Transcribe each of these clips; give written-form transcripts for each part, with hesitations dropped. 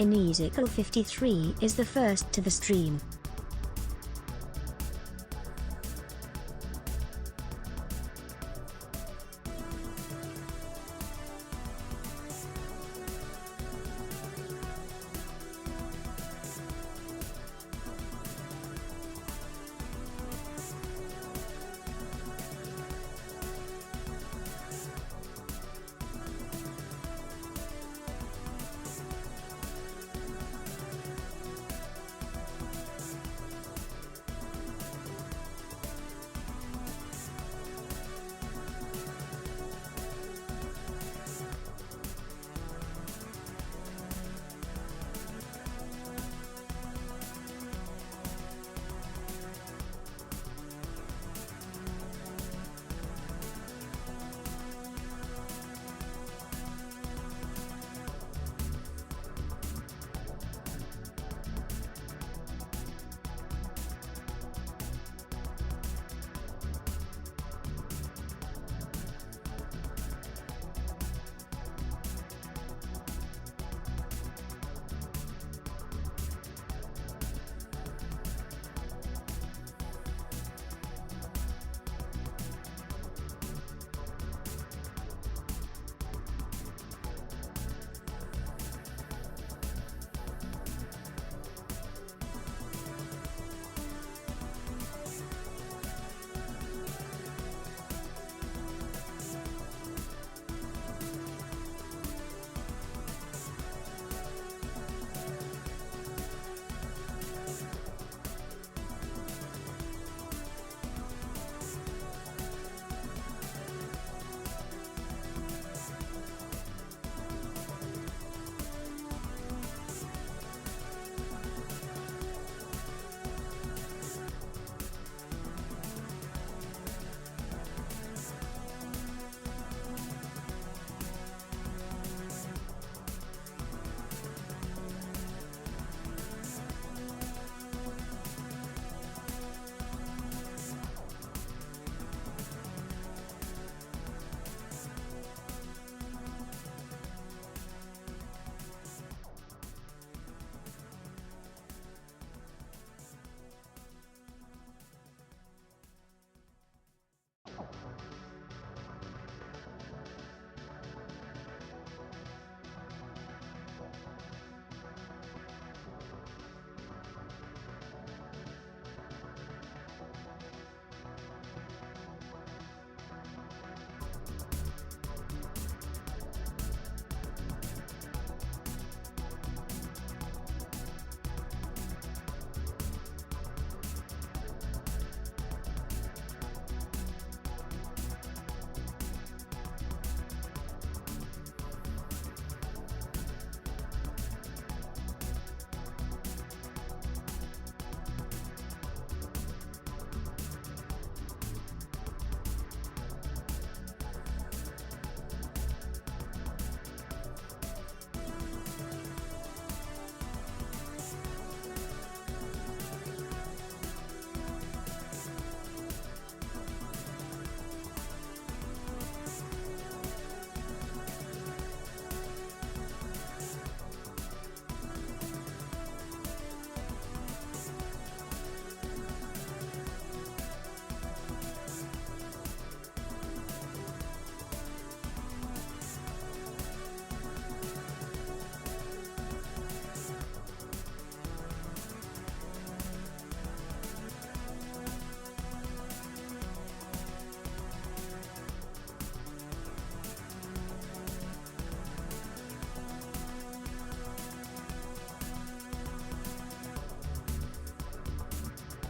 Inesical53 is the first to the stream.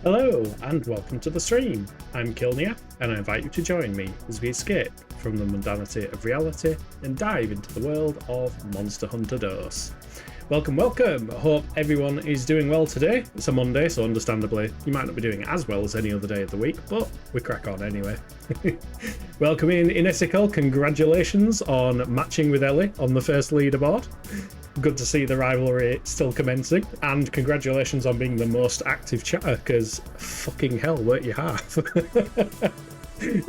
Hello and welcome to the stream. I'm Kilnia and I invite you to join me as we escape from the mundanity of reality and dive into the world of Monster Hunter DOS. Welcome, welcome! I hope everyone is doing well today. It's a Monday, so understandably you might not be doing as well as any other day of the week, but we crack on anyway. Welcome in Inesical, congratulations on matching with Ellie on the first leaderboard. Good to see the rivalry still commencing, and congratulations on being the most active chatter, because fucking hell, weren't you half?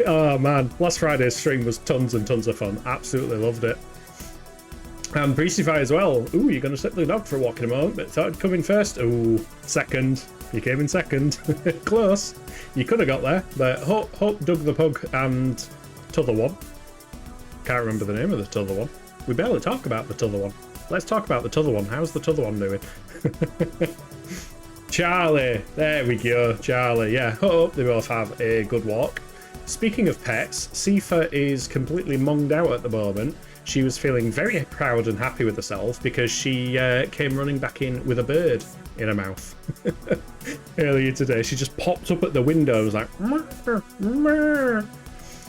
Oh man, last Friday's stream was tons and tons of fun. Absolutely loved it. And Priestify as well. Ooh, you're going to slip the dog for a walk in a moment, but thought I'd come in first. Ooh, second. You came in second. Close. You could have got there, but Hope, Doug the Pug, and t'other one. Can't remember the name of the t'other one. We barely talk about the t'other one. Let's talk about the t'other one. How's the t'other one doing? Charlie. There we go. Charlie. Yeah, hope they both have a good walk. Speaking of pets, Sifa is completely monged out at the moment. She was feeling very proud and happy with herself because she came running back in with a bird in her mouth earlier today. She just popped up at the window and was like, "Murr, murr."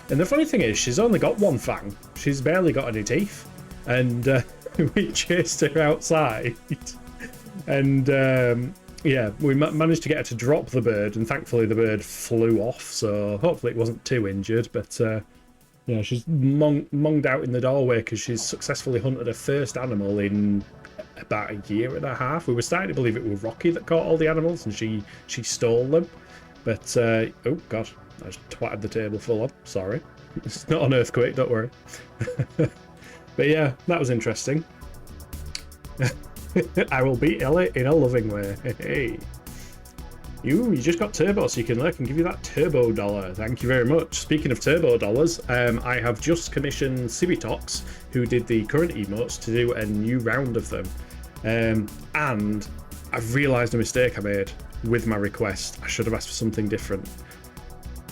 And the funny thing is, she's only got one fang. She's barely got any teeth. And we chased her outside. And yeah, we managed to get her to drop the bird. And thankfully the bird flew off. So hopefully it wasn't too injured. But yeah, she's monged out in the doorway because she's successfully hunted her first animal in about a year and a half. We were starting to believe it was Rocky that caught all the animals and she stole them. But, oh god, I just twatted the table full on. Sorry. It's not an earthquake, don't worry. But yeah, that was interesting. I will beat Ellie in a loving way. Hey. You just got turbo, so you can look and give you that turbo dollar. Thank you very much. Speaking of turbo dollars, I have just commissioned Civitox, who did the current emotes, to do a new round of them. And I've realised a mistake I made with my request. I should have asked for something different.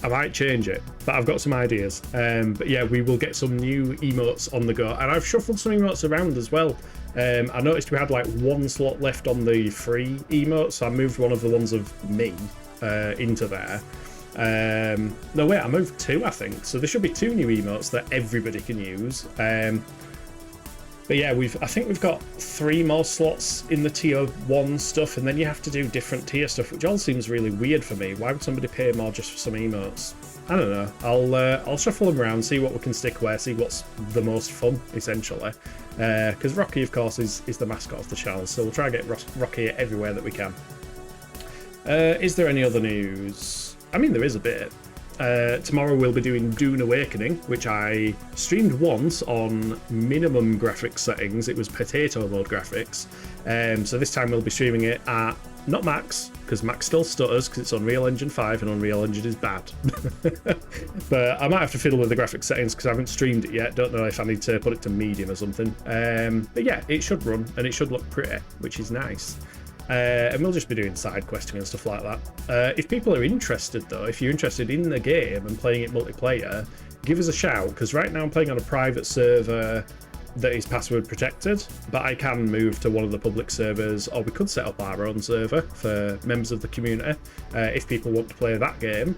I might change it, but I've got some ideas. But yeah, we will get some new emotes on the go. And I've shuffled some emotes around as well. I noticed we had like one slot left on the free emotes, so I moved one of the ones of me into there. No, wait, I moved two, I think. So there should be two new emotes that everybody can use. But yeah, I think we've got 3 more slots in the tier 1 stuff, and then you have to do different tier stuff, which all seems really weird for me. Why would somebody pay more just for some emotes? I don't know. I'll shuffle them around, see what we can stick where, see what's the most fun, essentially. Because Rocky, of course, is the mascot of the channel, so we'll try and get Rocky everywhere that we can. Is there any other news? I mean, there is a bit. Tomorrow we'll be doing Dune Awakening, which I streamed once on minimum graphics settings. It was potato mode graphics. So this time we'll be streaming it at not max, because max still stutters because it's Unreal Engine 5 and Unreal Engine is bad. But I might have to fiddle with the graphics settings because I haven't streamed it yet. Don't know if I need to put it to medium or something. But yeah, it should run and it should look pretty, which is nice. And we'll just be doing side questing and stuff like that. If people are interested though, if you're interested in the game and playing it multiplayer, give us a shout, because right now I'm playing on a private server that is password protected, but I can move to one of the public servers, or we could set up our own server for members of the community if people want to play that game.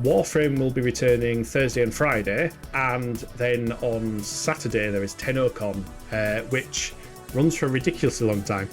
Warframe will be returning Thursday and Friday, and then on Saturday there is TennoCon, which runs for a ridiculously long time.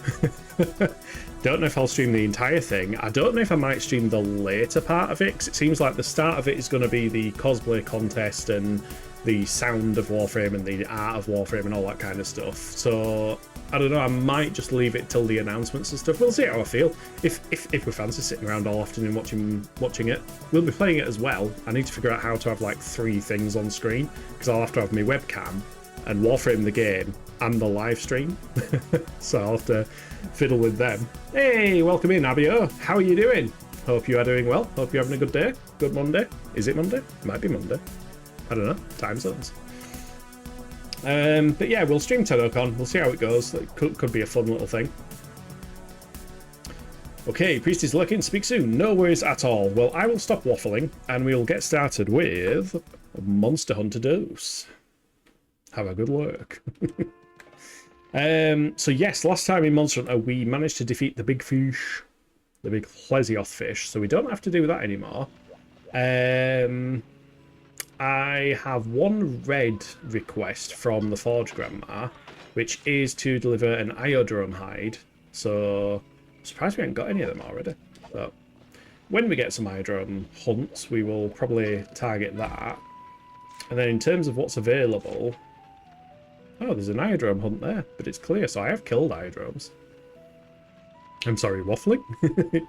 Don't know if I'll stream the entire thing. I don't know if I might stream the later part of it, because it seems like the start of it is going to be the cosplay contest and the sound of Warframe and the art of Warframe and all that kind of stuff. So I don't know, I might just leave it till the announcements and stuff. We'll see how I feel. If we fancy sitting around all afternoon watching it, we'll be playing it as well. I need to figure out how to have like 3 things on screen, because I'll have to have my webcam and Warframe the game and the live stream. So I'll have to fiddle with them. Hey, welcome in, Abio. How are you doing? Hope you are doing well. Hope you're having a good day. Good Monday. Is it Monday? Might be Monday. I don't know. Time zones. But yeah, we'll stream TennoCon. We'll see how it goes. It could be a fun little thing. Okay, Priest is looking. Speak soon. No worries at all. Well, I will stop waffling and we'll get started with Monster Hunter Dose. Have a good look. So yes, last time in Monster Hunter we managed to defeat the big fish, the big Plesioth fish, so we don't have to do that anymore. I have one red request from the Forge Grandma, which is to deliver an Iodrome hide. So I'm surprised we haven't got any of them already. So when we get some Iodrome hunts, we will probably target that. And then in terms of what's available, oh, there's an Iodrome hunt there, but it's clear, so I have killed Iodromes. I'm sorry, waffling?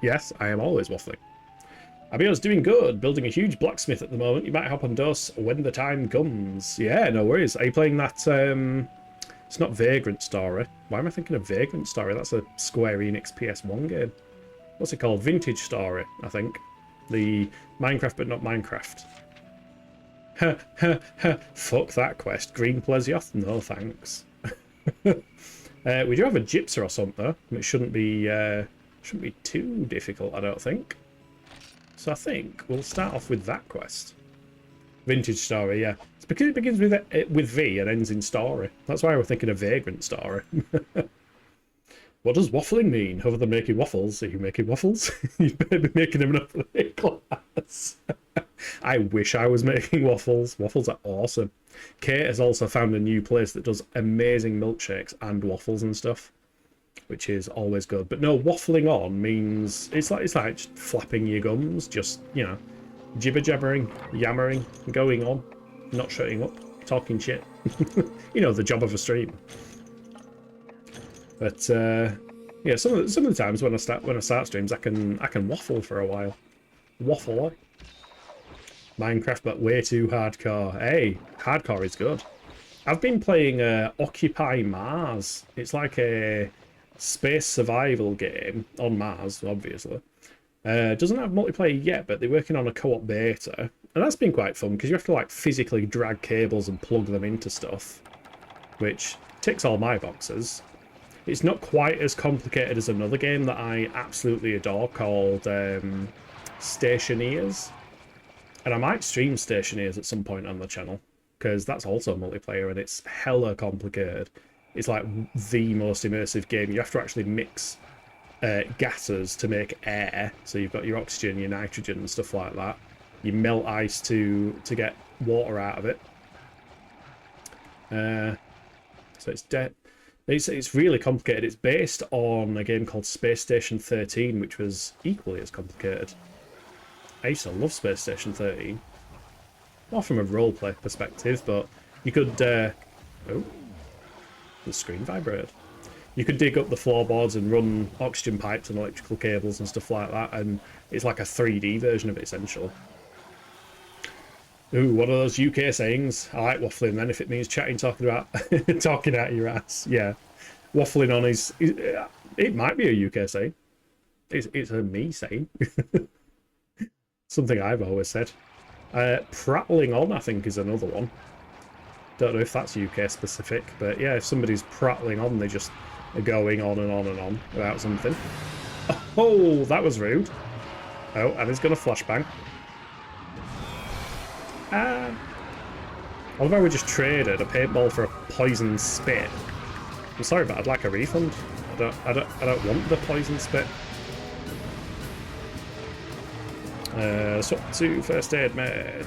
Yes, I am always waffling. Abio's doing good, building a huge blacksmith at the moment. You might hop on DOS when the time comes. Yeah, no worries. Are you playing that It's not Vagrant Story. Why am I thinking of Vagrant Story? That's a Square Enix PS1 game. What's it called? Vintage Story, I think. The Minecraft but not Minecraft. Fuck that quest. Green Plesioth? No thanks. We do have a gypsy or something, which shouldn't be too difficult, I don't think. So I think we'll start off with that quest. Vintage Story, yeah. It's because it begins with V and ends in story. That's why we're thinking of Vagrant Story. What does waffling mean? Other than making waffles? Are you making waffles? You better be making them enough for the class. I wish I was making waffles. Waffles are awesome. Kate has also found a new place that does amazing milkshakes and waffles and stuff, which is always good. But no, waffling on means it's like just flapping your gums, just, you know, jibber jabbering, yammering, going on, not shutting up, talking shit. You know, the job of a stream. But yeah, some of the times when I start streams, I can waffle for a while. Waffle. Minecraft, but way too hardcore. Hey, hardcore is good. I've been playing Occupy Mars. It's like a space survival game on Mars, obviously. Doesn't have multiplayer yet, but they're working on a co-op beta, and that's been quite fun because you have to like physically drag cables and plug them into stuff, which ticks all my boxes. It's not quite as complicated as another game that I absolutely adore called Stationeers. And I might stream Stationeers at some point on the channel, because that's also multiplayer and it's hella complicated. It's like the most immersive game. You have to actually mix gases to make air. So you've got your oxygen, your nitrogen and stuff like that. You melt ice to get water out of it. So it's really complicated. It's based on a game called Space Station 13, which was equally as complicated. I used to love Space Station 13. Not from a roleplay perspective, but you could... oh, the screen vibrated. You could dig up the floorboards and run oxygen pipes and electrical cables and stuff like that, and it's like a 3D version of it, essentially. Ooh, one of those UK sayings. I like waffling then, if it means chatting, talking about... talking out your ass. Yeah. Waffling on is... It might be a UK saying. It's a me saying. Something I've always said. Prattling on, I think, is another one. Don't know if that's UK specific, but yeah, if somebody's prattling on, they just are going on and on and on about something. Oh, that was rude. Oh, and he's going to flashbang. I love how we just traded a paintball for a poison spit. I'm sorry, but I'd like a refund. I don't want the poison spit. Swap to first aid made.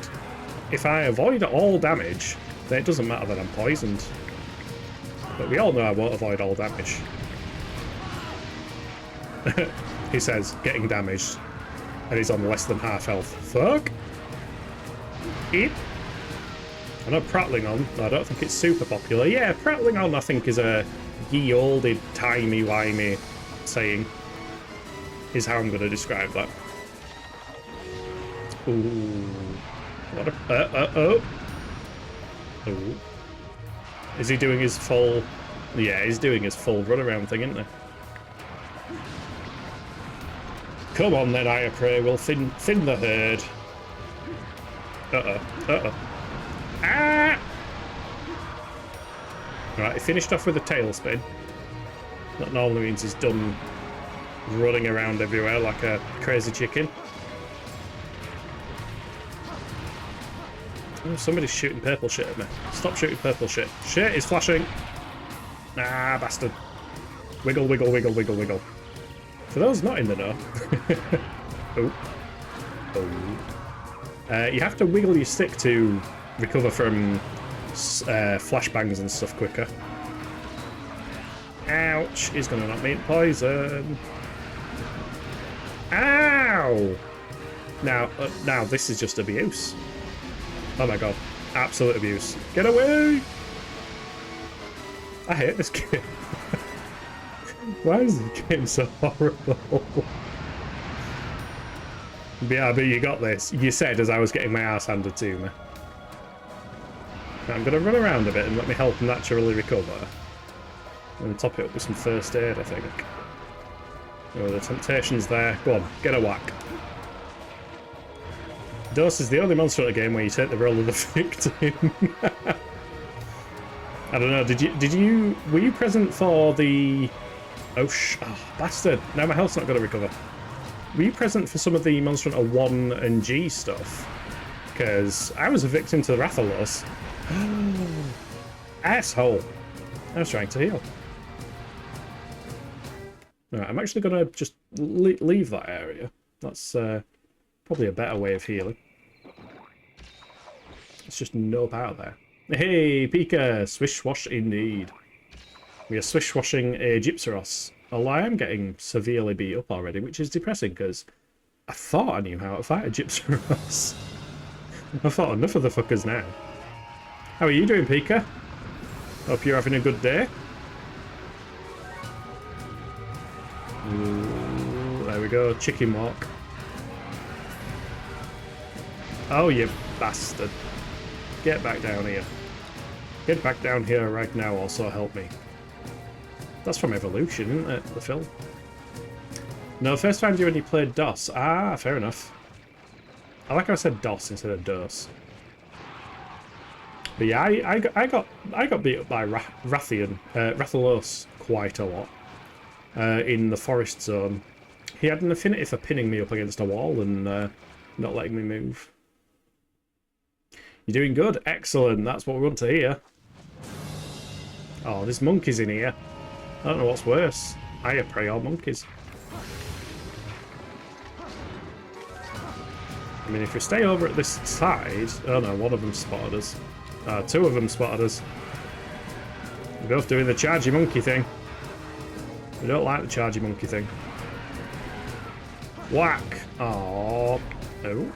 If I avoid all damage, then it doesn't matter that I'm poisoned. But we all know I won't avoid all damage. He says, getting damaged. And he's on less than half health. Fuck! Eat. I know prattling on, I don't think it's super popular. Yeah, prattling on I think is a ye olde timey-wimey saying. Is how I'm going to describe that. Ooh. What a... oh. Ooh. Is he doing his full... Yeah, he's doing his full runaround thing, isn't he? Come on then, I pray, we'll thin the herd. Uh-oh. Ah! Right, he finished off with a tailspin. That normally means he's done running around everywhere like a crazy chicken. Oh, somebody's shooting purple shit at me. Stop shooting purple shit. Shit is flashing. Ah, bastard. Wiggle, wiggle, wiggle, wiggle, wiggle. For those not in the know. Oh. You have to wiggle your stick to recover from flashbangs and stuff quicker. Ouch. He's going to knock me in poison. Ow! Now this is just abuse. Oh my god. Absolute abuse. Get away! I hate this game. Why is this game so horrible? Yeah, but you got this. You said as I was getting my ass handed to me. Now I'm going to run around a bit and let my health naturally recover. And top it up with some first aid, I think. Oh, the temptation's there. Go on, get a whack. Dose is the only Monster Hunter game where you take the role of the victim. I don't know, were you present for the... Oh, bastard. Now my health's not going to recover. Were you present for some of the Monster Hunter 1 and G stuff? Because I was a victim to the Rathalos. Asshole. I was trying to heal. Right, I'm actually going to just leave that area. That's probably a better way of healing. It's just nope out there. Hey, Pika! Swish-wash indeed. We are swish-washing a Gypsaros. Although I am getting severely beat up already, which is depressing, because I thought I knew how to fight a Gypsaros. I thought enough of the fuckers now. How are you doing, Pika? Hope you're having a good day. Ooh, there we go, chicken walk. Oh, you bastard. Get back down here. Get back down here right now, also help me. That's from Evolution, isn't it? The film? No, first found you when you played DOS. Ah, fair enough. I like how I said DOS instead of DOS. But yeah, I got beat up by Rathalos quite a lot. In the forest zone. He had an affinity for pinning me up against a wall and not letting me move. You're doing good. Excellent. That's what we want to hear. Oh, there's monkeys in here. I don't know what's worse. Higher prey or monkeys. I mean, if we stay over at this side... Oh no, one of them spotted us. Two of them spotted us. We're both doing the chargy monkey thing. We don't like the chargy monkey thing. Whack! Oh. Oh.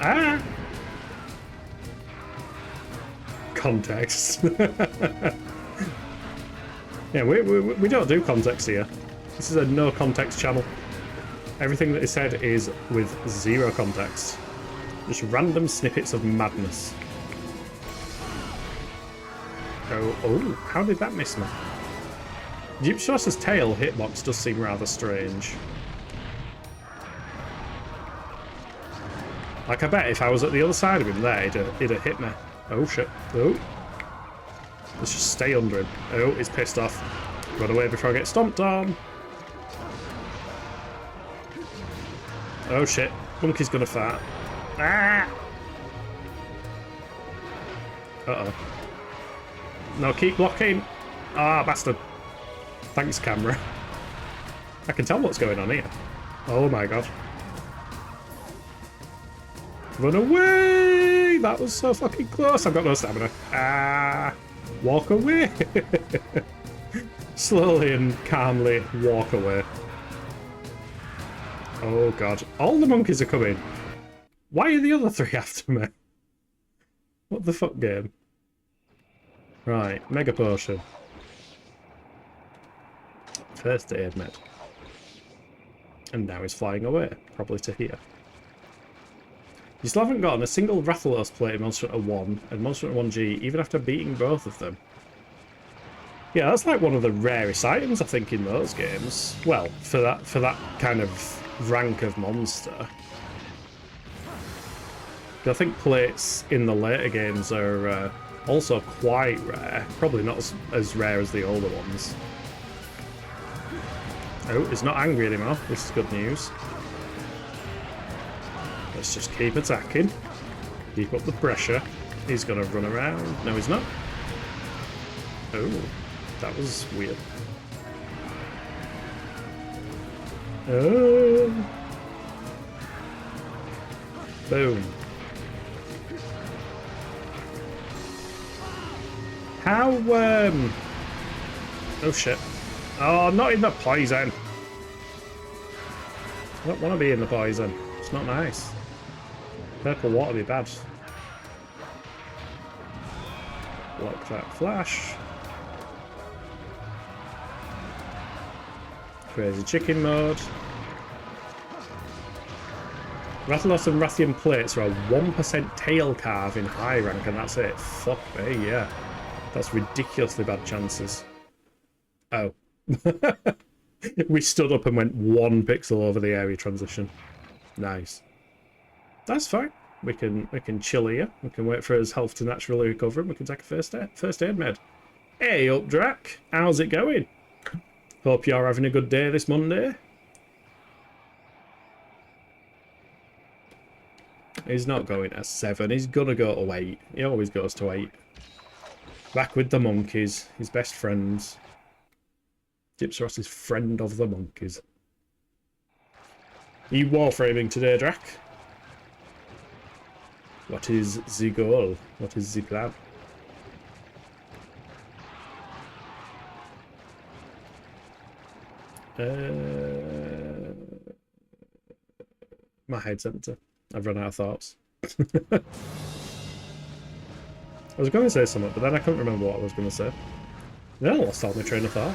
Ah! Context. Yeah, we don't do context here. This is a no context channel. Everything that is said is with zero context. Just random snippets of madness. Oh, how did that miss me? Gypsaros's tail hitbox does seem rather strange. Like, I bet if I was at the other side of him there, he'd have hit me. Oh, shit. Oh. Let's just stay under him. Oh, he's pissed off. Run away before I get stomped on. Oh, shit. Monkey's gonna fart. Ah! Uh-oh. No, keep blocking. Ah, bastard. Thanks, camera. I can tell what's going on here. Oh, my God. Run away! That was so fucking close. I've got no stamina. Ah! Walk away! Slowly and calmly walk away. Oh god. All the monkeys are coming. Why are the other three after me? What the fuck game? Right, Mega Potion. First aid med. And now he's flying away. Probably to here. You still haven't gotten a single Rathalos plate in Monster Hunter 1 and Monster Hunter 1G, even after beating both of them. Yeah, that's like one of the rarest items, I think, in those games. Well, for that kind of rank of monster. I think plates in the later games are also quite rare. Probably not as rare as the older ones. Oh, he's not angry anymore. This is good news. Let's just keep attacking. Keep up the pressure. He's going to run around. No, he's not. Oh, that was weird. Oh. Boom. How, Oh, shit. Oh, not in the poison. I don't want to be in the poison. It's not nice. Purple water be bad. Block that flash. Crazy chicken mode. Rathalos and Rathian plates are a 1% tail carve in high rank, and that's it. Fuck me, yeah. That's ridiculously bad chances. Oh. We stood up and went 1 pixel over the area transition. Nice. That's fine. We can chill here. We can wait for his health to naturally recover and we can take a first aid med. Hey up, Drac. How's it going? Hope you're having a good day this Monday. He's not going to 7. He's gonna go to 8. He always goes to 8. Back with the monkeys. His best friends. Gypsy is friend of the monkeys. Are you warframing today, Drac? What is the goal? What is the plan? My head's empty. I've run out of thoughts. I was going to say something, but then I couldn't remember what I was going to say. Then I lost all my train of thought.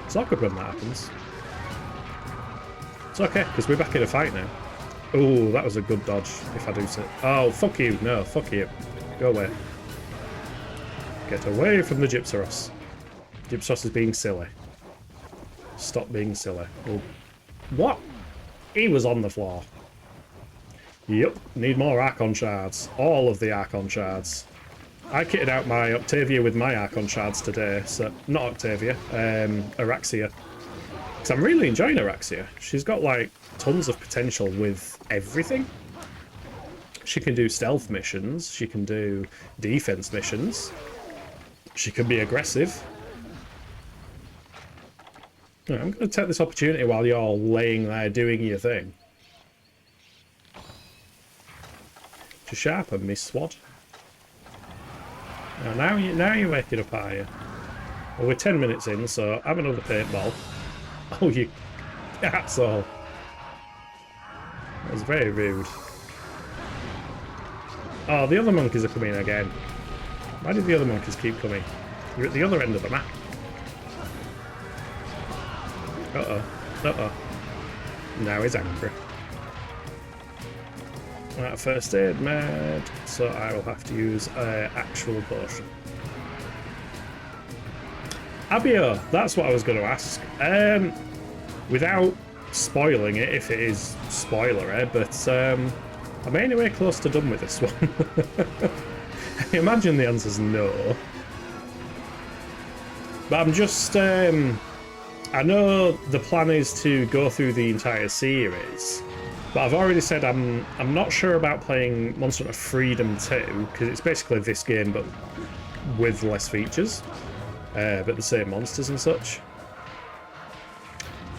It's awkward when that happens. It's okay, because we're back in a fight now. Oh, that was a good dodge, if I do say. Oh, fuck you. No, fuck you. Go away. Get away from the Gypsaros. Gypsaros is being silly. Stop being silly. Oh. What? He was on the floor. Yep, need more Archon shards. All of the Archon shards. I kitted out my Octavia with my Archon shards today, so not Octavia, Araxia. Because I'm really enjoying Araxia. She's got like tons of potential with everything. She can do stealth missions, she can do defense missions, she can be aggressive. Right, I'm going to take this opportunity while you're laying there doing your thing to sharpen me sword. Now you're waking up, are you? Well, we're 10 minutes in, so have another paintball. Oh, you asshole. That was very rude. Oh, the other monkeys are coming again. Why did the other monkeys keep coming? You're at the other end of the map. Uh-oh. Uh-oh. Now he's angry. Right, first aid med, so I will have to use an actual potion. Abio, that's what I was going to ask. Without spoiling it, if it is spoilery, but I'm anywhere close to done with this one. I imagine the answer's no. But I'm just, I know the plan is to go through the entire series, but I've already said I'm not sure about playing Monster Hunter Freedom 2, because it's basically this game but with less features, but the same monsters and such.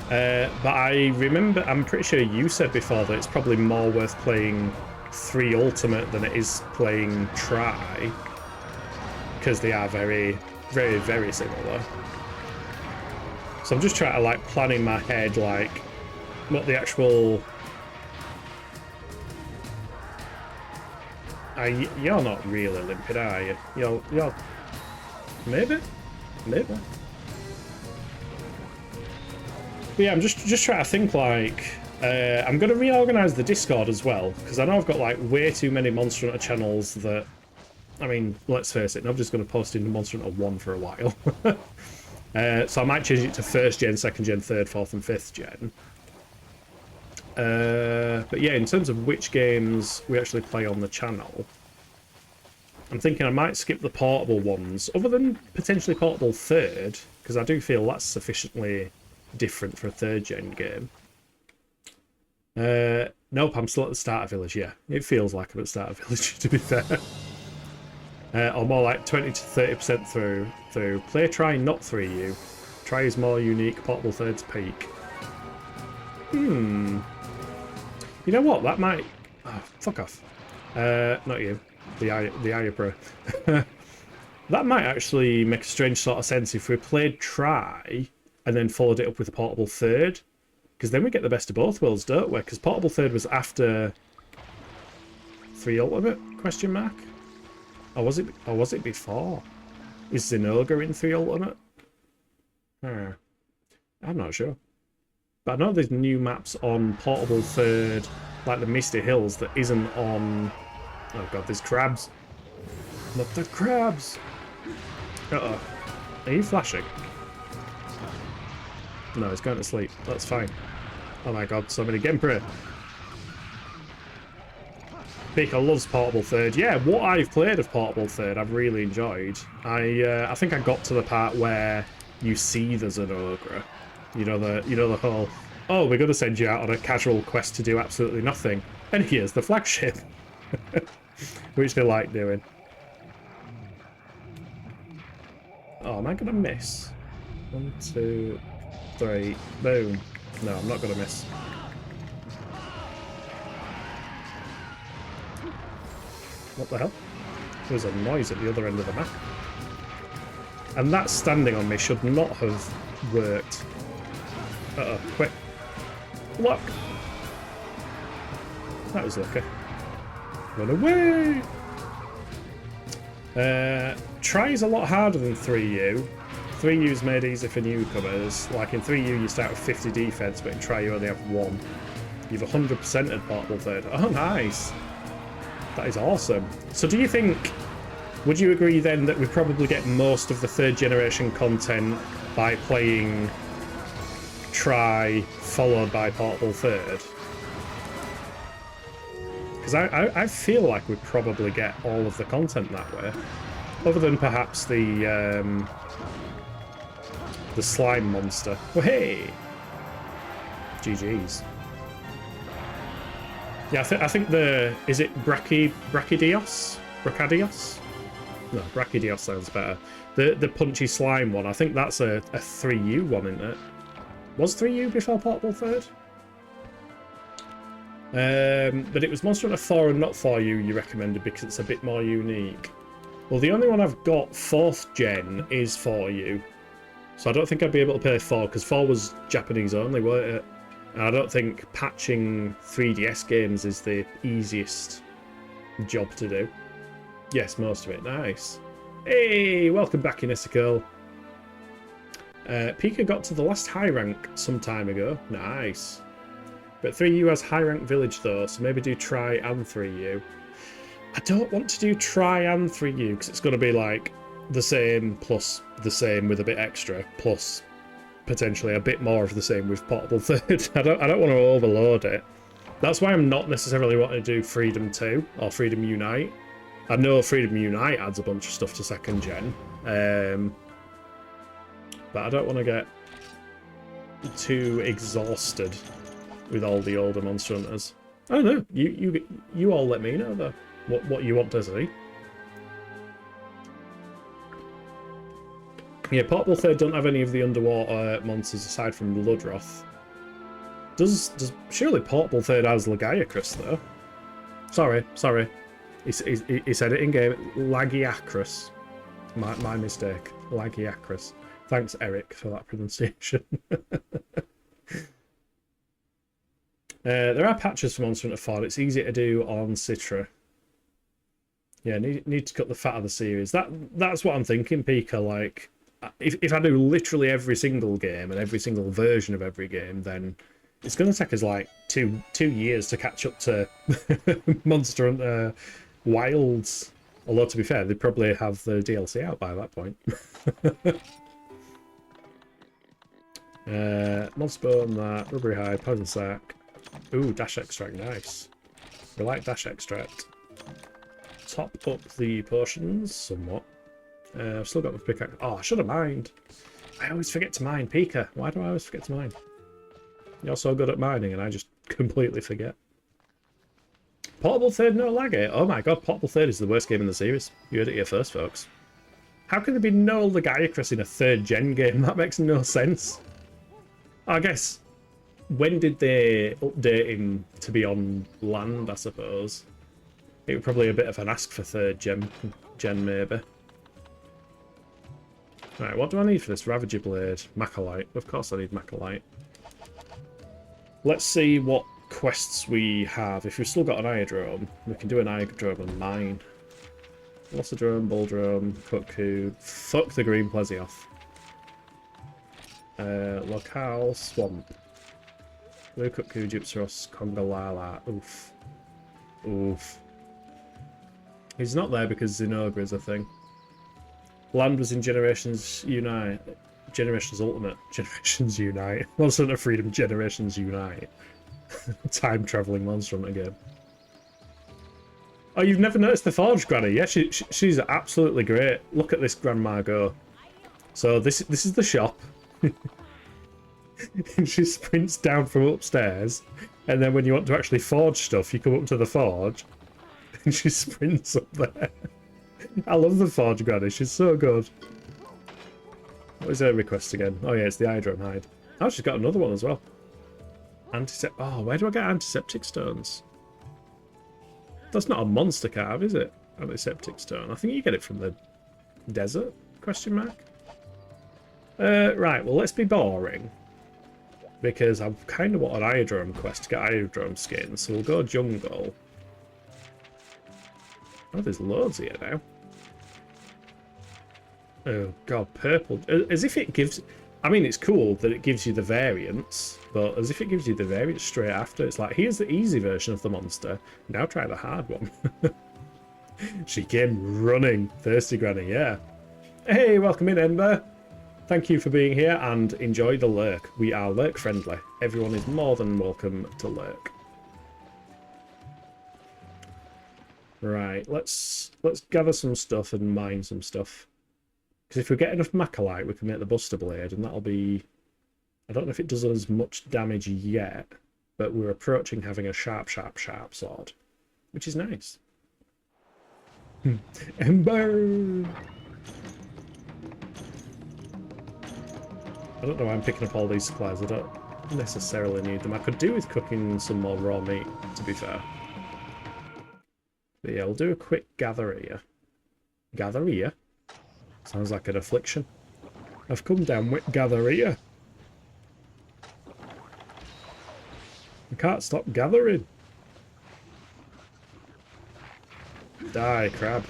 But I remember, I'm pretty sure you said before that it's probably more worth playing 3 Ultimate than it is playing Try, because they are very, very, very similar. So I'm just trying to like plan in my head like what the actual... You're not really limpid, are you? You're... Maybe? Maybe. But yeah, I'm just trying to think like... I'm going to reorganise the Discord as well, because I know I've got like way too many Monster Hunter channels that... I mean, let's face it, I'm just going to post into Monster Hunter 1 for a while. So I might change it to 1st gen, 2nd gen, 3rd, 4th and 5th gen. But yeah, in terms of which games we actually play on the channel, I'm thinking I might skip the portable ones, other than potentially portable 3rd, because I do feel that's sufficiently different for a 3rd gen game. Nope, I'm still at the starter village, yeah. It feels like I'm at the starter village, to be fair. Or more like 20 to 30% through. Play Try, not 3U. Try is more unique, portable 3rd's peak. You know what? That might... Oh, fuck off. Not you. The Aya Pro. That might actually make a strange sort of sense if we played Try and then followed it up with a portable 3rd. Because then we get the best of both worlds, don't we? Because portable 3rd was after 3 Ultimate? Question mark? Or was it before? Is Zinogre in 3 Ultimate? I'm not sure. But I know there's new maps on portable 3rd, like the Misty Hills, that isn't on... Oh god, there's crabs. Not the crabs! Uh-oh. Are you flashing? No, he's going to sleep. That's fine. Oh my god, so many Genpra. Pika loves Portable Third. Yeah, what I've played of Portable Third, I've really enjoyed. I think I got to the part where you see there's an ogre. You know the whole, oh, we're going to send you out on a casual quest to do absolutely nothing. And here's the flagship. Which they like doing. Oh, am I going to miss? 1, 2, 3. Boom. No, I'm not going to miss. What the hell? There's a noise at the other end of the map. And that standing on me should not have worked. Uh-oh, quick. Look! That was lucky. Run away! Try is a lot harder than 3U. 3U is made easy for newcomers. Like in 3U you start with 50 defense, but in Try you only have 1. You've 100% at Portable Third. Oh, nice! That is awesome. So do you think, would you agree then that we probably get most of the 3rd generation content by playing Try followed by Portable Third? Because I feel like we probably get all of the content that way. Other than perhaps the slime monster. Oh, hey! GG's. Yeah, I think the... Is it Brachydios? Brachydios? No, Brachydios sounds better. The punchy slime one, I think that's a 3U one, isn't it? Was 3U before Portable Third? But it was Monster Hunter 4 and not 4U you recommended because it's a bit more unique. Well, the only one I've got 4th gen is 4U. So I don't think I'd be able to play 4 because 4 was Japanese only, weren't it? And I don't think patching 3DS games is the easiest job to do. Yes, most of it. Nice. Hey, welcome back, Inesical. Pika got to the last high rank some time ago. Nice. But 3U has high rank village though, so maybe do Try and 3U. I don't want to do Try and 3U because it's going to be like the same plus the same with a bit extra plus potentially a bit more of the same with Portable Third. I don't want to overload it. That's why I'm not necessarily wanting to do Freedom 2 or Freedom Unite. I know Freedom Unite adds a bunch of stuff to 2nd gen, but I don't want to get too exhausted with all the older Monster Hunters. I don't know. You all let me know though what you want to see. Yeah, Portable Third don't have any of the underwater monsters aside from Bloodroth. Does surely Portable Third has Lagiacrus though? Sorry. He said it in game. Lagiacrus. My mistake. Lagiacrus. Thanks, Eric, for that pronunciation. There are patches for Monster Hunter 4. It's easy to do on Citra. Yeah, need to cut the fat of the series. That's what I'm thinking, Pika. Like, if I do literally every single game and every single version of every game, then it's going to take us like two years to catch up to Monster Hunter Wilds. Although, to be fair, they probably have the DLC out by that point. Monster Bone, that, Rubbery Hide, Poison Sack. Ooh, Dash Extract, nice. We like Dash Extract. Top up the potions somewhat. I've still got the pickaxe. Oh, I should have mined. I always forget to mine, Pika. Why do I always forget to mine? You're so good at mining and I just completely forget. Portable Third, no laggy. Oh my god, Portable Third is the worst game in the series. You heard it here first, folks. How can there be no Lagiacrus in a 3rd gen game? That makes no sense. I guess, when did they update him to be on land, I suppose? It was probably a bit of an ask for 3rd gen maybe. Right, what do I need for this Ravager Blade? Macrolite. Of course I need Macrolite. Let's see what quests we have. If we've still got an Iodrome, we can do an Iodrome and mine. Velocidrome, Bulldrome, Cuckoo. Fuck the green Plesioth. Locale, Swamp. Blue Cuckoo, Gypsaros, Congalala. Oof. Oof. He's not there because Zinogre is a thing. Land was in Generations Unite. Generations Ultimate. Generations Unite. Monster Hunter Freedom Generations Unite. Time traveling Monster Hunter game. Oh, you've never noticed the Forge Granny? Yeah, she's absolutely great. Look at this Grandma go. So this is the shop. And she sprints down from upstairs, and then when you want to actually forge stuff, you come up to the forge, and she sprints up there. I love the Forge Granny. She's so good. What is her request again? Oh yeah, it's the Hydron Hide. Oh, she's got another one as well. Oh, where do I get antiseptic stones? That's not a monster carve, is it? Antiseptic stone. I think you get it from the desert? Question mark. Right, well, let's be boring. Because I kind of want an Iodrome quest to get Iodrome skin, so we'll go jungle. Oh, there's loads here now. Oh, God, purple. As if it gives... I mean, it's cool that it gives you the variants, but as if it gives you the variants straight after. It's like, here's the easy version of the monster. Now try the hard one. She came running. Thirsty Granny, yeah. Hey, welcome in, Ember. Thank you for being here and enjoy the lurk. We are lurk friendly. Everyone is more than welcome to lurk. Right, let's gather some stuff and mine some stuff. Because if we get enough Macalite, we can make the Buster Blade, and that'll be... I don't know if it does us much damage yet, but we're approaching having a sharp sword, which is nice. Ember! I don't know why I'm picking up all these supplies. I don't necessarily need them. I could do with cooking some more raw meat, to be fair. But yeah, we'll do a quick gather here. Gather here? Sounds like an affliction. I've come down with gather here. I can't stop gathering. Die, crab.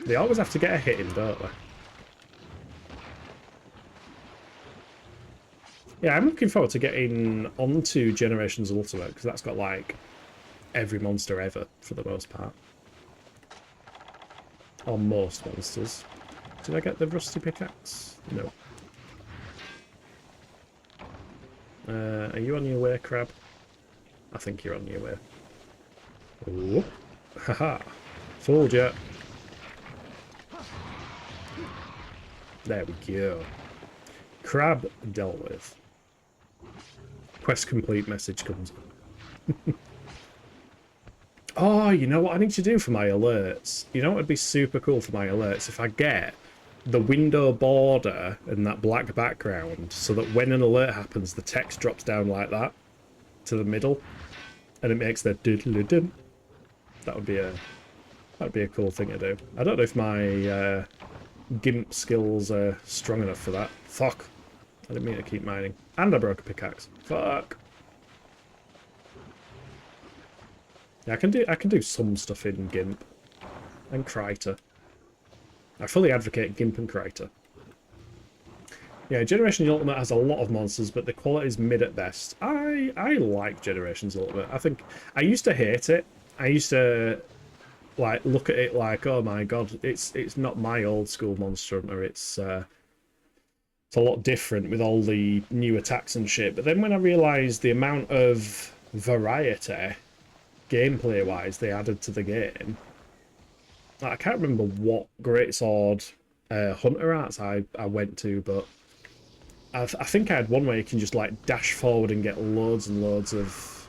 They always have to get a hit in, don't they? Yeah, I'm looking forward to getting onto Generations Ultimate, because that's got, like, every monster ever, for the most part. Or most monsters. Did I get the rusty pickaxe? No. Are you on your way, crab? I think you're on your way. Oh, haha! Fooled ya! There we go. Crab dealt with. Quest complete message comes up. Oh, you know what I need to do for my alerts? You know what would be super cool for my alerts? If I get the window border and that black background, so that when an alert happens, the text drops down like that to the middle, and it makes the diddly-dum. That would be a cool thing to do. I don't know if my GIMP skills are strong enough for that. Fuck! I didn't mean to keep mining, and I broke a pickaxe. Fuck! Yeah, I can do some stuff in GIMP and Kryter. I fully advocate GIMP and Kryter. Yeah, Generations Ultimate has a lot of monsters, but the quality is mid at best. I like Generations Ultimate. I think I used to hate it. I used to like look at it like, oh my god, it's not my old school Monster Hunter. It's a lot different with all the new attacks and shit. But then when I realised the amount of variety, gameplay-wise, they added to the game. I can't remember what Greatsword Hunter arts I went to, but I think I had one where you can just like dash forward and get loads and loads of...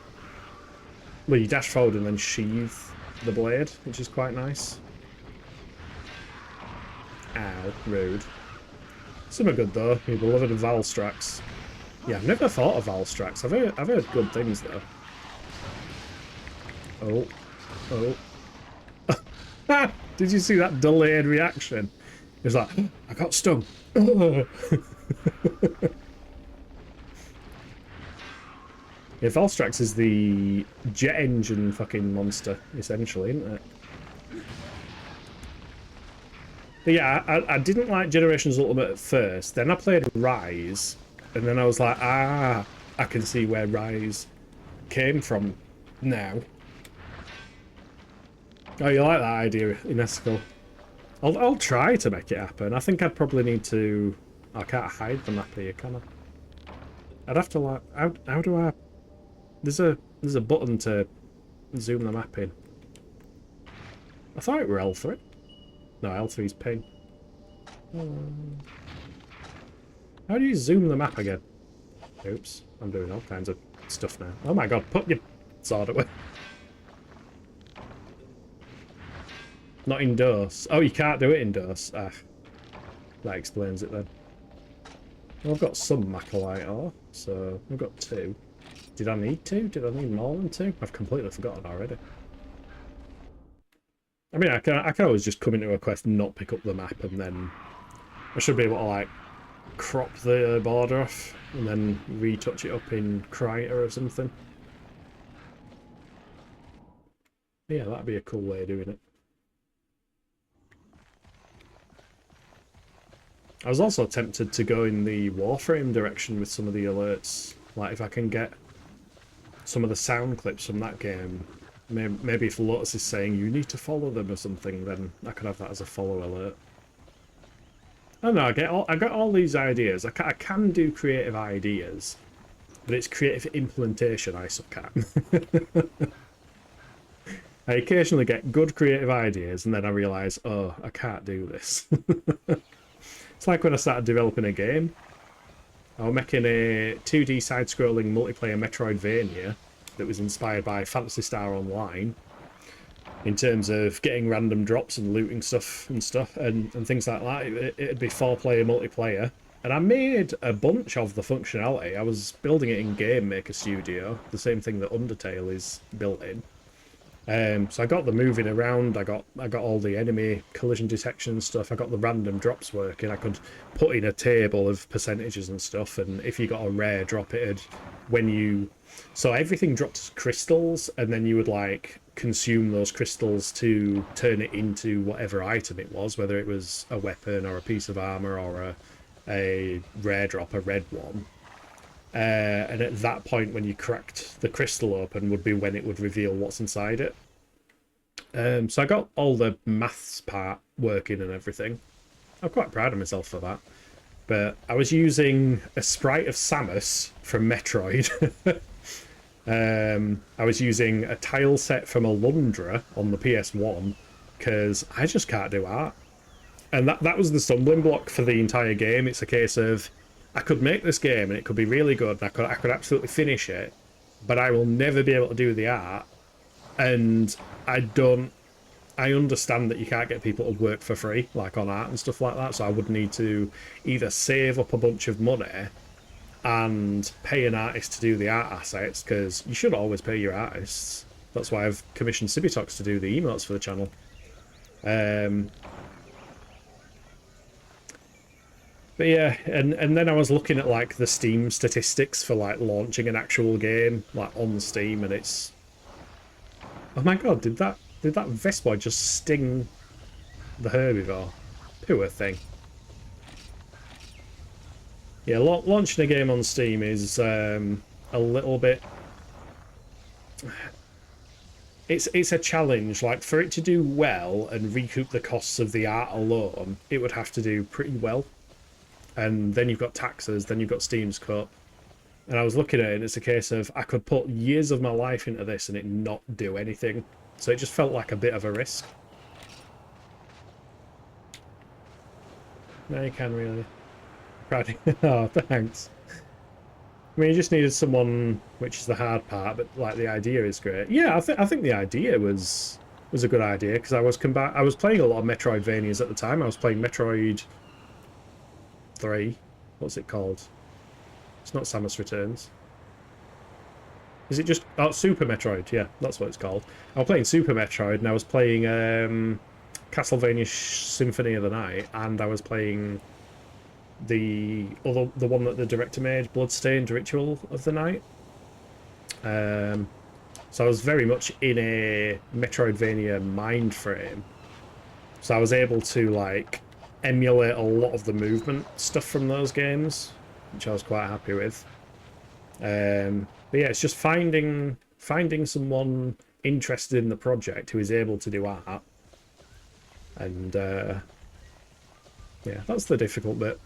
Well, you dash forward and then sheathe the blade, which is quite nice. Ow, rude. Some are good though, your beloved Valstrax. Yeah, I've never thought of Valstrax. I've heard good things though. Oh. Did you see that delayed reaction? It was like, I got stung. Yeah, Valstrax is the jet engine fucking monster, essentially, isn't it? But yeah, I didn't like Generations Ultimate at first. Then I played Rise, and then I was like, I can see where Rise came from now. Oh, you like that idea, Inesco? I'll try to make it happen. I think I'd probably need to... I can't hide the map here, can I? I'd have to like, how do I? There's a button to zoom the map in. I thought it were L3. No, L3's ping. How do you zoom the map again? Oops, I'm doing all kinds of stuff now. Oh my god, put your sword away. Not in DOS. Oh, you can't do it in DOS. Ah, that explains it then. Well, I've got some Macalite ore, so I've got 2. Did I need 2? Did I need more than 2? I've completely forgotten already. I mean, I can always just come into a quest and not pick up the map, and then I should be able to, like, crop the border off and then retouch it up in Krita or something. Yeah, that'd be a cool way of doing it. I was also tempted to go in the Warframe direction with some of the alerts. Like, if I can get some of the sound clips from that game, maybe if Lotus is saying you need to follow them or something, then I could have that as a follow alert. I don't know, I get all these ideas. I can do creative ideas, but it's creative implementation I suck at. I occasionally get good creative ideas, and then I realise, oh, I can't do this. It's like when I started developing a game. I was making a 2D side-scrolling multiplayer Metroidvania that was inspired by Phantasy Star Online in terms of getting random drops and looting stuff and things like that. It'd be 4-player multiplayer. And I made a bunch of the functionality. I was building it in Game Maker Studio, the same thing that Undertale is built in. So I got the moving around, I got all the enemy collision detection and stuff, I got the random drops working, I could put in a table of percentages and stuff, and if you got a rare drop, so everything dropped as crystals, and then you would like consume those crystals to turn it into whatever item it was, whether it was a weapon or a piece of armor or a rare drop, a red one. And at that point, when you cracked the crystal open, would be when it would reveal what's inside it. So I got all the maths part working and everything. I'm quite proud of myself for that. But I was using a sprite of Samus from Metroid. I was using a tile set from Alundra on the PS1, because I just can't do art. And that was the stumbling block for the entire game. It's a case of, I could make this game and it could be really good, and I could absolutely finish it, but I will never be able to do the art. And I understand that you can't get people to work for free, like on art and stuff like that, so I would need to either save up a bunch of money and pay an artist to do the art assets, because you should always pay your artists. That's why I've commissioned Sibitox to do the emotes for the channel. But yeah, and then I was looking at like the Steam statistics for like launching an actual game like on Steam, and it's, oh my god, did that Vespa just sting the herbivore? Poor thing. Yeah, launching a game on Steam is a little bit. It's a challenge. Like, for it to do well and recoup the costs of the art alone, it would have to do pretty well. And then you've got taxes, then you've got Steam's cut. And I was looking at it, and it's a case of, I could put years of my life into this and it not do anything. So it just felt like a bit of a risk. No, you can really. Proud. Oh, thanks. I mean, you just needed someone, which is the hard part, but like the idea is great. Yeah, I think the idea was a good idea, because I was playing a lot of Metroidvanias at the time. I was playing Metroid 3. What's it called? It's not Samus Returns. Is it just... Oh, Super Metroid. Yeah, that's what it's called. I was playing Super Metroid, and I was playing Castlevania Symphony of the Night, and I was playing the one that the director made, Bloodstained Ritual of the Night. So I was very much in a Metroidvania mind frame. So I was able to like emulate a lot of the movement stuff from those games, which I was quite happy with. But yeah, it's just finding someone interested in the project who is able to do art, and yeah, that's the difficult bit.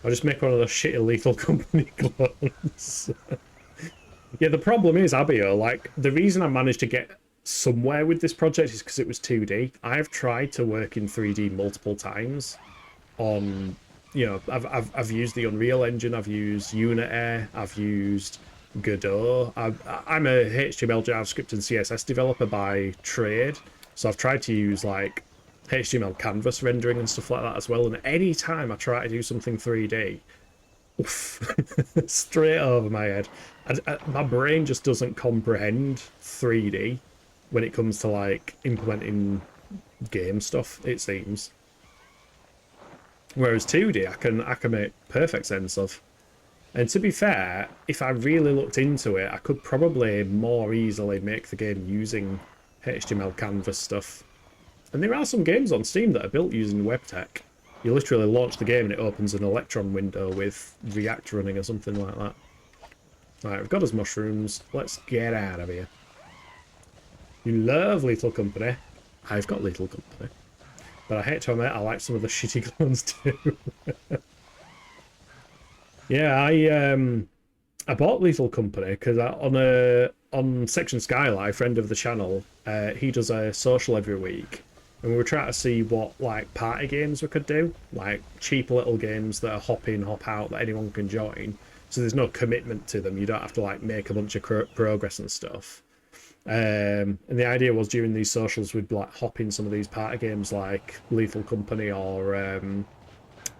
I'll just make one of those shitty Lethal Company clones. Yeah, the problem is, Abio, like, the reason I managed to get somewhere with this project is because it was 2D. I've tried to work in 3D multiple times on, you know, I've used the Unreal Engine, I've used Unity, I've used Godot. I'm a HTML, JavaScript, and CSS developer by trade, so I've tried to use, like, HTML canvas rendering and stuff like that as well, and any time I try to do something 3D, oof, straight over my head. My brain just doesn't comprehend 3D when it comes to, like, implementing game stuff, it seems. Whereas 2D, I can make perfect sense of. And to be fair, if I really looked into it, I could probably more easily make the game using HTML canvas stuff. And there are some games on Steam that are built using web tech. You literally launch the game and it opens an Electron window with React running or something like that. Right, we've got us mushrooms. Let's get out of here. You love Lethal Company. I've got Lethal Company. But I hate to admit, I like some of the shitty clones too. Yeah, I bought Lethal Company because on Section Skylight, friend of the channel, he does a social every week, and we were trying to see what, like, party games we could do, like cheap little games that are hop in, hop out that anyone can join. So there's no commitment to them. You don't have to, like, make a bunch of progress and stuff. And the idea was during these socials we'd, like, hop in some of these party games like Lethal Company or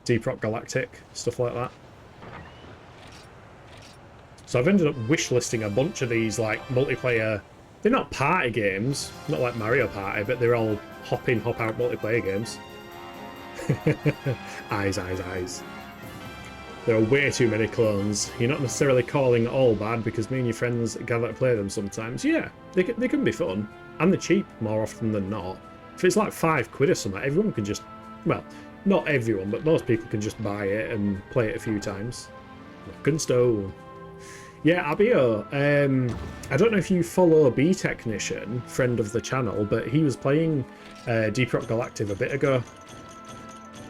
Deep Rock Galactic, stuff like that. So I've ended up wishlisting a bunch of these, like, multiplayer. They're not party games, not like Mario Party, but they're all hop in, hop out multiplayer games. Eyes, eyes, eyes. There are way too many clones. You're not necessarily calling it all bad because me and your friends gather to play them sometimes. Yeah, they can be fun. And they're cheap more often than not. If it's like £5 or something, everyone can just... Well, not everyone, but most people can just buy it and play it a few times. Rock and stone. Yeah, Abio, I don't know if you follow B Technician, friend of the channel, but he was playing Deep Rock Galactic a bit ago.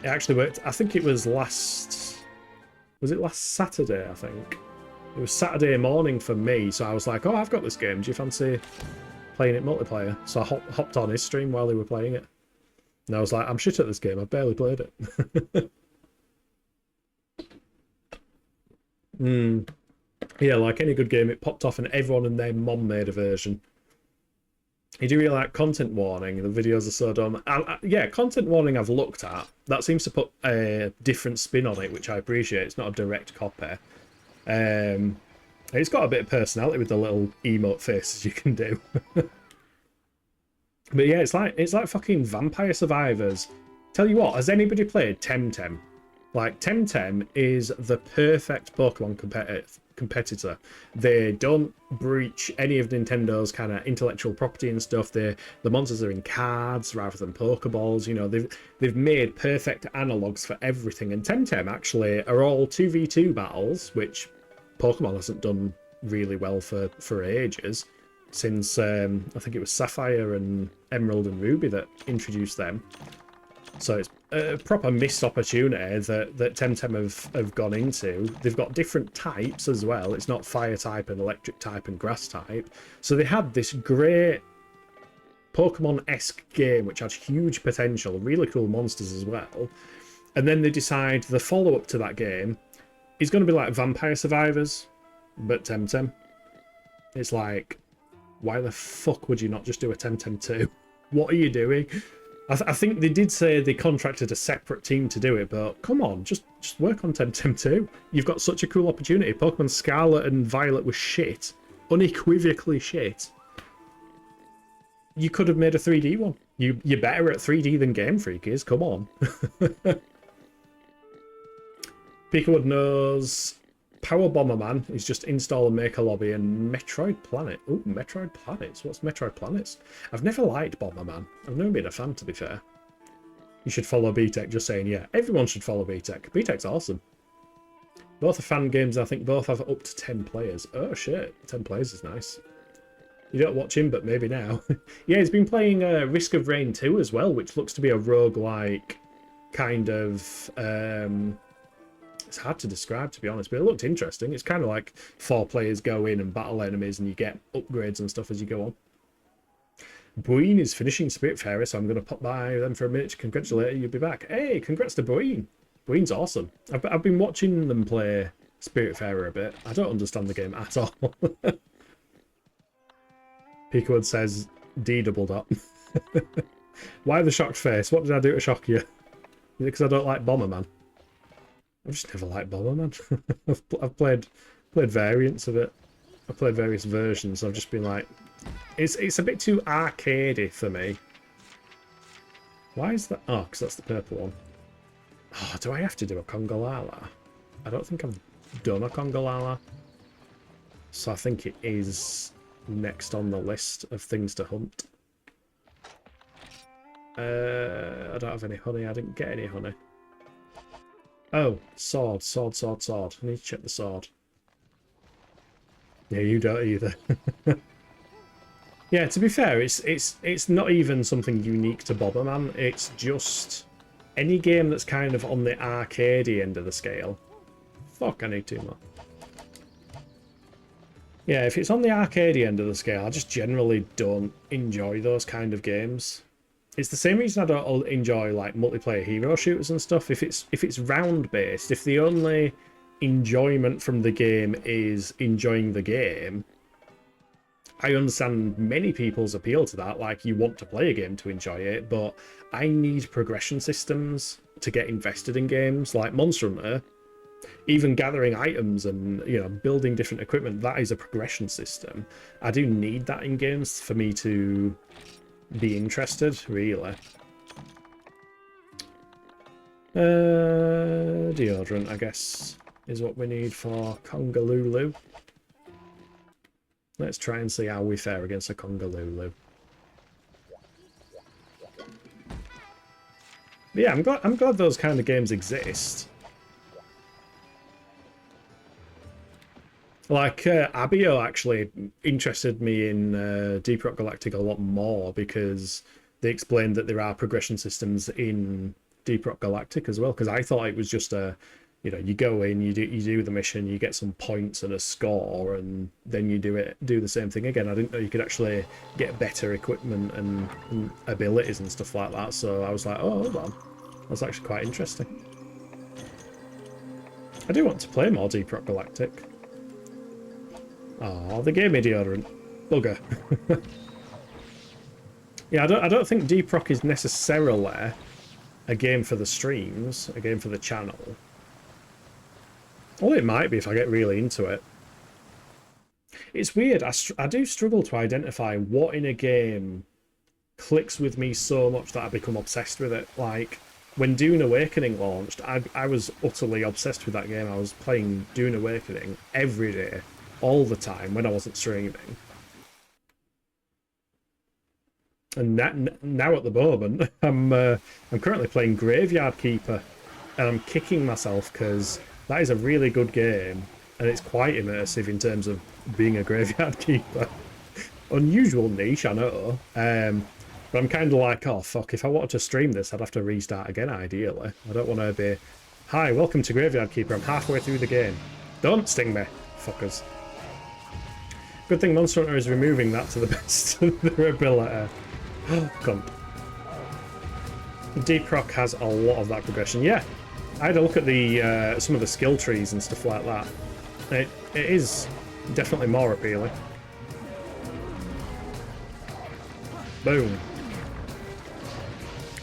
It actually worked. I think it was last Saturday, I think. It was Saturday morning for me, so I was like, oh, I've got this game. Do you fancy playing it multiplayer? So I hopped on his stream while he were playing it. And I was like, I'm shit at this game. I've barely played it. Yeah, like any good game, it popped off and everyone and their mom made a version. You do really like content warning. The videos are so dumb. Yeah, content warning I've looked at. That seems to put a different spin on it, which I appreciate. It's not a direct copy. It's got a bit of personality with the little emote faces you can do. But yeah, it's like fucking Vampire Survivors. Tell you what, has anybody played Temtem? Like, Temtem is the perfect Pokemon competitor. They don't breach any of Nintendo's kind of intellectual property and stuff. The monsters are in cards rather than Pokeballs. You know, they've made perfect analogues for everything. And Temtem actually are all 2v2 battles, which Pokemon hasn't done really well for ages. Since I think it was Sapphire and Emerald and Ruby that introduced them. So it's a proper missed opportunity that Temtem have gone into. They've got different types as well. It's not fire type and electric type and grass type. So they had this great Pokemon-esque game which had huge potential, really cool monsters as well. And then they decide the follow-up to that game is going to be like Vampire Survivors, but Temtem. It's like, why the fuck would you not just do a Temtem 2? What are you doing? I think they did say they contracted a separate team to do it, but come on, just work on Temtem 2. You've got such a cool opportunity. Pokemon Scarlet and Violet was shit. Unequivocally shit. You could have made a 3D one. You're better at 3D than Game Freak is, come on. Peekwood knows Power Bomberman is just install and make a lobby, and Metroid Planet. Ooh, Metroid Planets. What's Metroid Planets? I've never liked Bomberman. I've never been a fan, to be fair. You should follow B-Tech, just saying, yeah. Everyone should follow B-Tech. B-Tech's awesome. Both are fan games, I think both have up to 10 players. Oh, shit. 10 players is nice. You don't watch him, but maybe now. Yeah, he's been playing Risk of Rain 2 as well, which looks to be a roguelike kind of... It's hard to describe, to be honest, but it looked interesting. It's kind of like 4 players go in and battle enemies and you get upgrades and stuff as you go on. Boeen is finishing Spiritfarer, so I'm going to pop by them for a minute to congratulate you. You'll be back. Hey, congrats to Boeen. Boeen's awesome. I've been watching them play Spiritfarer a bit. I don't understand the game at all. Peekwood says D doubled up. Why the shocked face? What did I do to shock you? Is it because I don't like Bomberman? I've just never liked Bomberman. I've played variants of it. I've played various versions. I've just been like, it's a bit too arcadey for me. Why is that? Oh, because that's the purple one. Oh, do I have to do a Congalala? I don't think I've done a Congalala. So I think it is next on the list of things to hunt. I don't have any honey. I didn't get any honey. Oh, sword. I need to check the sword. Yeah, you don't either. Yeah, to be fair, it's not even something unique to Bomberman. It's just any game that's kind of on the arcadey end of the scale. Fuck, I need 2 more. Yeah, if it's on the arcadey end of the scale, I just generally don't enjoy those kind of games. It's the same reason I don't enjoy like multiplayer hero shooters and stuff. If it's round based, if the only enjoyment from the game is enjoying the game, I understand many people's appeal to that. Like, you want to play a game to enjoy it, but I need progression systems to get invested in games like Monster Hunter. Even gathering items and, you know, building different equipment, that is a progression system. I do need that in games for me to be interested, really. Deodorant, I guess, is what we need for Congalulu. Let's try and see how we fare against a Congalulu. But yeah, I'm glad those kind of games exist. Like, Abio actually interested me in Deep Rock Galactic a lot more because they explained that there are progression systems in Deep Rock Galactic as well. Because I thought it was just a, you know, you go in, you do the mission, you get some points and a score, and then you do the same thing again. I didn't know you could actually get better equipment and abilities and stuff like that. So I was like, oh, hold on, that's actually quite interesting. I do want to play more Deep Rock Galactic. Oh, they gave me deodorant. Bugger. Yeah, I don't think Deep Rock is necessarily a game for the streams, a game for the channel. Well, it might be if I get really into it. It's weird. I do struggle to identify what in a game clicks with me so much that I become obsessed with it. Like, when Dune Awakening launched, I was utterly obsessed with that game. I was playing Dune Awakening every day, all the time, when I wasn't streaming. And now at the moment, I'm currently playing Graveyard Keeper, and I'm kicking myself because that is a really good game, and it's quite immersive in terms of being a Graveyard Keeper. Unusual niche, I know, but I'm kind of like, oh fuck, if I wanted to stream this, I'd have to restart again, ideally. I don't want to be, hi, welcome to Graveyard Keeper, I'm halfway through the game. Don't sting me, fuckers. Good thing Monster Hunter is removing that to the best of their ability. Cunt. Deep Rock has a lot of that progression. Yeah, I had a look at the some of the skill trees and stuff like that. It is definitely more appealing. Boom.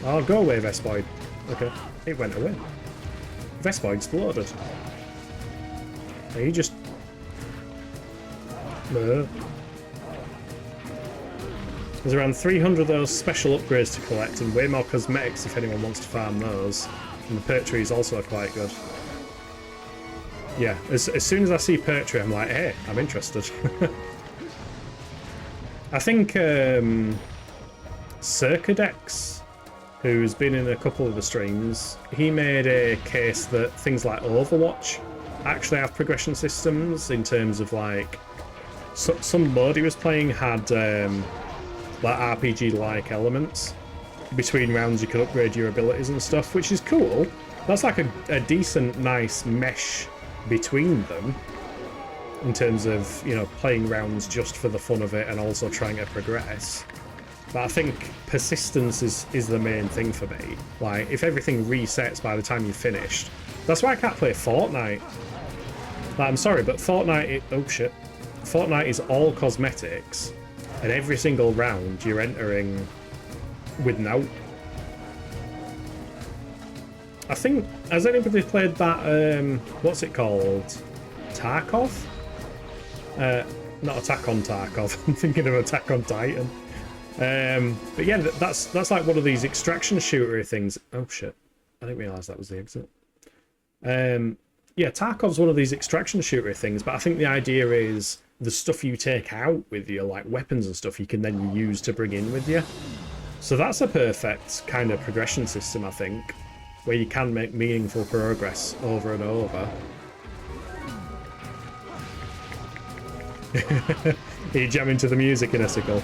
Oh, go away, Vespoid. Okay, it went away. Vespoid's loaded. Are you just... There's around 300 of those special upgrades to collect and way more cosmetics if anyone wants to farm those. And the perk trees also are quite good. Yeah, as soon as I see perk tree, I'm like, hey, I'm interested. I think Circadex, who's been in a couple of the streams, he made a case that things like Overwatch actually have progression systems in terms of like... some mode he was playing had... like RPG-like elements, between rounds you can upgrade your abilities and stuff, which is cool. That's like a decent, nice mesh between them in terms of, you know, playing rounds just for the fun of it and also trying to progress. But I think persistence is the main thing for me. Like, if everything resets by the time you've finished, that's why I can't play Fortnite. Like, I'm sorry, but Fortnite, oh shit. Fortnite is all cosmetics, and every single round you're entering with no. I think, has anybody played that, what's it called? Tarkov? Not Attack on Tarkov, I'm thinking of Attack on Titan. But yeah, that's like one of these extraction shooter things. Oh shit, I didn't realise that was the exit. Yeah, Tarkov's one of these extraction shooter things, but I think the idea is the stuff you take out with you, like weapons and stuff, you can then use to bring in with you. So that's a perfect kind of progression system, I think, where you can make meaningful progress over and over. You jam into the music in Essicle.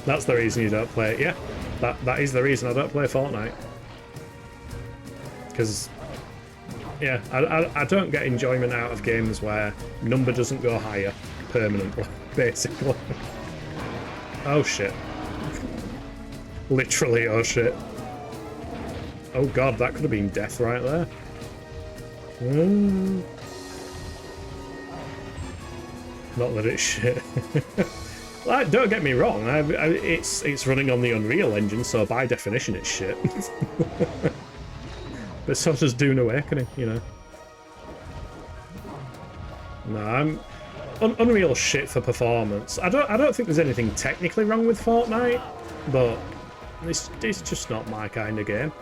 That's the reason you don't play it, yeah. That is the reason I don't play Fortnite. Because, yeah, I don't get enjoyment out of games where number doesn't go higher permanently, basically. Oh shit. Literally, oh shit. Oh god, that could have been death right there. Not that it's shit. Like, don't get me wrong, it's running on the Unreal Engine, so by definition it's shit. But so does Dune Awakening, you know. No, Unreal shit for performance. I don't think there's anything technically wrong with Fortnite, but it's just not my kind of game.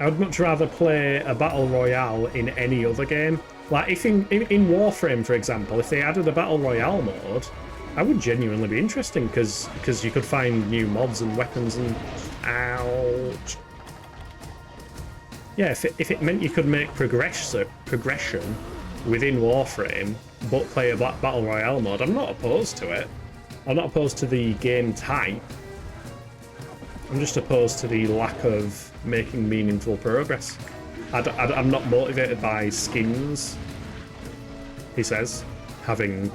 I would much rather play a battle royale in any other game. Like, if in Warframe, for example, if they added a battle royale mode, I would genuinely be interesting, because you could find new mods and weapons and... Ouch. Yeah, if it meant you could make progression within Warframe, but play a battle royale mode, I'm not opposed to it. I'm not opposed to the game type. I'm just opposed to the lack of making meaningful progress. I'm not motivated by skins, he says, having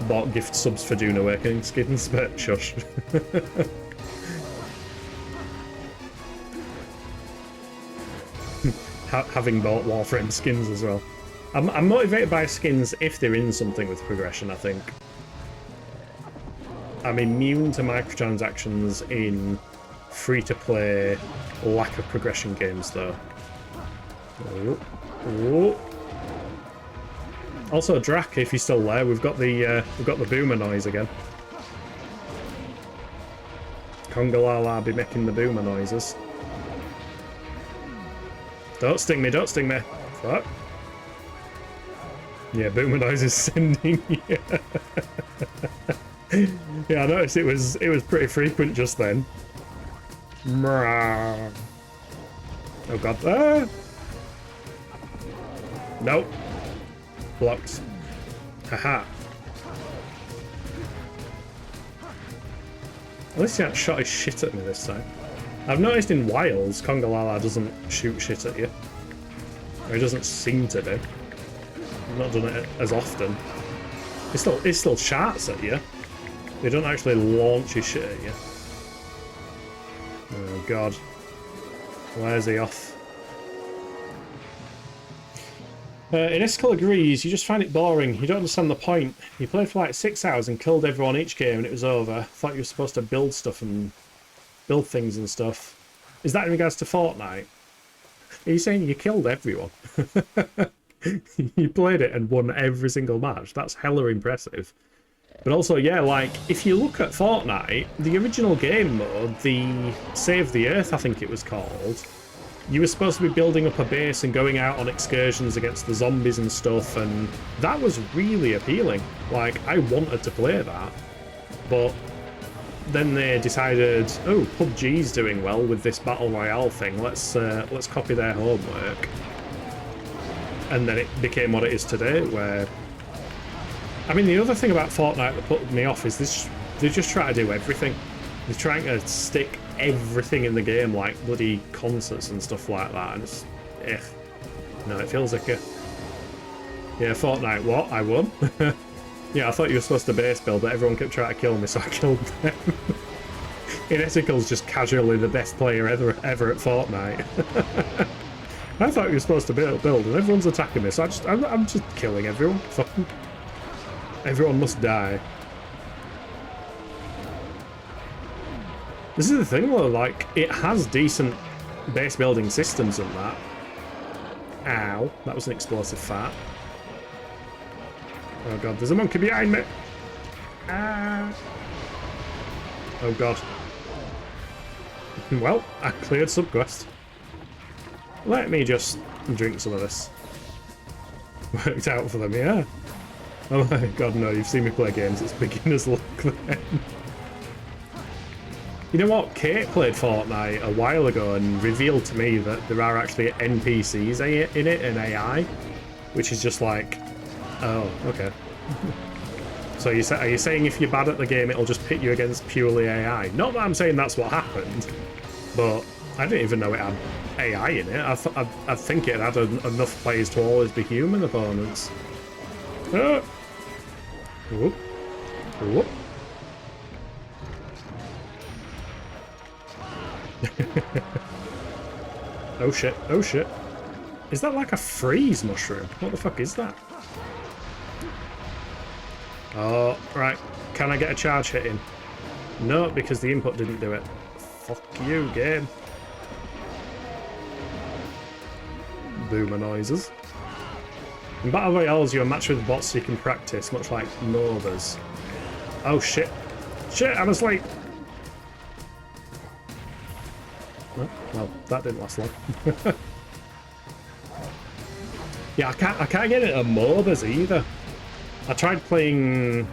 bought gift subs for Dune Awakening skins, but shush. Having bought Warframe skins as well. I'm motivated by skins if they're in something with progression, I think. I'm immune to microtransactions in free-to-play, lack of progression games, though. Ooh. Ooh. Also, Drac, if he's still there, we've got the boomer noise again. Congalala be making the boomer noises. Don't sting me! Don't sting me! Fuck. Yeah, boomer noise is sending. Yeah, I noticed it was pretty frequent just then. Oh god. Ah! Nope. Blocked. Haha. At least he hasn't shot his shit at me this time. I've noticed in Wilds, Congalala doesn't shoot shit at you. Or he doesn't seem to do. I've not done it as often. It still shouts at you. They don't actually launch his shit at you. Oh god. Where's he off? Inescal agrees, you just find it boring. You don't understand the point. You played for like 6 hours and killed everyone each game and it was over. Thought you were supposed to build stuff and build things and stuff. Is that in regards to Fortnite? Are you saying you killed everyone? You played it and won every single match. That's hella impressive. But also, yeah, like, if you look at Fortnite, the original game mode, the Save the Earth, I think it was called, you were supposed to be building up a base and going out on excursions against the zombies and stuff, and that was really appealing. Like, I wanted to play that. But then they decided, oh, PUBG's doing well with this Battle Royale thing, let's copy their homework. And then it became what it is today, where... I mean, the other thing about Fortnite that put me off is They just try to do everything. They're trying to stick everything in the game, like bloody concerts and stuff like that, and it's... No, it feels like a... Yeah, Fortnite, what? I won? Yeah, I thought you were supposed to base build, but everyone kept trying to kill me, so I killed them. Inetical's just casually the best player ever at Fortnite. I thought you were supposed to build, and everyone's attacking me, so I'm just killing everyone. Fucking... Everyone must die. This is the thing though, like, it has decent base building systems and that. Ow, that was an explosive fart. Oh god, there's a monkey behind me! Ah. Oh god. Well, I cleared subquest. Let me just drink some of this. Worked out for them, yeah. Oh my god, no, you've seen me play games, it's beginner's luck then. You know what? Kate played Fortnite a while ago and revealed to me that there are actually NPCs in it and AI, which is just like, oh, okay. So are you saying if you're bad at the game, it'll just pit you against purely AI? Not that I'm saying that's what happened, but I didn't even know it had AI in it. I think it had enough players to always be human opponents. Oh. Whoop. Whoop. Oh shit, oh shit. Is that like a freeze mushroom? What the fuck is that? Oh, right. Can I get a charge hit in? No, because the input didn't do it. Fuck you, game. Boomer noises. In Battle Royales, you're matched with bots so you can practice, much like MOBAs. Oh shit. Shit, I'm asleep! Oh, well, that didn't last long. Yeah, I can't get it at MOBAs either. I tried playing,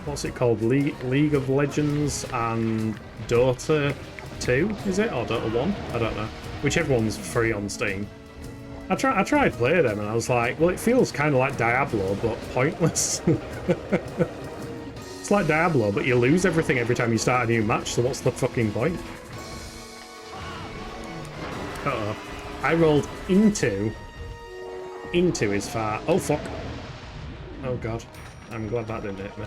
what's it called, League of Legends and Dota 2, is it? Or Dota 1? I don't know. Whichever one's free on Steam. I tried playing them and I was like, well, it feels kind of like Diablo, but pointless. It's like Diablo, but you lose everything every time you start a new match, so what's the fucking point? Uh-oh. I rolled into his fart. Oh, fuck. Oh, God. I'm glad that didn't hit me.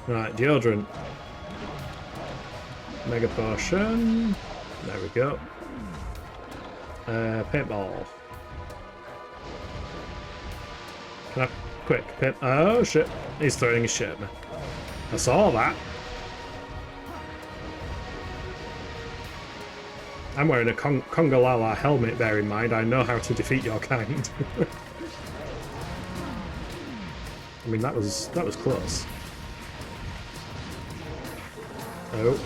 Right, deodorant. Mega potion. There we go. Paintball. Can I... Quick, paint... Oh, shit. He's throwing his shit at me. I saw that. I'm wearing a Congalala helmet, bear in mind. I know how to defeat your kind. I mean, that was close. Oh,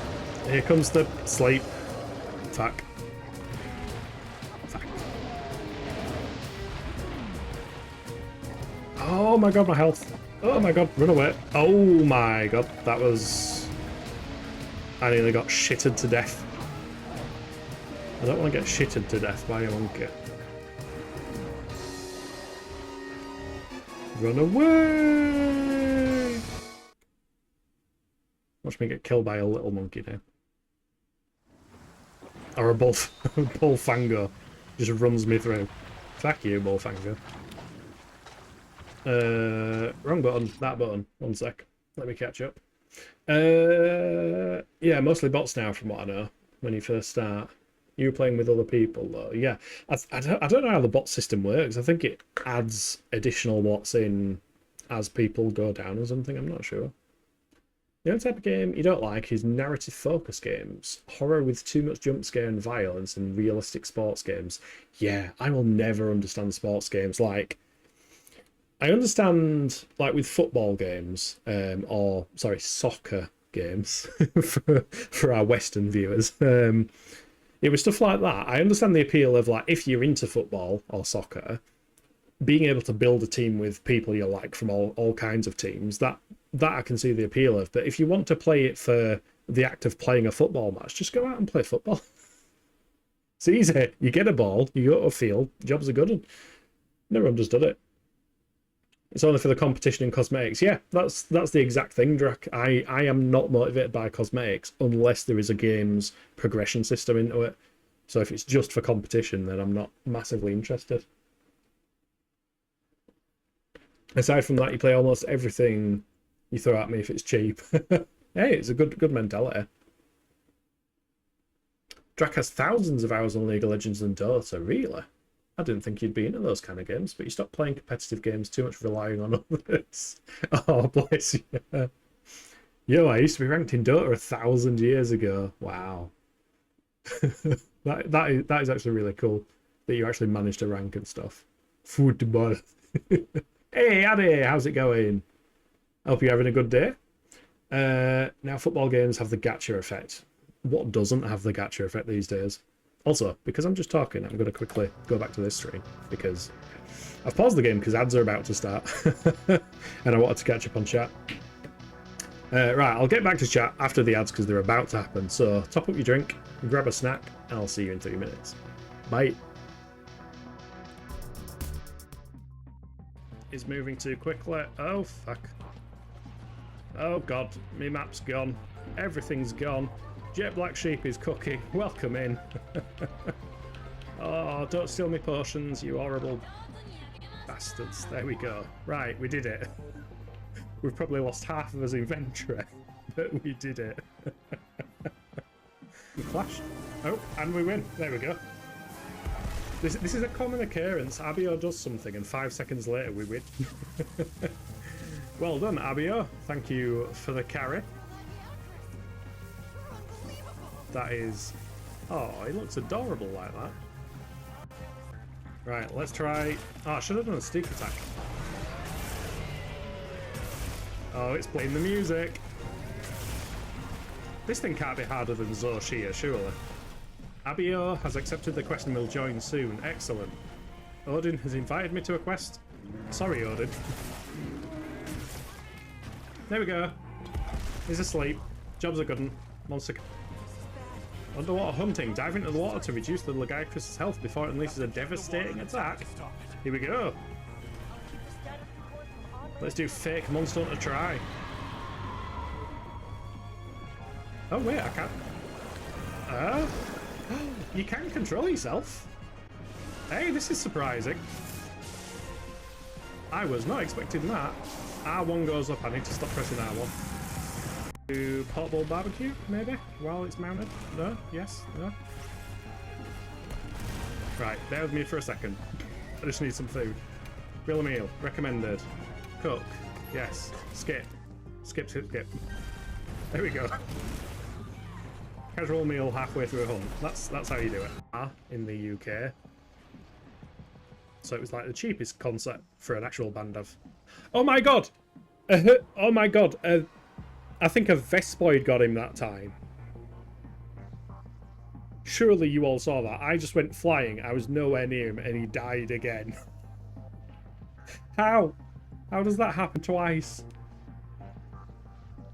here comes the sleep. Fuck. Fuck. Oh my god, my health. Oh my god, run away. Oh my god, that was... I nearly got shitted to death. I don't want to get shitted to death by a monkey. Run away! Watch me get killed by a little monkey now. Or a bullfango. Just runs me through. Fuck you, bullfango. Wrong button. That button. One sec. Let me catch up. Yeah, mostly bots now from what I know. When you first start. You were playing with other people though. Yeah. I don't know how the bot system works. I think it adds additional what's in as people go down or something. I'm not sure. The only type of game you don't like is narrative focus games. Horror with too much jump scare and violence and realistic sports games. Yeah, I will never understand sports games. Like, I understand, like, with football games, or, sorry, soccer games, for our Western viewers. It was stuff like that. I understand the appeal of, like, if you're into football or soccer, being able to build a team with people you like from all kinds of teams, that I can see the appeal of. But if you want to play it for the act of playing a football match, just go out and play football. It's easy. You get a ball, you go to a field, jobs are good. And never understood it. It's only for the competition and cosmetics. Yeah, that's the exact thing, Drac. I am not motivated by cosmetics unless there is a game's progression system into it. So if it's just for competition, then I'm not massively interested. Aside from that, you play almost everything you throw at me if it's cheap. Hey, it's a good mentality. Drac has thousands of hours on League of Legends and Dota, really? I didn't think you'd be into those kind of games, but you stopped playing competitive games, too much relying on others. Oh, bless you. Yo, I used to be ranked in Dota 1,000 years ago. Wow. that is actually really cool that you actually managed to rank and stuff. Football. Hey, Addy, how's it going? Hope you're having a good day. Now, football games have the gacha effect. What doesn't have the gacha effect these days? Also, because I'm just talking, I'm going to quickly go back to this stream because I've paused the game because ads are about to start and I wanted to catch up on chat. Right, I'll get back to chat after the ads because they're about to happen. So top up your drink, grab a snack, and I'll see you in 3 minutes. Bye. Is moving too quickly. Oh, fuck. Oh, God. My map's gone. Everything's gone. Jet Black Sheep is cooking. Welcome in. Oh, don't steal me potions, you horrible bastards. There we go. Right, we did it. We've probably lost half of his inventory, but we did it. We flashed. Oh, and we win. There we go. This is a common occurrence. Abio does something, and 5 seconds later we win. Well done, Abio. Thank you for the carry. That is... Oh, it looks adorable like that. Right, let's try... Oh, I should have done a steep attack. Oh, it's playing the music. This thing can't be harder than Zoshia, surely. Abio has accepted the quest and will join soon. Excellent. Odin has invited me to a quest. Sorry, Odin. There we go. He's asleep. Job's a good one. Monster... Underwater hunting. Dive into the water to reduce the Legiacrus's health before it unleashes a devastating attack. Here we go. Let's do fake monster hunter try. Oh wait, I can't. You can control yourself. Hey, this is surprising. I was not expecting that. R1 goes up. I need to stop pressing R1. Do portable barbecue, maybe, while it's mounted? No? Yes? No? Right, bear with me for a second. I just need some food. Grill a meal. Recommended. Cook. Yes. Skip. Skip, skip, skip. There we go. Casual meal halfway through a hunt. That's how you do it. In the UK. So it was like the cheapest concert for an actual band of... Oh my god! Oh my god! I think a Vespoid got him that time. Surely you all saw that. I just went flying. I was nowhere near him and he died again. How? How does that happen twice?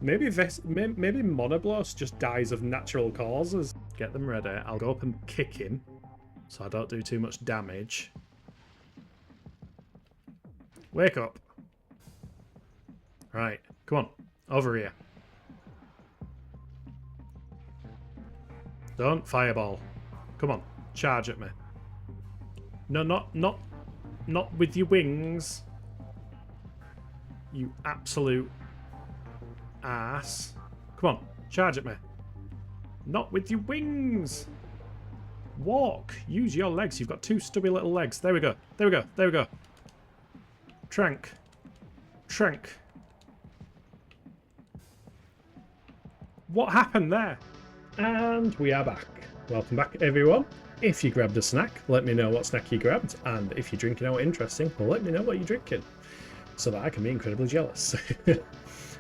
Maybe maybe Monoblos just dies of natural causes. Get them ready. I'll go up and kick him so I don't do too much damage. Wake up. Right, come on. Over here. Don't fireball. Come on, charge at me. No, not with your wings. You absolute ass. Come on, charge at me. Not with your wings. Walk. Use your legs. You've got two stubby little legs. There we go. There we go. There we go. Trank. Trank. What happened there? And we are back. Welcome back, everyone. If you grabbed a snack, let me know what snack you grabbed. And if you're drinking out interesting, let me know what you're drinking so that I can be incredibly jealous.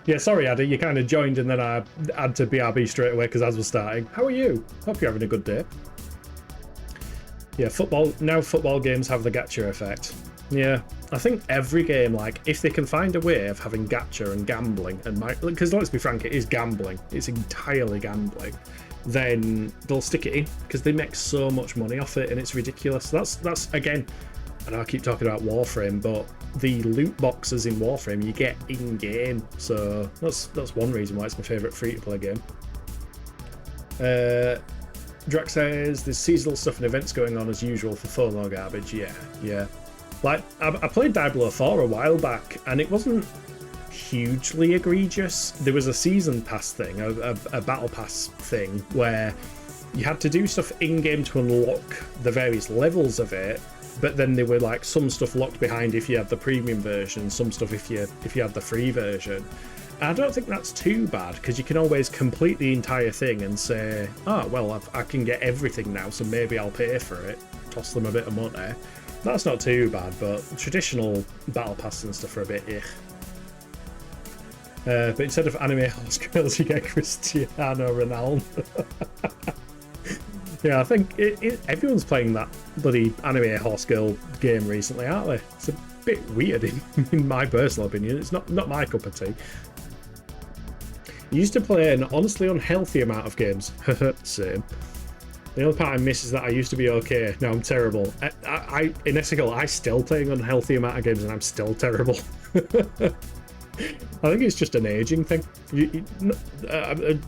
Yeah, sorry, Addy, you kind of joined and then I had to BRB straight away because as was starting. How are you? Hope you're having a good day. Yeah, football games have the gacha effect. Yeah, I think every game, like, if they can find a way of having gacha and gambling, and because let's be frank, it is gambling, it's entirely gambling, then they'll stick it in because they make so much money off it and it's ridiculous. That's again, I know I keep talking about Warframe, but the loot boxes in Warframe you get in-game, so that's one reason why it's my favourite free-to-play game. Drax says there's seasonal stuff and events going on as usual for FOMO garbage. Yeah. Like, I played Diablo 4 a while back, and it wasn't hugely egregious. There was a season pass thing, a battle pass thing, where you had to do stuff in-game to unlock the various levels of it, but then there were like some stuff locked behind if you had the premium version, some stuff if you had the free version. And I don't think that's too bad, because you can always complete the entire thing and say, oh, well, I can get everything now, so maybe I'll pay for it, toss them a bit of money. That's not too bad, but traditional battle pass and stuff are a bit but instead of anime horse girls, you get Cristiano Ronaldo. Yeah, I think everyone's playing that bloody anime horse girl game recently, aren't they? It's a bit weird in my personal opinion. It's not my cup of tea. I used to play an honestly unhealthy amount of games. Same. The only part I miss is that I used to be okay. Now I'm terrible. In Essigal, I still play an unhealthy amount of games and I'm still terrible. I think it's just an aging thing.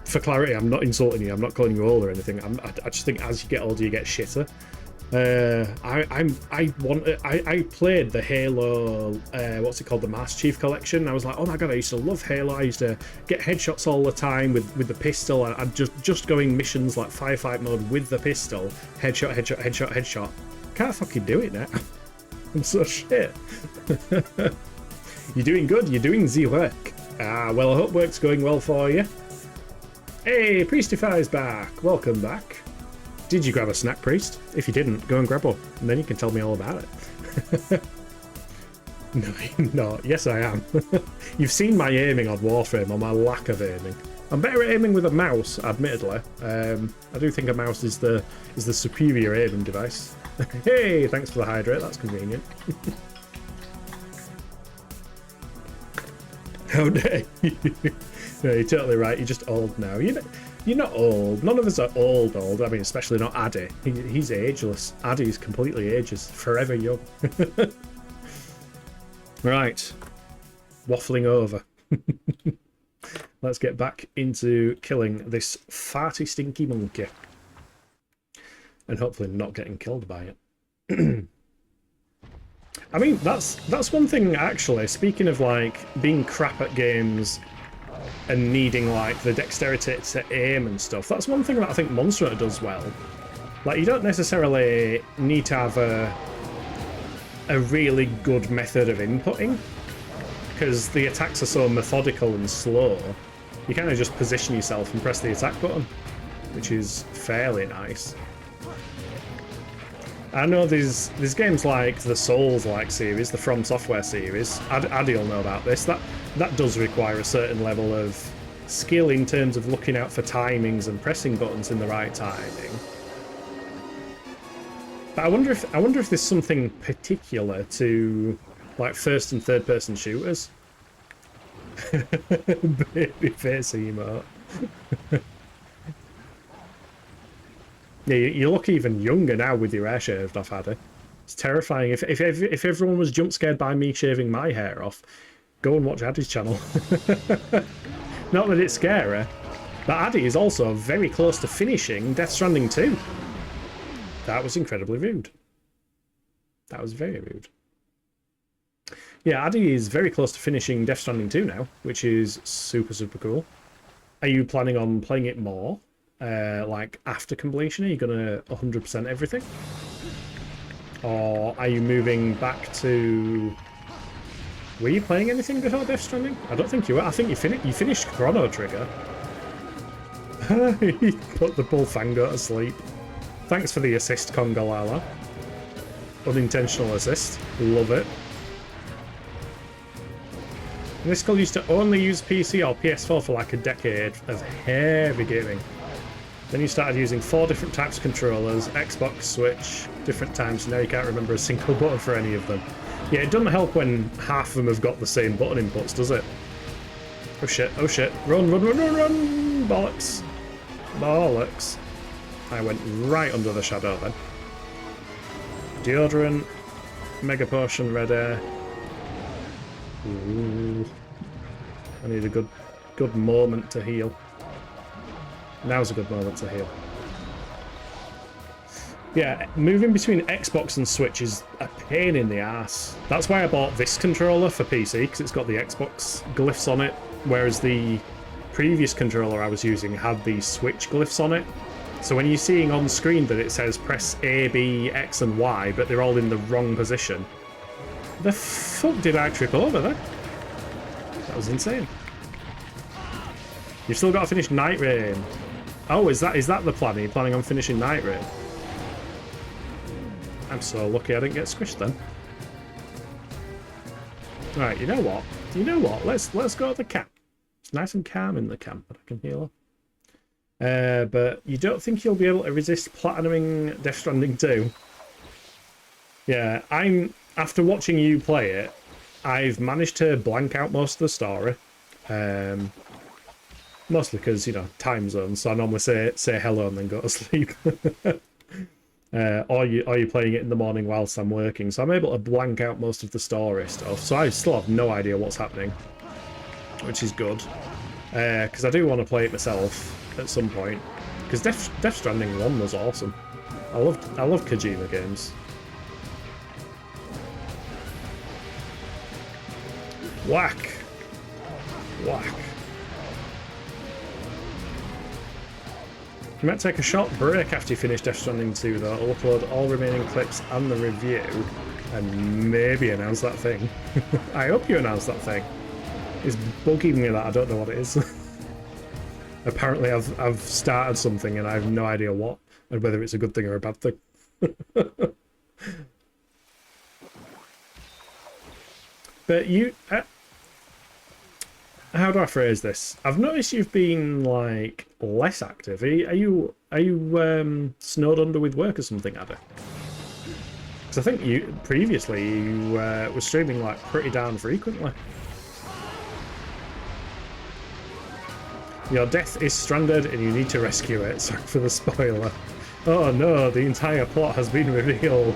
For clarity, I'm not insulting you. I'm not calling you old or anything. I just think as you get older, you get shitter. I played the Halo, what's it called, the Master Chief Collection. I was like, oh my god, I used to love Halo. I used to get headshots all the time with the pistol. I'm just going missions like firefight mode with the pistol. Headshot. Can't fucking do it now. I'm so shit. You're doing good. You're doing the work. Well, I hope work's going well for you. Hey, Priestify's back. Welcome back. Did you grab a snack, Priest? If you didn't, go and grab one, and then you can tell me all about it. No, you're not. Yes, I am. You've seen my aiming on Warframe, or my lack of aiming. I'm better at aiming with a mouse, admittedly. I do think a mouse is the superior aiming device. Hey, thanks for the hydrate. That's convenient. How dare you? No, you're totally right. You're just old now. You're not old. None of us are old. I mean, especially not Addy. He's ageless. Addy's completely ageless. Forever young. Right. Waffling over. Let's get back into killing this farty, stinky monkey. And hopefully not getting killed by it. I mean, that's one thing, actually. Speaking of, like, being crap at games and needing, like, the dexterity to aim and stuff, that's one thing that I think Monster Hunter does well. Like, you don't necessarily need to have a really good method of inputting, because the attacks are so methodical and slow. You kind of just position yourself and press the attack button, which is fairly nice. I know there's games like the Souls-like series, the From Software series. Addy will know about this. That does require a certain level of skill in terms of looking out for timings and pressing buttons in the right timing. But I wonder if there's something particular to like first and third person shooters. Baby face emote. Yeah, you look even younger now with your hair shaved off, Addy. It's terrifying. If everyone was jump scared by me shaving my hair off, go and watch Addy's channel. Not that it's scary, but Addy is also very close to finishing Death Stranding 2. That was incredibly rude. That was very rude. Yeah, Addy is very close to finishing Death Stranding 2 now, which is super, super cool. Are you planning on playing it more? Like after completion, are you gonna 100% everything, or are you moving back to? Were you playing anything before Death Stranding? I don't think you were. I think you finished Chrono Trigger. He put the Bullfango to sleep. Thanks for the assist, Congalala. Unintentional assist. Love it. And this girl used to only use PC or PS4 for like a decade of heavy gaming. Then you started using 4 different types of controllers, Xbox, Switch, different times. Now you can't remember a single button for any of them. Yeah, it doesn't help when half of them have got the same button inputs, does it? Oh shit, oh shit. Run, run, run, run, run! Bollocks. Bollocks. I went right under the shadow then. Deodorant. Mega potion ready. Ooh. I need a good moment to heal. Now's a good moment to heal. Yeah, moving between Xbox and Switch is a pain in the ass. That's why I bought this controller for PC, because it's got the Xbox glyphs on it, whereas the previous controller I was using had the Switch glyphs on it. So when you're seeing on screen that it says press A, B, X and Y, but they're all in the wrong position. The fuck did I trip over there? That was insane. You've still got to finish Night Rain. Oh, is that the plan? Are you planning on finishing Night Rain? I'm so lucky I didn't get squished then. Right, you know what? Let's go to the camp. It's nice and calm in the camp, but I can heal up. But you don't think you'll be able to resist platinuming Death Stranding 2? Yeah, after watching you play it, I've managed to blank out most of the story. Mostly because, you know, time zones, so I normally say hello and then go to sleep. Or you're playing it in the morning whilst I'm working, so I'm able to blank out most of the story stuff. So I still have no idea what's happening, which is good. Because I do want to play it myself at some point. Because Death Stranding 1 was awesome. I love Kojima games. Whack! Whack. You might take a short break after you finish Death Stranding 2 though. I'll upload all remaining clips and the review and maybe announce that thing. I hope you announce that thing. It's bugging me that I don't know what it is. Apparently I've started something and I have no idea what and whether it's a good thing or a bad thing. But you... how do I phrase this? I've noticed you've been like less active. Are you snowed under with work or something, Ada? Because I think you previously were streaming like pretty damn frequently. Your death is stranded and you need to rescue it. Sorry for the spoiler. Oh no, the entire plot has been revealed.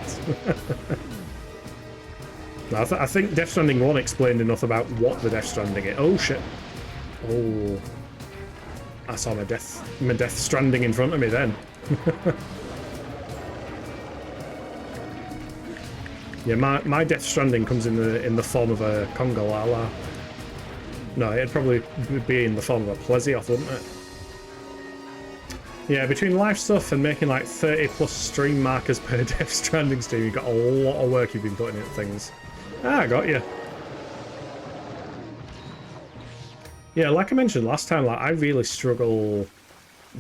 No, I think Death Stranding 1 explained enough about what the Death Stranding is. Oh shit. Oh. I saw my Death Stranding in front of me then. Yeah, my Death Stranding comes in the form of a Conga Lala. No, it'd probably be in the form of a Plesioth, wouldn't it? Yeah, between live stuff and making like 30 plus stream markers per Death Stranding stream, you've got a lot of work you've been putting into things. Ah, I got you. Yeah, like I mentioned last time, like I really struggle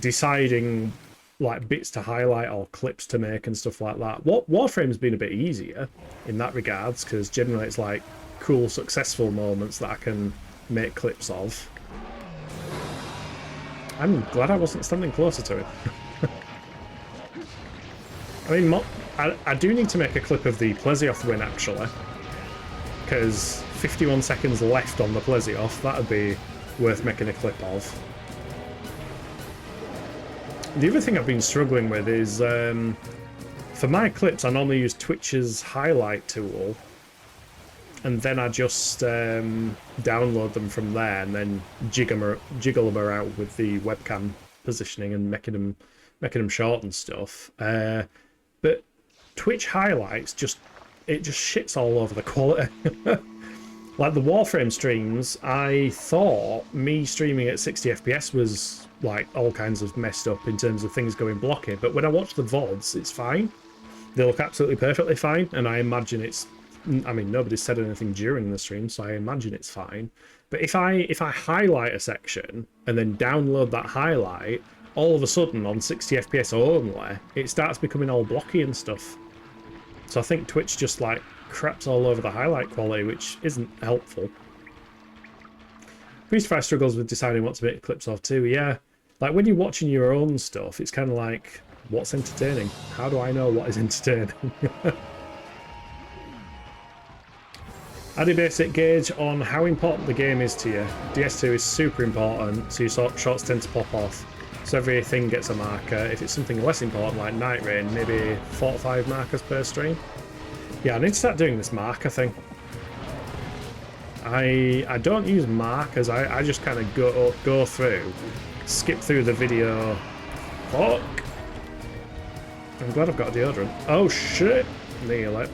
deciding like bits to highlight or clips to make and stuff like that. Warframe's been a bit easier in that regards because generally it's like cool, successful moments that I can make clips of. I'm glad I wasn't standing closer to it. I mean, I do need to make a clip of the Plesioth win actually. Because 51 seconds left on the Plesioth, that'd be worth making a clip of. The other thing I've been struggling with is, for my clips, I normally use Twitch's highlight tool, and then I just download them from there, and then jiggle them around with the webcam positioning and making them short and stuff. But Twitch highlights just shits all over the quality. Like the Warframe streams, I thought me streaming at 60 FPS was like all kinds of messed up in terms of things going blocky, but when I watch the VODs, it's fine. They look absolutely perfectly fine, and I imagine it's... I mean, nobody's said anything during the stream, so I imagine it's fine. But if I highlight a section and then download that highlight, all of a sudden on 60 FPS only, it starts becoming all blocky and stuff. So I think Twitch just like craps all over the highlight quality, which isn't helpful. Beastify struggles with deciding what to make clips of too, yeah. Like when you're watching your own stuff, it's kind of like, what's entertaining? How do I know what is entertaining? Add a basic gauge on how important the game is to you. DS2 is super important, so your shorts tend to pop off. So everything gets a marker. If it's something less important like Night Rain, maybe 4 or 5 markers per stream. Yeah, I need to start doing this marker thing. I don't use markers. I just kind of go through, skip through the video. Fuck. I'm glad I've got a deodorant. Oh shit! Nearly.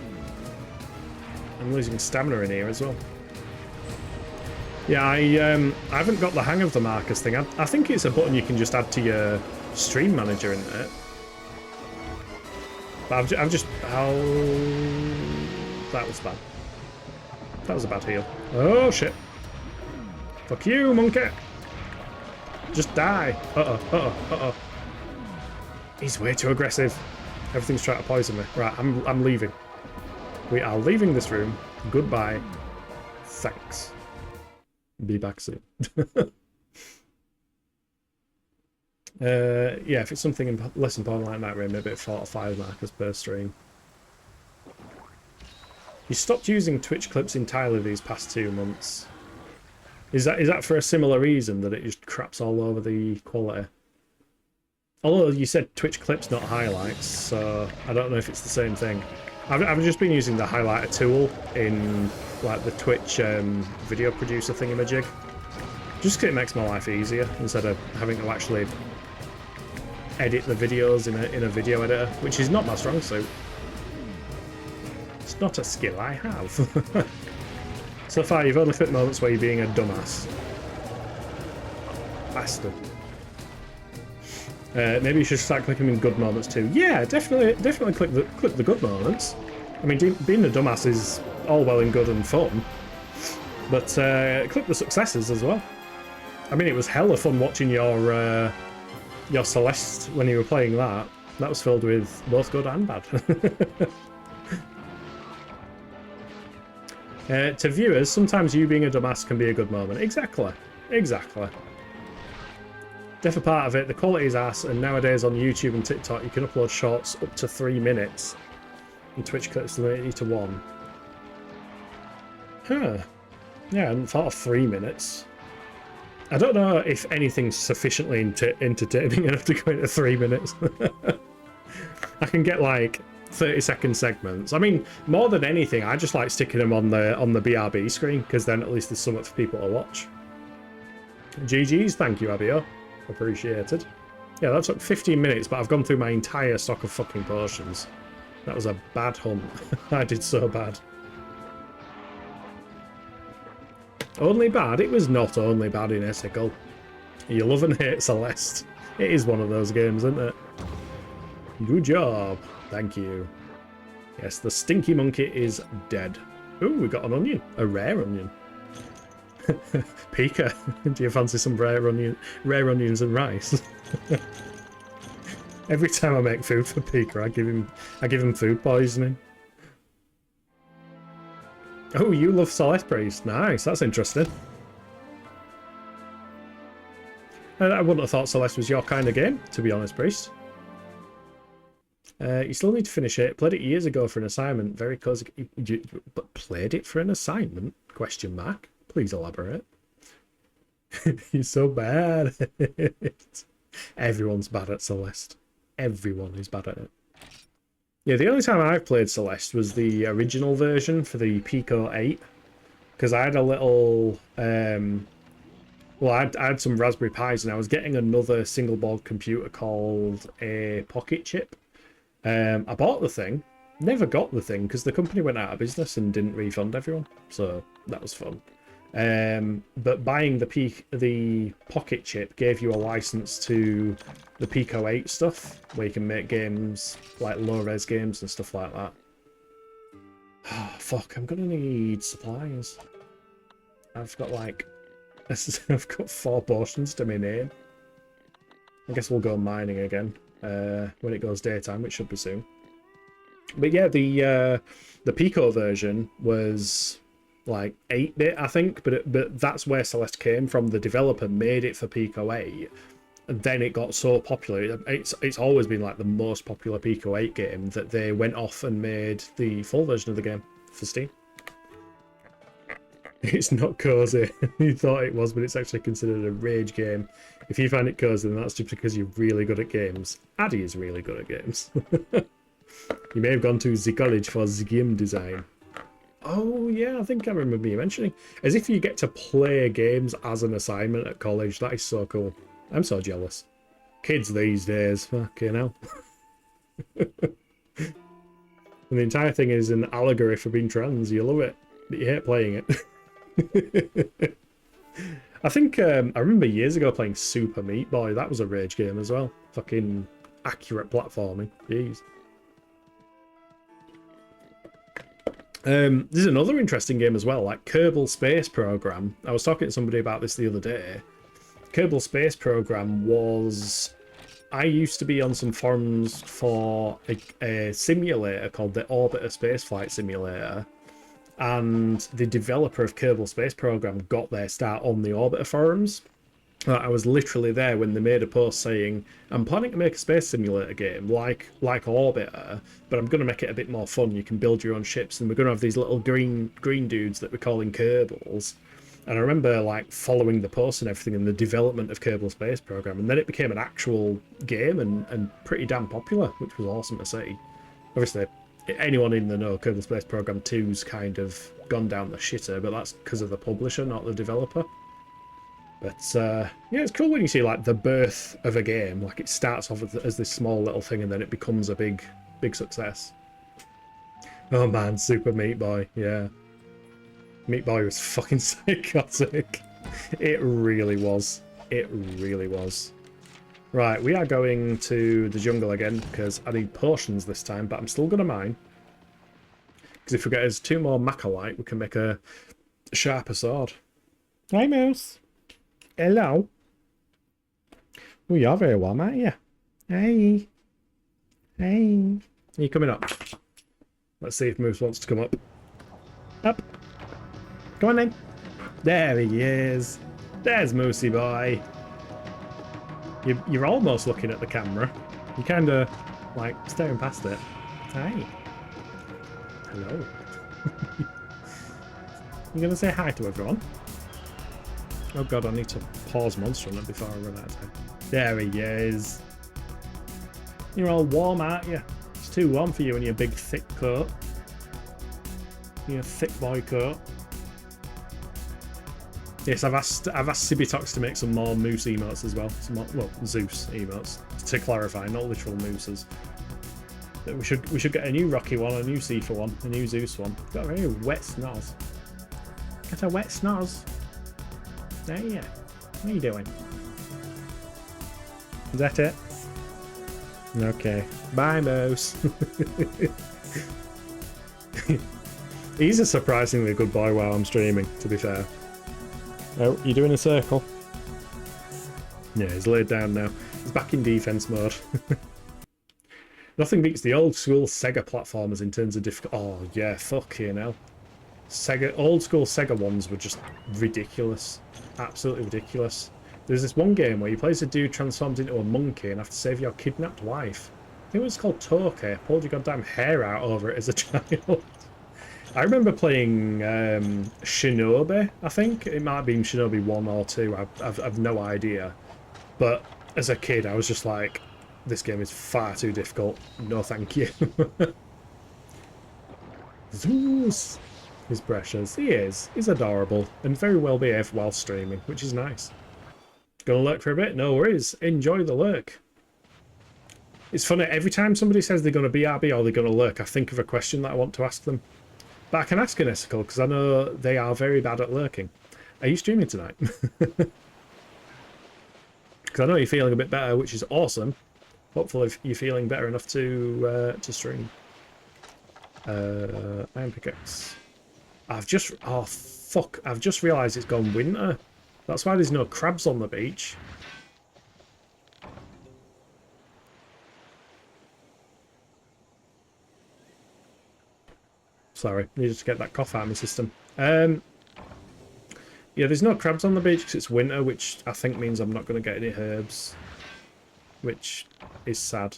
I'm losing stamina in here as well. Yeah, I haven't got the hang of the markers thing. I think it's a button you can just add to your stream manager, isn't it? But I've just... Oh... That was bad. That was a bad heal. Oh, shit. Fuck you, monkey. Just die. Uh-oh, uh-oh, uh-oh. He's way too aggressive. Everything's trying to poison me. Right, I'm leaving. We are leaving this room. Goodbye. Thanks. Be back soon. Yeah, if it's something less important like that, maybe at 4 or 5 markers per stream. You stopped using Twitch clips entirely these past 2 months. Is that for a similar reason, that it just craps all over the quality? Although you said Twitch clips, not highlights, so I don't know if it's the same thing. I've just been using the highlighter tool in like the Twitch video producer thingamajig, just because it makes my life easier instead of having to actually edit the videos in a video editor, which is not my strong suit. It's not a skill I have. So far, you've only fit moments where you're being a dumbass. Bastard. Maybe you should start clicking in good moments too. Yeah, definitely click the good moments. I mean, being a dumbass is all well and good and fun, but click the successes as well. I mean, it was hella fun watching your Celeste when you were playing that. That was filled with both good and bad. To viewers, sometimes you being a dumbass can be a good moment. Exactly. Exactly. Def a part of it, the quality is ass, and nowadays on YouTube and TikTok you can upload shorts up to 3 minutes, and Twitch clips limited to 1. Huh. Yeah, I hadn't thought of 3 minutes. I don't know if anything's sufficiently entertaining enough to go into 3 minutes. I can get like 30-second segments. I mean, more than anything, I just like sticking them on the BRB screen, because then at least there's something for people to watch. GG's, thank you, Abio. Appreciated. Yeah, that took 15 minutes, but I've gone through my entire stock of fucking potions. That was a bad hunt. I did so bad. Only bad? It was not only bad in Essicle. You love and hate Celeste. It is one of those games, isn't it? Good job. Thank you. Yes, the stinky monkey is dead. Ooh, we got an onion. A rare onion. Pika, do you fancy some rare onions and rice? Every time I make food for Pika, I give him food poisoning. Oh, you love Celeste Priest. Nice, that's interesting. I wouldn't have thought Celeste was your kind of game, to be honest, Priest. You still need to finish it. Played it years ago for an assignment. Very cozy. But played it for an assignment? Question mark. Please elaborate. You're so bad at it. Everyone's bad at Celeste. Everyone is bad at it. Yeah, the only time I've played Celeste was the original version for the Pico 8. Because I had a little... well, I had some Raspberry Pis, and I was getting another single-board computer called a Pocket Chip. I bought the thing. Never got the thing, because the company went out of business and didn't refund everyone. So, that was fun. But buying the Pocket Chip gave you a license to the Pico 8 stuff, where you can make games, like low-res games and stuff like that. Oh, fuck, I'm gonna need supplies. I've got like... I've got 4 potions to my name. I guess we'll go mining again when it goes daytime, which should be soon. But yeah, the Pico version was... like 8-bit, I think, but that's where Celeste came from. The developer made it for Pico 8, and then it got so popular. It's always been like the most popular Pico 8 game that they went off and made the full version of the game for Steam. It's not cozy. You thought it was, but it's actually considered a rage game. If you find it cozy, then that's just because you're really good at games. Addy is really good at games. You may have gone to the college for the game design. Oh, yeah, I think I remember you mentioning. As if you get to play games as an assignment at college. That is so cool. I'm so jealous. Kids these days, fucking hell. And the entire thing is an allegory for being trans. You love it, but you hate playing it. I think I remember years ago playing Super Meat Boy. That was a rage game as well. Fucking accurate platforming. Jeez. There's another interesting game as well, like Kerbal Space Program. I was talking to somebody about this the other day. Kerbal Space Program was... I used to be on some forums for a simulator called the Orbiter Spaceflight Simulator, and the developer of Kerbal Space Program got their start on the Orbiter forums. I was literally there when they made a post saying, I'm planning to make a space simulator game like Orbiter, but I'm going to make it a bit more fun. You can build your own ships, and we're going to have these little green dudes that we're calling Kerbals. And I remember like following the post and everything and the development of Kerbal Space Program, and then it became an actual game and pretty damn popular, which was awesome to see. Obviously, anyone in the know, Kerbal Space Program 2's kind of gone down the shitter, but that's because of the publisher, not the developer. But yeah, it's cool when you see like the birth of a game. Like it starts off as this small little thing, and then it becomes a big success. Oh man, Super Meat Boy, yeah. Meat Boy was fucking psychotic. It really was. It really was. Right, we are going to the jungle again because I need potions this time, but I'm still going to mine. Because if we get us 2 more macrolite, we can make a sharper sword. Hi, Mouse. Hello. Oh, you're very warm, aren't you? Hey. Hey. Are you coming up? Let's see if Moose wants to come up. Up. Come on then. There he is. There's Moosey boy. You're almost looking at the camera. You're kind of like staring past it. Hi. Hello. You gonna say hi to everyone? Oh god, I need to pause Monster Hunter before I run out of time. There he is. You're all warm, aren't you? It's too warm for you in your big thick coat. Your thick boy coat. Yes, I've asked Sibitox to make some more moose emotes as well. Some more, well, Zeus emotes. To clarify, not literal mooses. We should get a new Rocky one, a new Sifa one, a new Zeus one. Got a very wet snoz. Got a wet snoz. There you. What are you doing? Is that it? Okay. Bye, Moose. He's a surprisingly good boy while I'm streaming, to be fair. Oh, you're doing a circle? Yeah, he's laid down now. He's back in defense mode. Nothing beats the old school Sega platformers in terms of difficulty. Oh, yeah, fucking hell. Old school Sega ones were just ridiculous. Absolutely ridiculous. There's this one game where you play as a dude transformed into a monkey and have to save your kidnapped wife. I think it was called Toke. Pulled your goddamn hair out over it as a child. I remember playing Shinobi, I think. It might have been Shinobi 1 or 2. I've no idea. But as a kid, I was just like, this game is far too difficult. No thank you. Zeus! He's precious. He is. He's adorable. And very well behaved while streaming, which is nice. Gonna lurk for a bit? No worries. Enjoy the lurk. It's funny, every time somebody says they're going to BRB or they're going to lurk, I think of a question that I want to ask them. But I can ask an Essicle, because I know they are very bad at lurking. Are you streaming tonight? Because I know you're feeling a bit better, which is awesome. Hopefully you're feeling better enough to stream. Iron pickaxe. Oh fuck, I've just realised it's gone winter. That's why there's no crabs on the beach. Sorry, needed to get that cough out of my system. Yeah, there's no crabs on the beach because it's winter, which I think means I'm not going to get any herbs. Which is sad.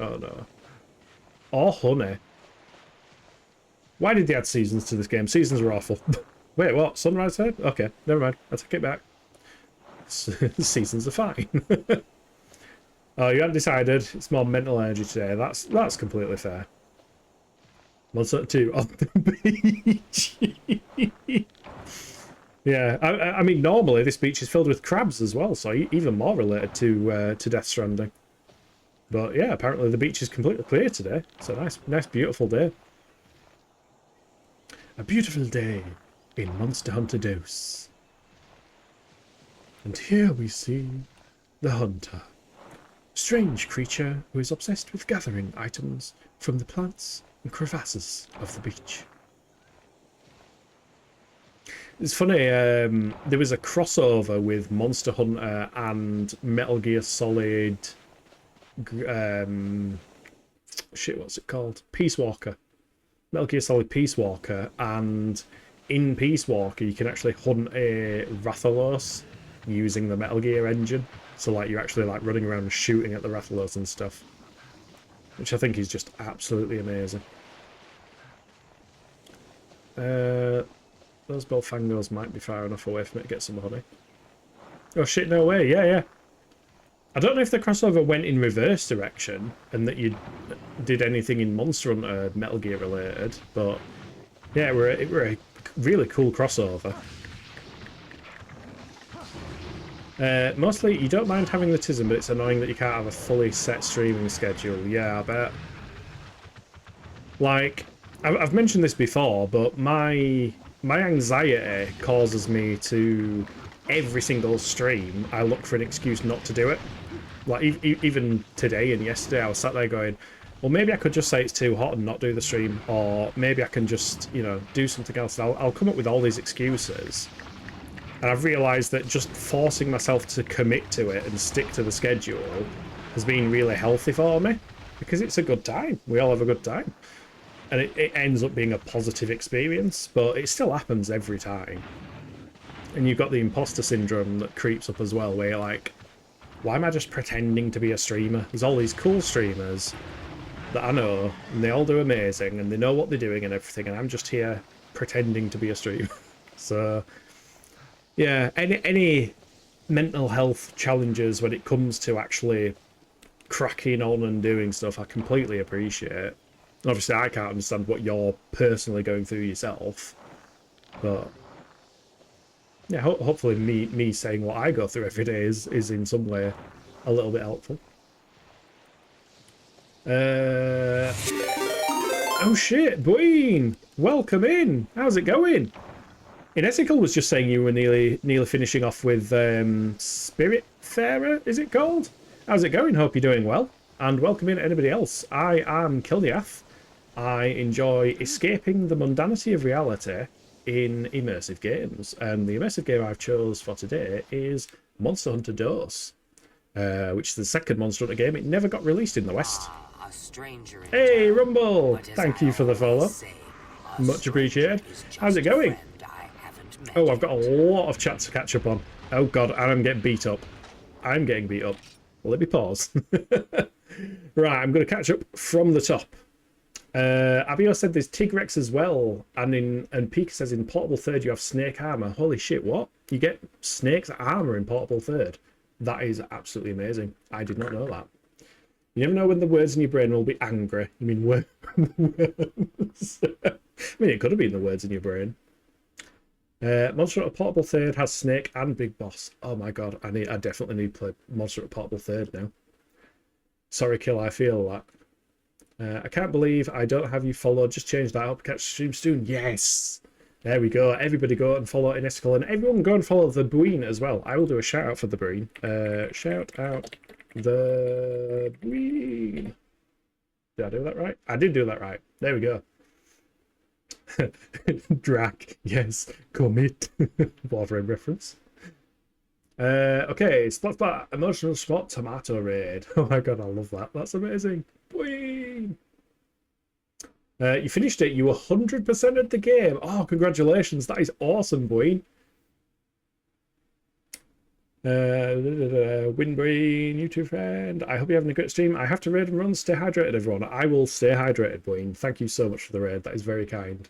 Oh no. Or honey. Why did they add seasons to this game? Seasons are awful. Wait, what? Sunrise herb? Okay, never mind. I take it back. Seasons are fine. Oh, you haven't decided. It's more mental energy today. That's completely fair. Monster Hunter 2 on the beach. Yeah, I mean, normally this beach is filled with crabs as well, so even more related to Death Stranding. But yeah, apparently the beach is completely clear today. It's a nice, beautiful day. A beautiful day in Monster Hunter Dose. And here we see the hunter. A strange creature who is obsessed with gathering items from the plants and crevasses of the beach. It's funny, there was a crossover with Monster Hunter and Metal Gear Solid... shit, what's it called? Peace Walker. Metal Gear Solid Peace Walker, and in Peace Walker you can actually hunt a Rathalos using the Metal Gear engine. So like you're actually like running around and shooting at the Rathalos and stuff, which I think is just absolutely amazing. Those Belfangos might be far enough away for me to get some honey. Oh shit, no way, yeah. I don't know if the crossover went in reverse direction and that you did anything in Monster Hunter Metal Gear related, but yeah, it were a really cool crossover. Mostly, you don't mind having the tism, but it's annoying that you can't have a fully set streaming schedule. Yeah, I bet. Like, I've mentioned this before, but my anxiety causes me to, every single stream, I look for an excuse not to do it. Like, even today and yesterday, I was sat there going, well, maybe I could just say it's too hot and not do the stream, or maybe I can just, you know, do something else. I'll come up with all these excuses. And I've realised that just forcing myself to commit to it and stick to the schedule has been really healthy for me, because it's a good time. We all have a good time. And it ends up being a positive experience, but it still happens every time. And you've got the imposter syndrome that creeps up as well, where you're like, why am I just pretending to be a streamer? There's all these cool streamers that I know, and they all do amazing, and they know what they're doing and everything, and I'm just here pretending to be a streamer. So, yeah, any mental health challenges when it comes to actually cracking on and doing stuff, I completely appreciate. Obviously, I can't understand what you're personally going through yourself, but yeah, hopefully me saying what I go through every day is in some way a little bit helpful. Oh shit, Bween! Welcome in! How's it going? Inesical was just saying you were nearly finishing off with Spiritfarer, is it called? How's it going? Hope you're doing well. And welcome in anybody else. I am Kilniath. I enjoy escaping the mundanity of reality in immersive games, and the immersive game I've chose for today is Monster Hunter Dose, which is the second Monster Hunter game. It never got released in the West. Hey Rumble, thank you for the follow, much appreciated. How's it going? Oh, I've got a lot of chat to catch up on. Oh god, and I'm getting beat up. I'm getting beat up. Let me pause. Right, I'm going to catch up from the top. Abio said there's Tigrex as well, and Pika says in Portable Third you have Snake Armor. Holy shit, what? You get Snake's Armor in Portable Third? That is absolutely amazing. I did not know that. You never know when the words in your brain will be angry. You mean words? I mean, it could have been the words in your brain. Monster Hunter Portable Third has Snake and Big Boss. Oh my god, I definitely need to play Monster Hunter Portable Third now. Sorry, Kill, I feel that. I can't believe I don't have you followed. Just change that up. Catch stream soon. Yes. There we go. Everybody go and follow Inestical, and everyone go and follow the Buin as well. I will do a shout out for the Buin. Shout out the Buin. Did I do that right? I did do that right. There we go. Drac. Yes. Commit. Wolverine reference. Okay, Splat Emotional Spot Tomato Raid. Oh my god, I love that. That's amazing. Whee! You finished it. You 100%ed the game. Oh, congratulations. That is awesome, Boyne. Windbrain, YouTube friend. I hope you're having a great stream. I have to raid and run. Stay hydrated, everyone. I will stay hydrated, Boyne. Thank you so much for the raid. That is very kind.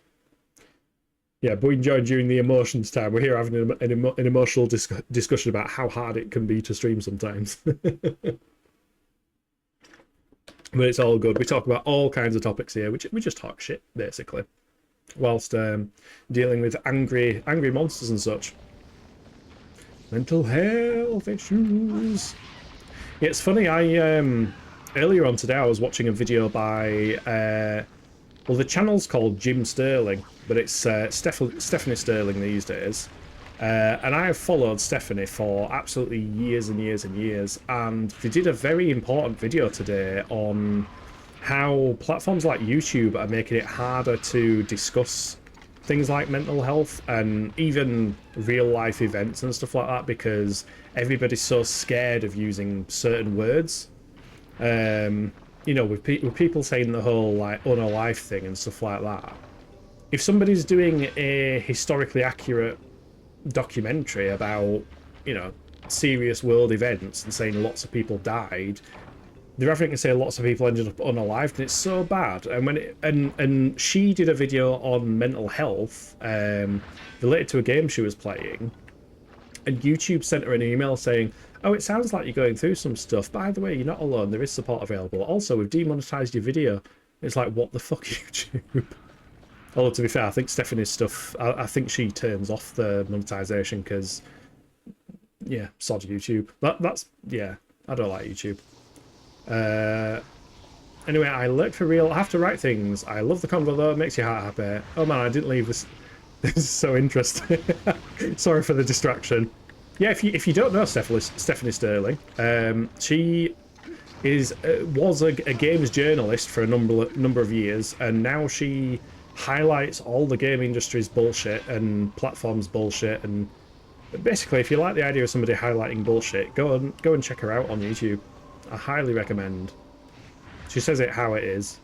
Yeah, Boyne joined during the emotions time. We're here having an emotional discussion about how hard it can be to stream sometimes. But it's all good. We talk about all kinds of topics here, which we just talk shit, basically, whilst dealing with angry monsters and such. Mental health issues. Yeah, it's funny, earlier on today I was watching a video by, well, the channel's called Jim Sterling, but it's Stephanie Sterling these days. And I have followed Stephanie for absolutely years and years and years, and they did a very important video today on how platforms like YouTube are making it harder to discuss things like mental health and even real life events and stuff like that, because everybody's so scared of using certain words. You know, with people saying the whole like unalive thing and stuff like that. If somebody's doing a historically accurate documentary about, you know, serious world events and saying lots of people died, they're having to say lots of people ended up unalived, and it's so bad. And when and she did a video on mental health related to a game she was playing, and YouTube sent her an email saying, oh, it sounds like you're going through some stuff. By the way, you're not alone. There is support available. Also, we've demonetized your video. It's like, what the fuck, YouTube? Although, to be fair, I think Stephanie's stuff, I think she turns off the monetization because, yeah, sod YouTube. That's, yeah, I don't like YouTube. Anyway, I lurk for real. I have to write things. I love the convo, though. It makes your heart happy. Oh, man, I didn't leave this. This is so interesting. Sorry for the distraction. Yeah, if you don't know Stephanie Sterling, she was a games journalist for a number of years, and now she highlights all the game industry's bullshit and platforms bullshit. And basically, if you like the idea of somebody highlighting bullshit, go and check her out on YouTube. I highly recommend. She says it how it is.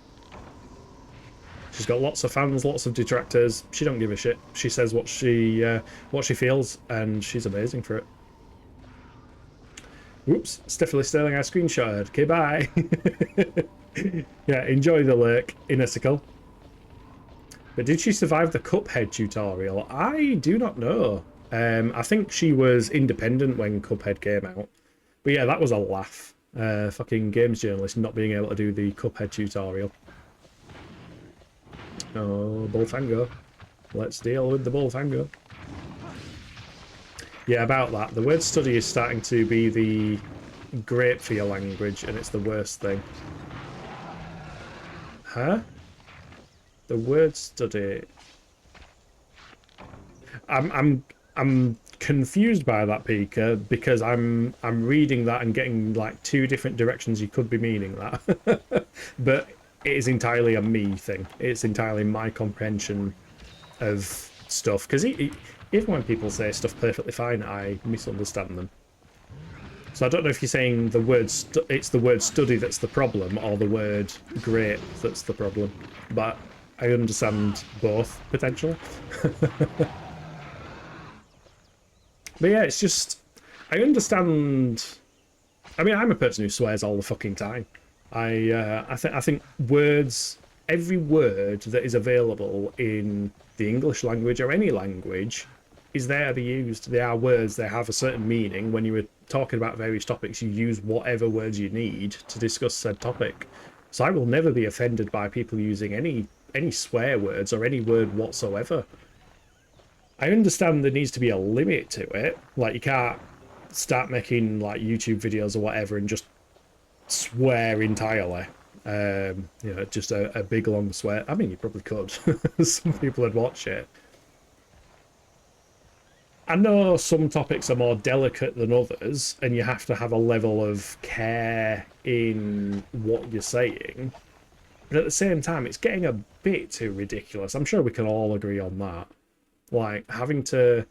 She's got lots of fans, lots of detractors. She don't give a shit. She says what she feels, and she's amazing for it. Whoops, Stephanie Sterling, I screenshotted. Okay, bye. Yeah, enjoy the lurk, Inesical. But did she survive the Cuphead tutorial? I do not know. I think she was independent when Cuphead came out. But yeah, that was a laugh. Fucking games journalist not being able to do the Cuphead tutorial. Oh, Bullfango. Let's deal with the Bullfango. Yeah, about that. The word study is starting to be the grape for your language, and it's the worst thing. Huh? The word study. I'm confused by that, Pika, because I'm reading that and getting like two different directions you could be meaning that. But it is entirely a me thing. It's entirely my comprehension of stuff. Because even when people say stuff perfectly fine, I misunderstand them. So I don't know if you're saying the word it's the word study that's the problem, or the word grape that's the problem. But I understand both, potentially. But yeah, it's just, I understand. I mean, I'm a person who swears all the fucking time. I think words, every word that is available in the English language or any language is there to be used. They are words, they have a certain meaning. When you were talking about various topics, you use whatever words you need to discuss said topic. So I will never be offended by people using any swear words or any word whatsoever. I understand there needs to be a limit to it. Like, you can't start making like YouTube videos or whatever and just swear entirely. You know, just a big long swear. I mean, you probably could. Some people would watch it. I know some topics are more delicate than others, and you have to have a level of care in what you're saying. But at the same time, it's getting a bit too ridiculous. I'm sure we can all agree on that. Like, having to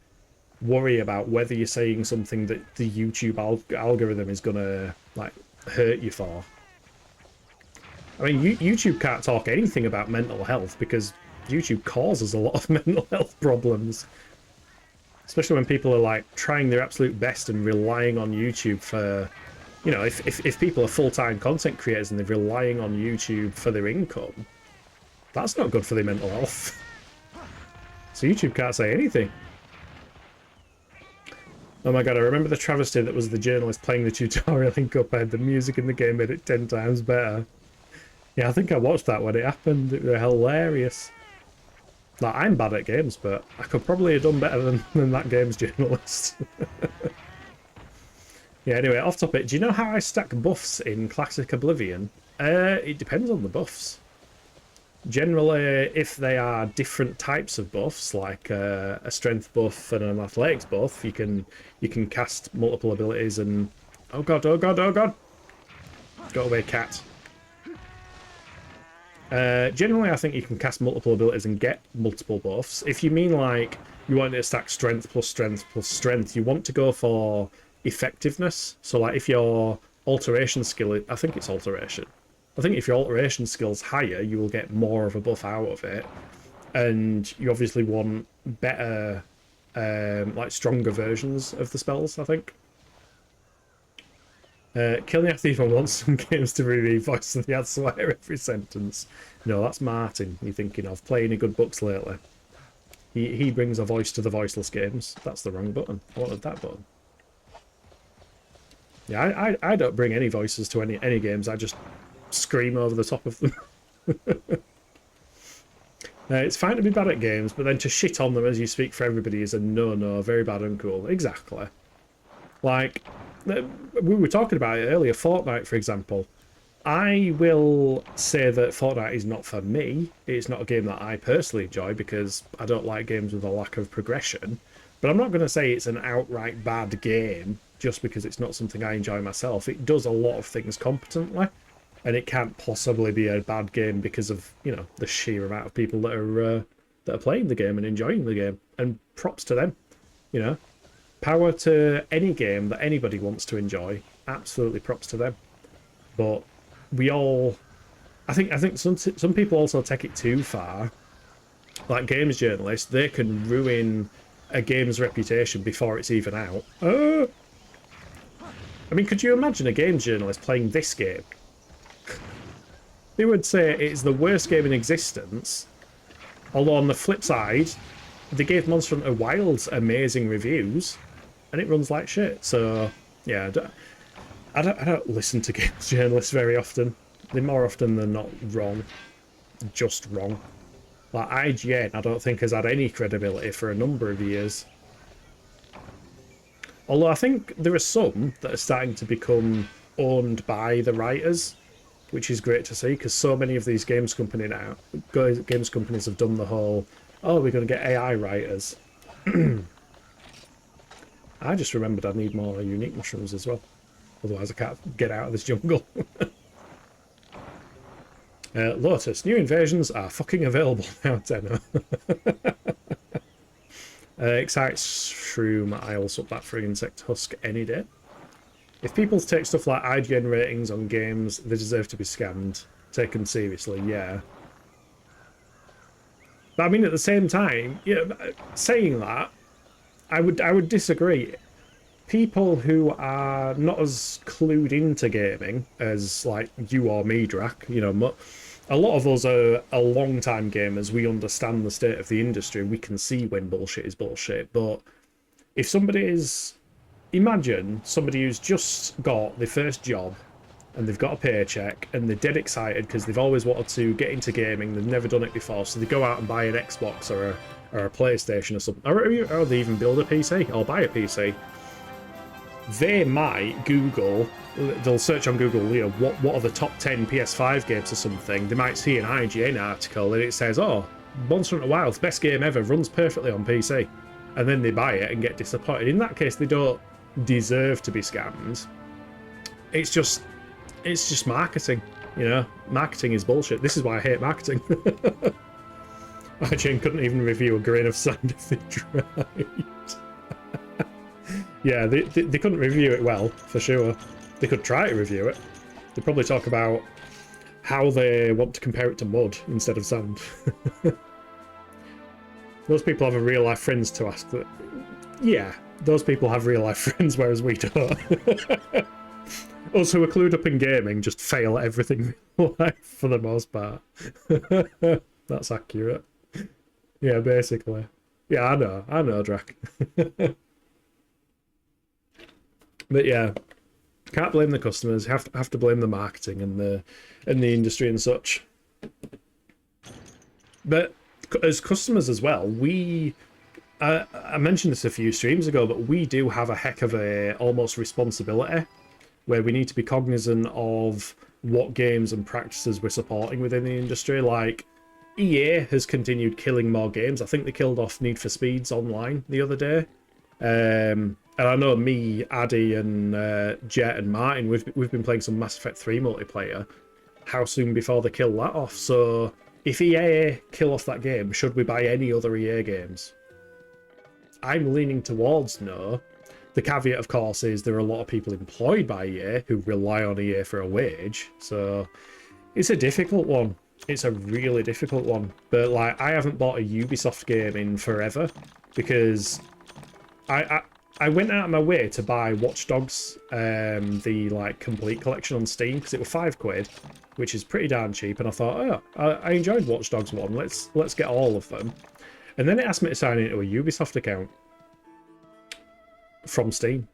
worry about whether you're saying something that the YouTube algorithm is gonna, like, hurt you for. I mean, YouTube can't talk anything about mental health because YouTube causes a lot of mental health problems. Especially when people are, like, trying their absolute best and relying on YouTube for... You know, if people are full-time content creators and they're relying on YouTube for their income, that's not good for their mental health. So YouTube can't say anything. Oh my god, I remember the travesty that was the journalist playing the tutorial in Cuphead. The music in the game made it 10 times better. Yeah, I think I watched that when it happened. It was hilarious. Like, I'm bad at games, but I could probably have done better than that games journalist. Yeah, anyway, off topic. Do you know how I stack buffs in Classic Oblivion? It depends on the buffs. Generally, if they are different types of buffs, like a strength buff and an athletics buff, you can cast multiple abilities and... Oh god, oh god, oh god! Go away, cat. Generally, I think you can cast multiple abilities and get multiple buffs. If you mean like you want to stack strength plus strength plus strength, you want to go for effectiveness. So like if your alteration skill, I think it's alteration. I think if your alteration skill's higher, you will get more of a buff out of it. And you obviously want better, like stronger versions of the spells, I think. Killiath even wants some games to be voice of the ad swear every sentence. No, that's Martin you're thinking of. Playing any good books lately. He brings a voice to the voiceless games. That's the wrong button. I wanted that button. Yeah, I don't bring any voices to any games. I just scream over the top of them. It's fine to be bad at games, but then to shit on them as you speak for everybody is a no-no, very bad and cool. Exactly. Like, we were talking about it earlier, Fortnite, for example. I will say that Fortnite is not for me. It's not a game that I personally enjoy because I don't like games with a lack of progression. But I'm not going to say it's an outright bad game just because it's not something I enjoy myself. It does a lot of things competently, and it can't possibly be a bad game because of, you know, the sheer amount of people that are playing the game and enjoying the game. And props to them, you know. Power to any game that anybody wants to enjoy. Absolutely props to them. But we all... I think some people also take it too far. Like games journalists, they can ruin a game's reputation before it's even out. I mean, could you imagine a games journalist playing this game? They would say it's the worst game in existence. Although on the flip side, they gave Monster Hunter Wilds amazing reviews, and it runs like shit. So yeah, I don't listen to games journalists very often. They're more often than not wrong, just wrong. Like IGN, I don't think has had any credibility for a number of years. Although I think there are some that are starting to become owned by the writers, which is great to see because so many of these games companies have done the whole, oh, we're going to get AI writers. I just remembered I need more unique mushrooms as well. Otherwise I can't get out of this jungle. Lotus, new invasions are fucking available now, Tenno. Excites Shroom, I'll swap that for insect husk any day. If people take stuff like IGN ratings on games, they deserve to be scammed. Taken seriously, yeah. But I mean, at the same time, yeah, saying that, I would disagree. People who are not as clued into gaming as like you or me, Drac, you know, a lot of us are long-time gamers. We understand the state of the industry. We can see when bullshit is bullshit. But if somebody is... Imagine somebody who's just got their first job and they've got a paycheck and they're dead excited because they've always wanted to get into gaming. They've never done it before. So they go out and buy an Xbox or a PlayStation or something. Or they even build a PC or buy a PC. They might Google, they'll search on Google, you know, what are the top 10 PS5 games or something. They might see an IGN article and it says, oh, Monster Hunter Wilds, best game ever, runs perfectly on PC. And then they buy it and get disappointed. In that case, they don't deserve to be scammed. It's just marketing, you know. Marketing is bullshit. This is why I hate marketing. IGN couldn't even review a grain of sand if they tried. Yeah, they couldn't review it well, for sure. They could try to review it. They'd probably talk about how they want to compare it to mud instead of sand. Those people have a real-life friends to ask that. Yeah, those people have real-life friends, whereas we don't. Us who are clued up in gaming just fail at everything in life for the most part. That's accurate. Yeah, basically. Yeah, I know, Drac. But yeah, Can't blame the customers. Have to blame the marketing and the industry and such. But as customers as well, I mentioned this a few streams ago, but we do have a heck of a almost responsibility where we need to be cognizant of what games and practices we're supporting within the industry. Like, EA has continued killing more games. I think they killed off Need for Speeds Online the other day. And I know me, Addy, and Jet and Martin, we've been playing some Mass Effect 3 multiplayer. How soon before they kill that off? So if EA kill off that game, should we buy any other EA games? I'm leaning towards no. The caveat, of course, is there are a lot of people employed by EA who rely on EA for a wage. So it's a difficult one. It's a really difficult one. But like, I haven't bought a Ubisoft game in forever because I went out of my way to buy Watch Dogs, the like complete collection on Steam, because it was £5, which is pretty darn cheap. And I thought, oh, I enjoyed Watch Dogs 1. Let's get all of them. And then it asked me to sign into a Ubisoft account from Steam.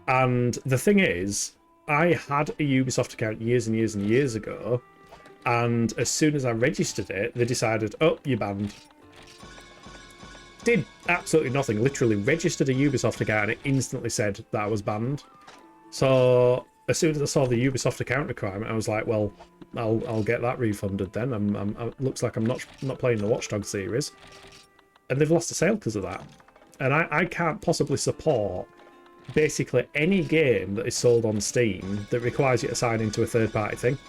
And the thing is, I had a Ubisoft account years and years and years ago. And as soon as I registered it, they decided, oh, you're banned. Did absolutely nothing. Literally registered a Ubisoft account and it instantly said that I was banned. So as soon as I saw the Ubisoft account requirement, I was like, well, I'll get that refunded then. Looks like I'm not playing the Watch Dogs series. And they've lost a sale because of that. And I can't possibly support basically any game that is sold on Steam that requires you to sign into a third-party thing.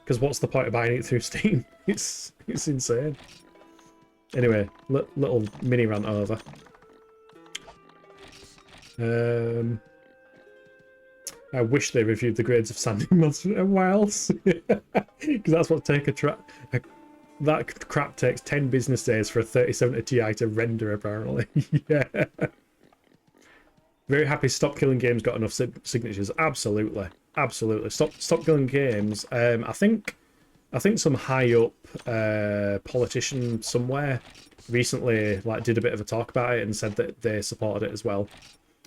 Because what's the point of buying it through Steam? It's insane. Anyway, little mini rant over. I wish they reviewed the grades of Sandy Monster and Wilds. Because that's what that crap takes 10 business days for a 3070 Ti to render, apparently. Yeah. Very happy Stop Killing Games got enough signatures. Absolutely. Absolutely. Stop Killing Games. I think some high up politician somewhere recently like did a bit of a talk about it and said that they supported it as well,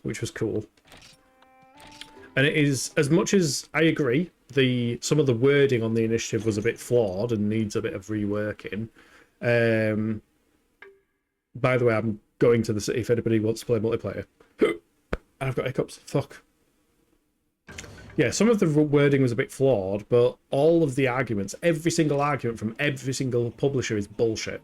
which was cool. And it is, as much as I agree, some of the wording on the initiative was a bit flawed and needs a bit of reworking. By the way, I'm going to the city if anybody wants to play multiplayer. I've got hiccups. Fuck. Yeah, some of the wording was a bit flawed, but all of the arguments, every single argument from every single publisher is bullshit.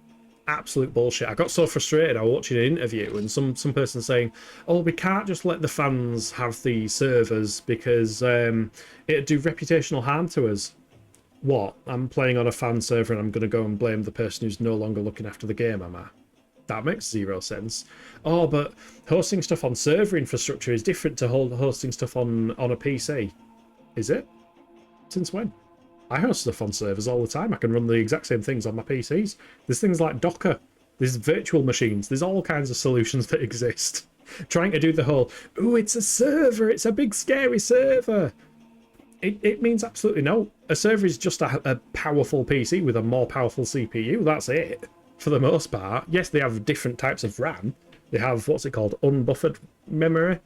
Absolute bullshit. I got so frustrated. I was watching an interview and some person saying, oh, we can't just let the fans have the servers because it'd do reputational harm to us. What? I'm playing on a fan server and I'm going to go and blame the person who's no longer looking after the game, am I? That makes zero sense. Oh, but hosting stuff on server infrastructure is different to hosting stuff on a PC. Is it? Since when? I host stuff on servers all the time. I can run the exact same things on my PCs. There's things like Docker. There's virtual machines. There's all kinds of solutions that exist. Trying to do the whole, oh, it's a server. It's a big, scary server. It means absolutely no. A server is just a powerful PC with a more powerful CPU. That's it. For the most part. Yes, they have different types of RAM. They have, what's it called? Unbuffered memory.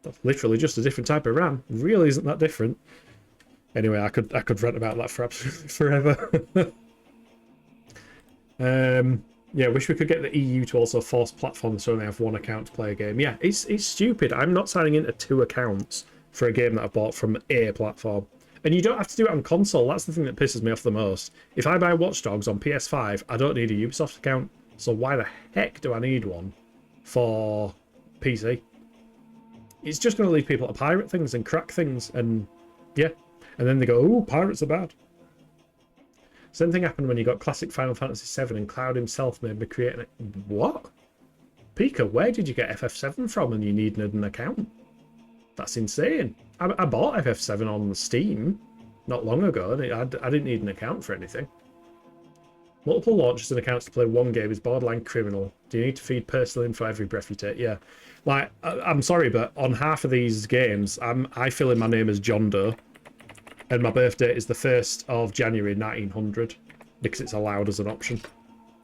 That's literally just a different type of RAM. Really isn't that different. Anyway, I could rant about that for absolutely forever. Yeah, wish we could get the EU to also force platforms so they have one account to play a game. Yeah, it's stupid. I'm not signing into 2 accounts for a game that I bought from a platform. And you don't have to do it on console. That's the thing that pisses me off the most. If I buy Watch Dogs on PS5, I don't need a Ubisoft account. So why the heck do I need one for PC? It's just going to lead people to pirate things and crack things. And yeah. And then they go, oh, pirates are bad. Same thing happened when you got classic Final Fantasy VII and Cloud himself made me create it. What? Pika, where did you get FF7 from and you needed an account? That's insane. I bought FF7 on Steam not long ago and I didn't need an account for anything. Multiple launches and accounts to play one game is borderline criminal. Do you need to feed personal info every breath you take? Yeah. Like, I'm sorry, but on half of these games, I fill in my name as John Doe. And my birthday is the 1st of January 1900 because it's allowed as an option.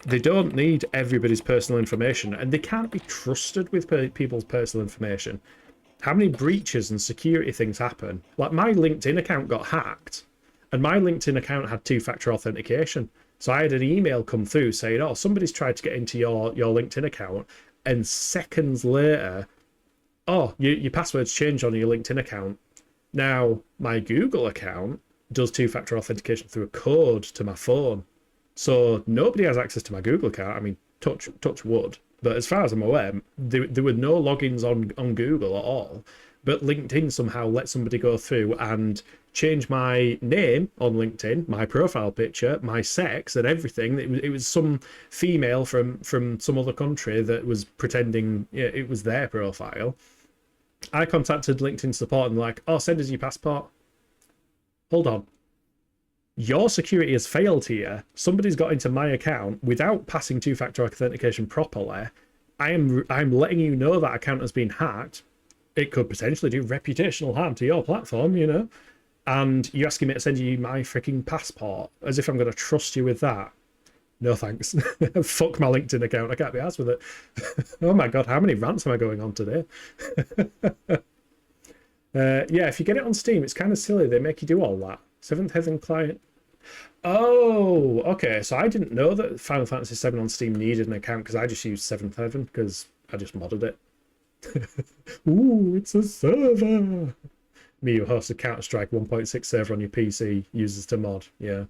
They don't need everybody's personal information and they can't be trusted with people's personal information. how many breaches and security things happen. Like my LinkedIn account got hacked, and my LinkedIn account had two-factor authentication. So I had an email come through saying, "Oh, somebody's tried to get into your LinkedIn account," and seconds later, "Oh, your password's changed on your LinkedIn account." Now my Google account does two-factor authentication through a code to my phone, so nobody has access to my Google account. I mean, touch wood. But as far as I'm aware, there were no logins on Google at all. But LinkedIn somehow let somebody go through and change my name on LinkedIn, my profile picture, my sex, and everything. It was some female from some other country that was pretending it was their profile. I contacted LinkedIn support and like, "Oh, send us your passport." Hold on. Your security has failed here. Somebody's got into my account without passing two-factor authentication properly. I'm letting you know that account has been hacked. It could potentially do reputational harm to your platform, you know. And you're asking me to send you my freaking passport as if I'm going to trust you with that. No thanks. Fuck my LinkedIn account. I can't be arsed with it. Oh my god, how many rants am I going on today? Yeah, if you get it on Steam, it's kind of silly. They make you do all that. Seventh Heaven client. Oh, okay. So I didn't know that Final Fantasy VII on Steam needed an account because I just used Seventh Heaven because I just modded it. Ooh, it's a server. Me, who hosts a Counter-Strike 1.6 server on your PC, uses to mod. Yeah.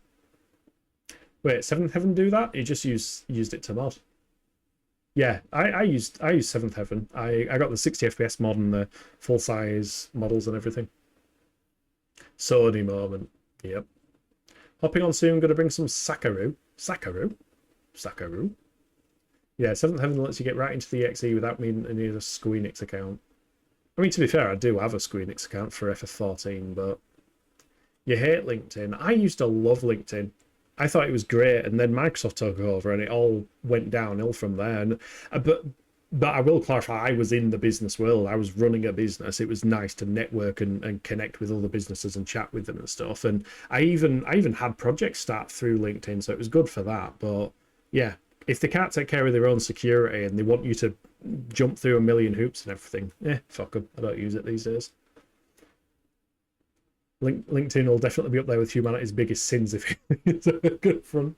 Wait, Seventh Heaven do that? You just used it to mod. Yeah, I used Seventh Heaven. I got the 60 FPS mod and the full size models and everything. Sony moment. Yep. Hopping on soon, gonna bring some Sakaru. Yeah, Seventh Heaven lets you get right into the EXE without me needing a Squeenix account. I mean, to be fair, I do have a Squeenix account for FF14, but you hate LinkedIn. I used to love LinkedIn. I thought it was great, and then Microsoft took over, and it all went downhill from there. And but I will clarify, I was in the business world. I was running a business. It was nice to network and connect with other businesses and chat with them and stuff. And I even had projects start through LinkedIn, so it was good for that. But yeah, if they can't take care of their own security and they want you to jump through a million hoops and everything, fuck them. I don't use it these days. LinkedIn will definitely be up there with humanity's biggest sins if it's a good front.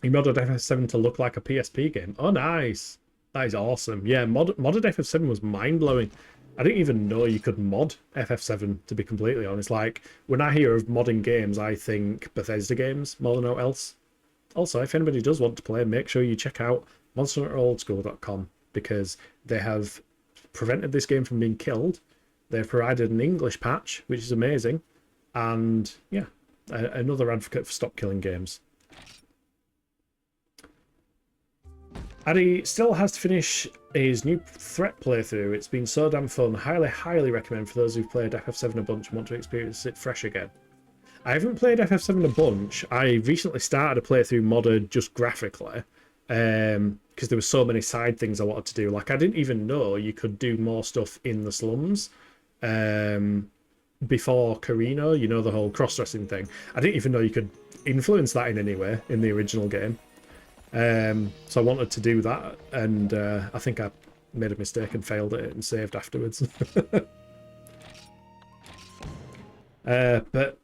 You modded FF7 to look like a PSP game. Oh, nice. That is awesome. Yeah, modded FF7 was mind-blowing. I didn't even know you could mod FF7, to be completely honest. Like, when I hear of modding games, I think Bethesda games more than anything else. Also, if anybody does want to play, make sure you check out monsteroldschool.com because they have prevented this game from being killed. They've provided an English patch, which is amazing. And, yeah, another advocate for stop killing games. Addy still has to finish his new threat playthrough. It's been so damn fun. Highly recommend for those who've played FF7 a bunch and want to experience it fresh again. I haven't played FF7 a bunch. I recently started a playthrough modded just graphically because there were so many side things I wanted to do. Like, I didn't even know you could do more stuff in the slums before Carino, you know, the whole cross-dressing thing. I didn't even know you could influence that in any way in the original game. So I wanted to do that, and I think I made a mistake and failed at it and saved afterwards. But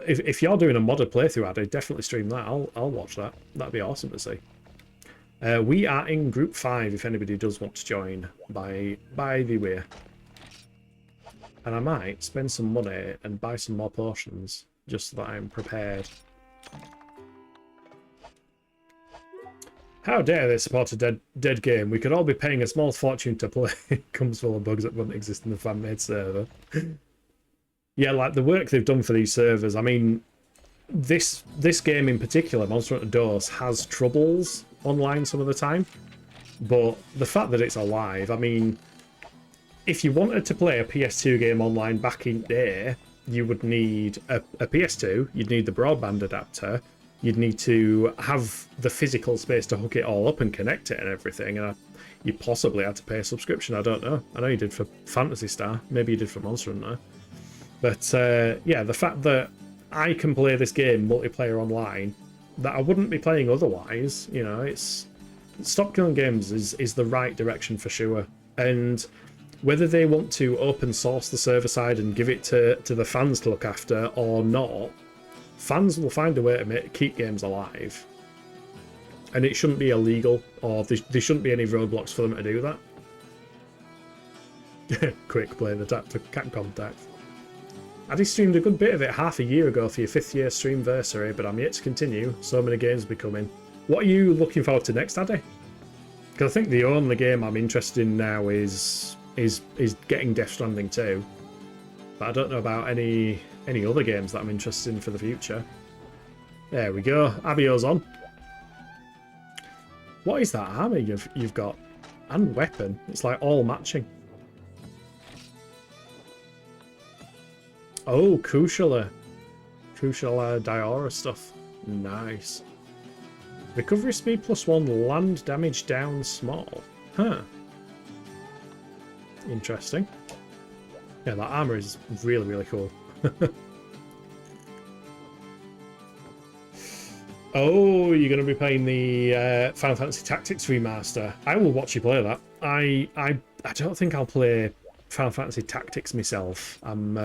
if you're doing a modded playthrough, I'd definitely stream that. I'll watch that. That'd be awesome to see. We are in group 5 if anybody does want to join by the way. And I might spend some money and buy some more potions just so that I'm prepared. How dare they support a dead game? We could all be paying a small fortune to play. It comes full of bugs that wouldn't exist in the fan-made server. Yeah, like the work they've done for these servers. I mean, this game in particular, Monster Hunter DOS, has troubles online some of the time. But the fact that it's alive, I mean, if you wanted to play a PS2 game online back in day, you would need a PS2, you'd need the broadband adapter, you'd need to have the physical space to hook it all up and connect it and everything, and you possibly had to pay a subscription. I don't know. I know you did for Phantasy Star. Maybe you did for Monster Hunter. But yeah, the fact that I can play this game multiplayer online that I wouldn't be playing otherwise, you know, it's stop killing games is the right direction for sure. And whether they want to open source the server side and give it to the fans to look after or not, fans will find a way to keep games alive. And it shouldn't be illegal, or there shouldn't be any roadblocks for them to do that. Quick, play the cat contact. Addy streamed a good bit of it half a year ago for your 5th year streamversary, but I'm yet to continue. So many games will be coming. What are you looking forward to next, Addy? Because I think the only game I'm interested in now is getting Death Stranding 2. But I don't know about any other games that I'm interested in for the future. There we go. Abio's on. What is that armor you've got? And weapon. It's like all matching. Oh, Kushala. Kushala Diora stuff. Nice. Recovery speed +1, land damage down small. Huh. Interesting. Yeah, that armor is really, really cool. Oh, you're going to be playing the Final Fantasy Tactics remaster. I will watch you play that. I don't think I'll play Final Fantasy Tactics myself. I'm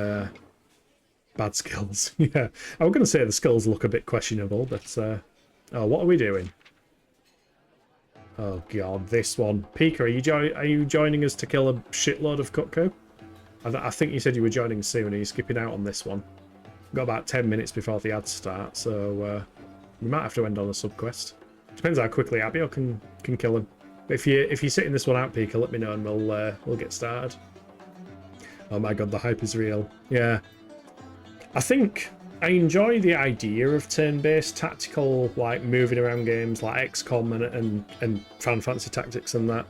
bad skills. Yeah, I was going to say the skills look a bit questionable, but oh, what are we doing? Oh god, this one. Pika, are you joining us to kill a shitload of Kutku? I think you said you were joining soon. Are you skipping out on this one? We've got about 10 minutes before the ads start, so we might have to end on a subquest. Depends how quickly Abio can kill him. But if you're sitting this one out, Pika, let me know and we'll get started. Oh my god, the hype is real. Yeah. I think I enjoy the idea of turn-based tactical, like moving around games like XCOM and Final Fantasy Tactics and that.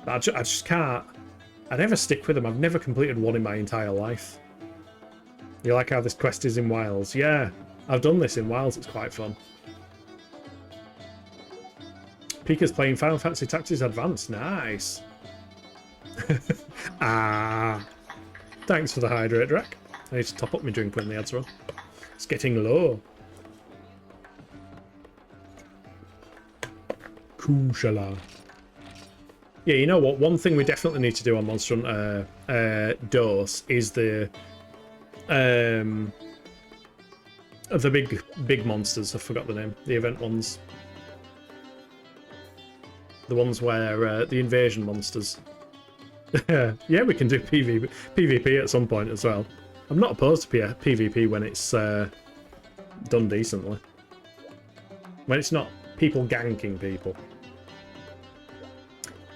I just can't. I never stick with them. I've never completed one in my entire life. You like how this quest is in Wiles? Yeah, I've done this in Wiles. It's quite fun. Pika's playing Final Fantasy Tactics Advance. Nice. Thanks for the hydrate, Drac. I need to top up my drink when the ads run. It's getting low. Kushala. Yeah, you know what? One thing we definitely need to do on Monster Hunter DOS is the big monsters. I forgot the name. The event ones. The ones where the invasion monsters. Yeah, we can do PvP at some point as well. I'm not opposed to PvP when it's done decently. When it's not people ganking people.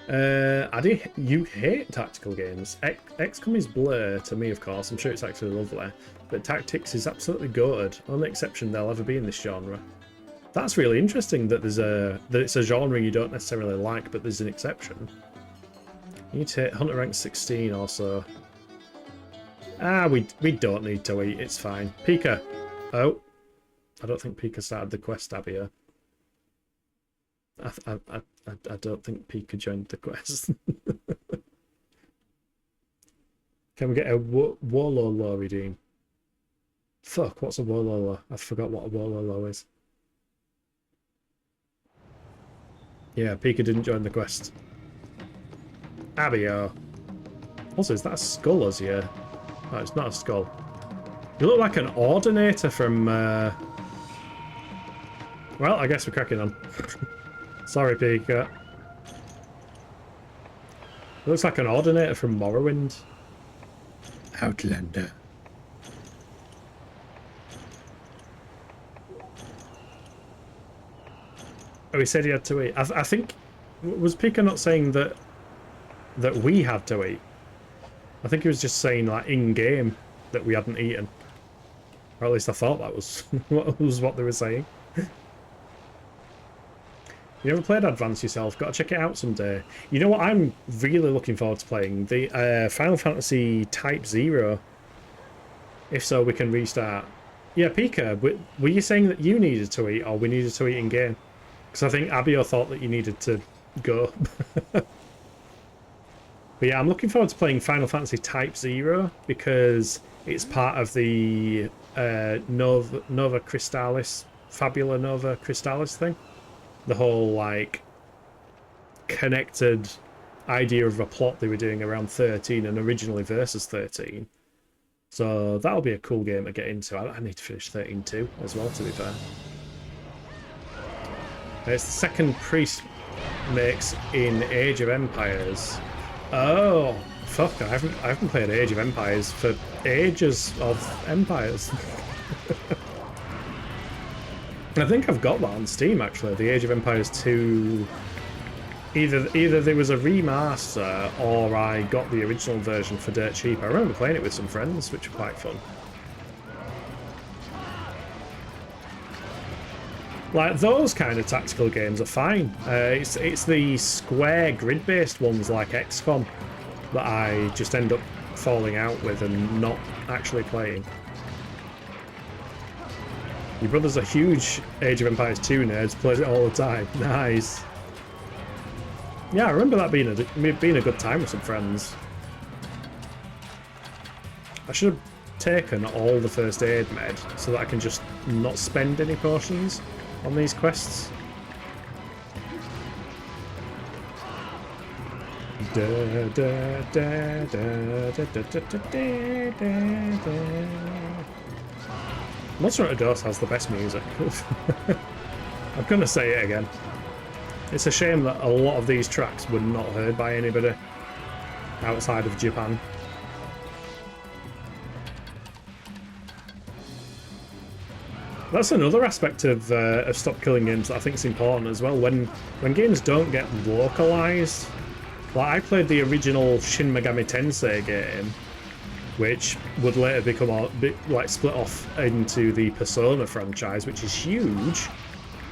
Addy, you hate tactical games. XCOM is blur to me, of course. I'm sure it's actually lovely. But Tactics is absolutely goated. Only exception there'll ever be in this genre. That's really interesting that it's a genre you don't necessarily like, but there's an exception. You need to hit Hunter rank 16 or so. We don't need to eat, it's fine. Pika. Oh. I don't think Pika started the quest, Abia. I don't think Pika joined the quest. Can we get a Wololo redeem? Fuck, what's a Wololo? I forgot what a Wololo is. Yeah, Pika didn't join the quest. Abio. Also, is that a skull, Ozzy? No, it's not a skull. You look like an Ordinator from... Well, I guess we're cracking on. Sorry, Pika. It looks like an Ordinator from Morrowind. Outlander. Oh, he said he had to eat. I think... Was Pika not saying that we had to eat? I think he was just saying, like, in-game that we hadn't eaten. Or at least I thought that was what they were saying. You ever played Advance yourself? Got to check it out someday. You know what I'm really looking forward to playing? The Final Fantasy Type 0. If so, we can restart. Yeah, Pika, were you saying that you needed to eat, or we needed to eat in-game? Because I think Abio thought that you needed to go. But yeah, I'm looking forward to playing Final Fantasy Type 0 because it's part of the Nova Crystallis, Fabula Nova Crystallis thing. the whole like connected idea of a plot they were doing around 13 and originally versus 13. So that'll be a cool game to get into. I need to finish 13 too as well, to be fair. It's the second priest makes in Age of Empires. Oh fuck, I haven't played Age of Empires for ages of Empires. I think I've got that on Steam actually, the Age of Empires 2. Either there was a remaster or I got the original version for dirt cheap. I remember playing it with some friends, which were quite fun. Like, those kind of tactical games are fine. It's the square grid-based ones like XCOM that I just end up falling out with and not actually playing. Your brother's a huge Age of Empires 2 nerd, plays it all the time. Nice. Yeah, I remember that being a good time with some friends. I should have taken all the first aid med so that I can just not spend any potions on these quests. Monster Hunter DOS has the best music. I'm gonna say it again. It's a shame that a lot of these tracks were not heard by anybody outside of Japan. That's another aspect of stop killing games that I think is important as well. When games don't get localized, like I played the original Shin Megami Tensei game, which would later become like split off into the Persona franchise, which is huge,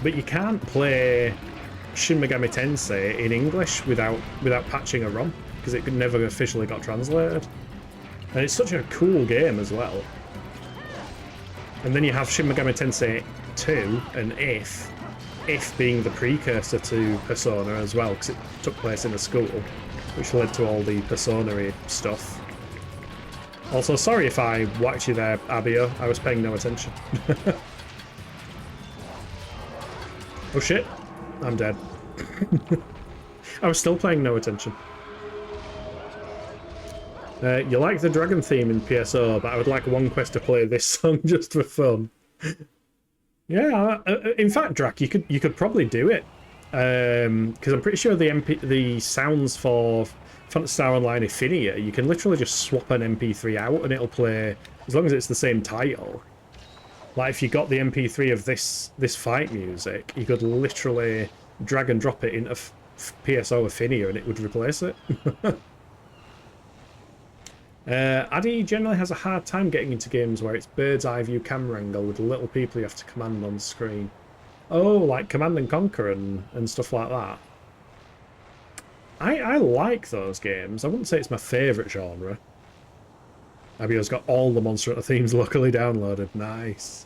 but you can't play Shin Megami Tensei in English without patching a ROM because it never officially got translated, and it's such a cool game as well. And then you have Shin Megami Tensei 2 and If being the precursor to Persona as well, because it took place in a school, which led to all the Persona-y stuff. Also, sorry if I whacked you there, Abio. I was paying no attention. Oh shit, I'm dead. I was still paying no attention. You like the dragon theme in PSO, but I would like one quest to play this song just for fun. Yeah, in fact, Drac, you could probably do it, because I'm pretty sure the sounds for Phantasy Star Online Infinia, you can literally just swap an MP3 out and it'll play as long as it's the same title. Like if you got the MP3 of this fight music, you could literally drag and drop it into PSO Infinia and it would replace it. Addy generally has a hard time getting into games where it's bird's eye view camera angle with little people you have to command on screen. Oh, like Command and Conquer and stuff like that. I like those games. I wouldn't say it's my favourite genre. Abio's got all the Monster Hunter themes locally downloaded. Nice.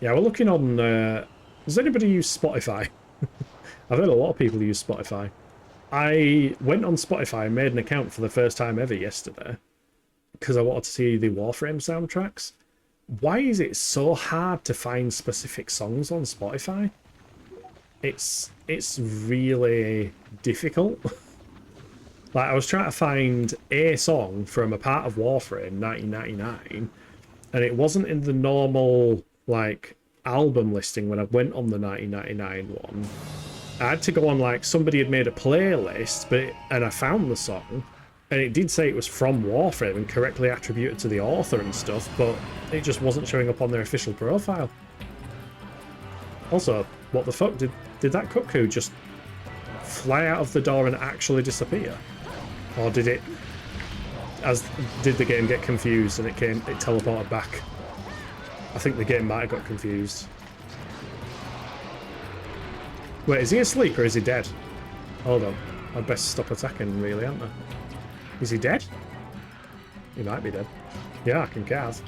Yeah, we're looking on... does anybody use Spotify? I've heard a lot of people use Spotify. I went on Spotify and made an account for the first time ever yesterday because I wanted to see the Warframe soundtracks. Why is it so hard to find specific songs on Spotify? It's really difficult. Like I was trying to find a song from a part of Warframe 1999 and it wasn't in the normal like album listing when I went on the 1999 one. I had to go on like somebody had made a playlist, and I found the song, and it did say it was from Warframe and correctly attributed to the author and stuff, but it just wasn't showing up on their official profile. Also, what the fuck did that cuckoo just fly out of the door and actually disappear, or did it? Did the game get confused and it teleported back? I think the game might have got confused. Wait, is he asleep or is he dead? Hold on. I'd best stop attacking, really, aren't I? Is he dead? He might be dead. Yeah, I can guess.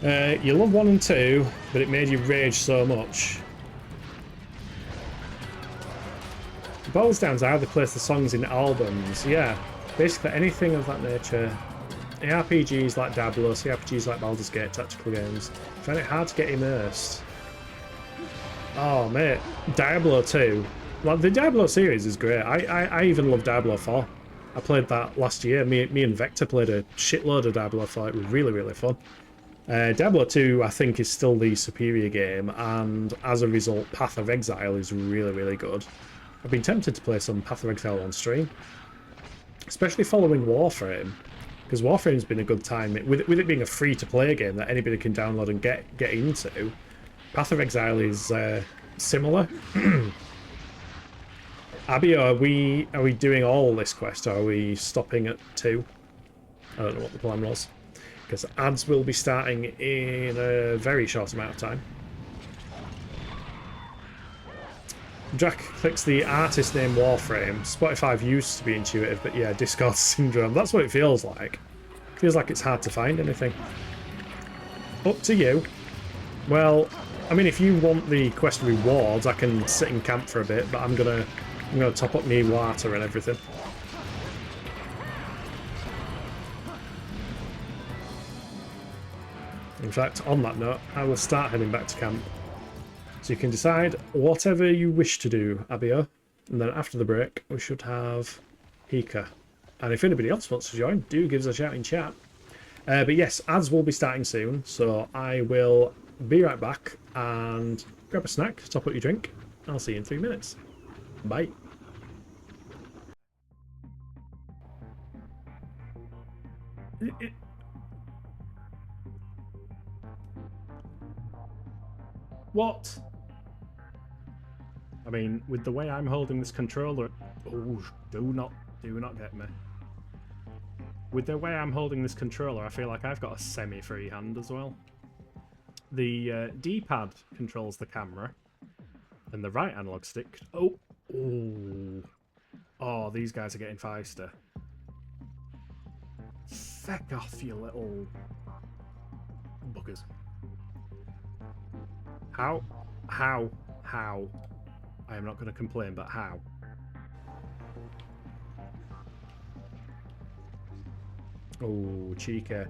You love 1 and 2, but it made you rage so much. It boils down to how they place the songs in albums. Yeah, basically anything of that nature ARPGs like Diablo, CRPGs like Baldur's Gate, tactical games, I find it hard to get immersed. Oh, mate. Diablo 2. Like, the Diablo series is great. I even love Diablo 4. I played that last year. Me and Vector played a shitload of Diablo 4. It was really, really fun. Diablo 2, I think, is still the superior game, and as a result, Path of Exile is really, really good. I've been tempted to play some Path of Exile on stream, especially following Warframe, because Warframe's been a good time. With it being a free-to-play game that anybody can download and get into, Path of Exile is similar. Abby, are we doing all this quest, or are we stopping at 2? I don't know what the plan was, because ads will be starting in a very short amount of time. Jack clicks the artist name Warframe. Spotify used to be intuitive, but yeah, Discord syndrome. That's what it feels like. It feels like it's hard to find anything. Up to you. Well, I mean, if you want the quest rewards, I can sit in camp for a bit, but I'm gonna top up me water and everything. In fact, on that note, I will start heading back to camp. So you can decide whatever you wish to do, Abio. And then after the break, we should have Hika. And if anybody else wants to join, do give us a shout in chat. But yes, ads will be starting soon, so I will be right back and grab a snack, top up your drink. I'll see you in 3 minutes. Bye. What? I mean, with the way I'm holding this controller... Oh, do not get me. With the way I'm holding this controller, I feel like I've got a semi-free hand as well. The D-pad controls the camera, and the right analog stick... Oh! Oh, these guys are getting feisty. Feck off, you little... buggers. How? I am not going to complain, but how? Oh, cheeky.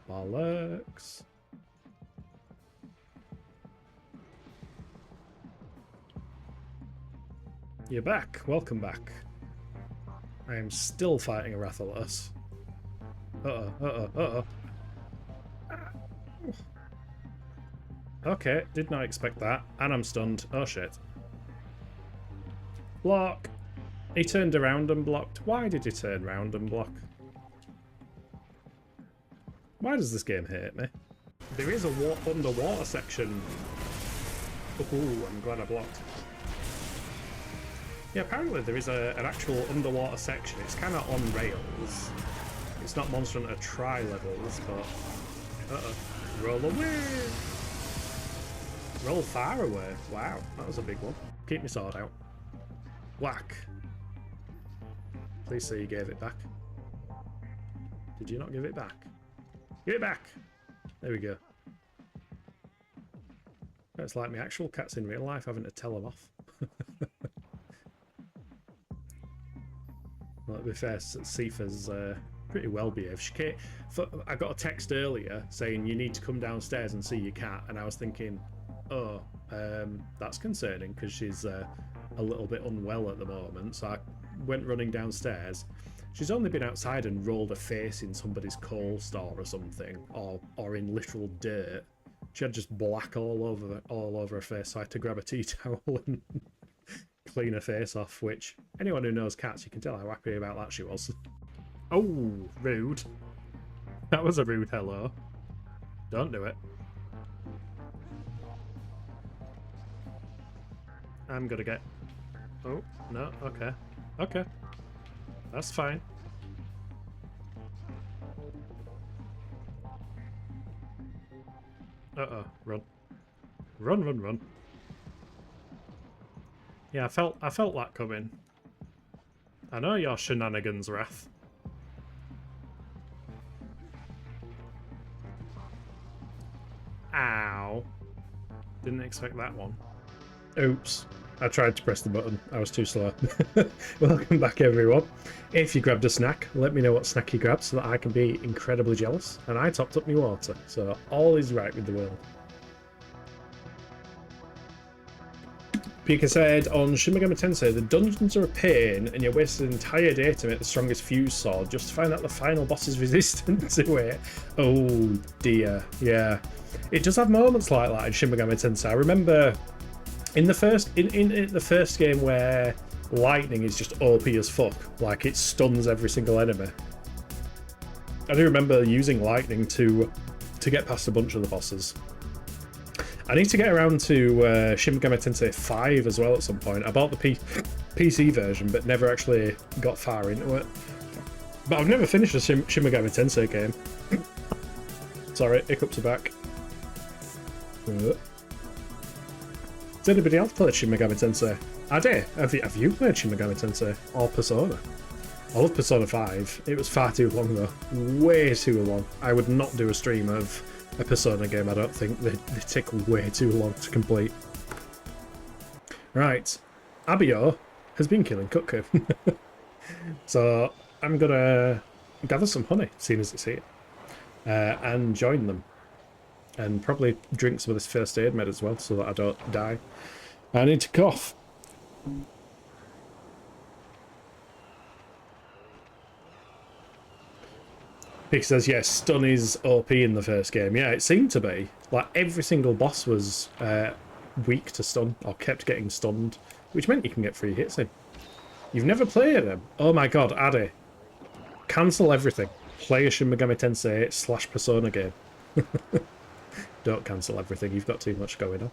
Bollocks. You're back. Welcome back. I am still fighting a Rathalos. Okay, did not expect that. And I'm stunned. Oh shit. Block! He turned around and blocked. Why did he turn around and block? Why does this game hate me? There is a underwater section. Ooh, I'm glad I blocked. Yeah, apparently there is an actual underwater section. It's kind of on rails. It's not Monster Hunter tri-levels, but... Roll away! Roll far away. Wow, that was a big one. Keep my sword out. Whack. Please say you gave it back. Did you not give it back? Give it back! There we go. It's like my actual cats in real life having to tell them off. Well, to be fair, Sifa's pretty well behaved. I got a text earlier saying you need to come downstairs and see your cat, and I was thinking, oh, that's concerning because she's a little bit unwell at the moment. So I went running downstairs. She's only been outside and rolled her face in somebody's coal store or something, or in literal dirt. She had just black all over her face, so I had to grab a tea towel and clean her face off, which anyone who knows cats, you can tell how happy about that she was. Oh, rude. That was a rude hello. Don't do it. I'm gonna get... Oh, no, okay. Okay. That's fine. Uh-oh, run. Run, run, run. Yeah, I felt that coming. I know your shenanigans, Wrath. Ow. Didn't expect that one. Oops. I tried to press the button. I was too slow. Welcome back, everyone. If you grabbed a snack, let me know what snack you grabbed so that I can be incredibly jealous. And I topped up my water, so all is right with the world. Pika said, on Shin Megami Tensei, the dungeons are a pain and you wasted an entire day to make the strongest fuse sword just to find out the final boss is resistant to it. Oh dear, yeah. It does have moments like that in Shin Megami Tensei. I remember in the first in the first game where lightning is just OP as fuck, like it stuns every single enemy. I do remember using lightning to get past a bunch of the bosses. I need to get around to Shin Megami Tensei 5 as well at some point. I bought the PC version, but never actually got far into it. But I've never finished a Shin Megami Tensei game. Sorry, hiccups are back. Has anybody else played Shin Megami Tensei? Ade, have you played Shin Megami Tensei or Persona? I love Persona 5. It was far too long though. Way too long. I would not do a stream of a Persona game, I don't think. They take way too long to complete. Right. Abio has been killing Kutku. So I'm gonna gather some honey, seeing as it's here, and join them. And probably drink some of this first aid med as well, so that I don't die. I need to cough. He says, yes, stun is OP in the first game. Yeah, it seemed to be. Like, every single boss was weak to stun, or kept getting stunned, which meant you can get free hits in. You've never played them? Oh my god, Addy. Cancel everything. Play a Shin Megami Tensei / Persona game. Don't cancel everything, you've got too much going on.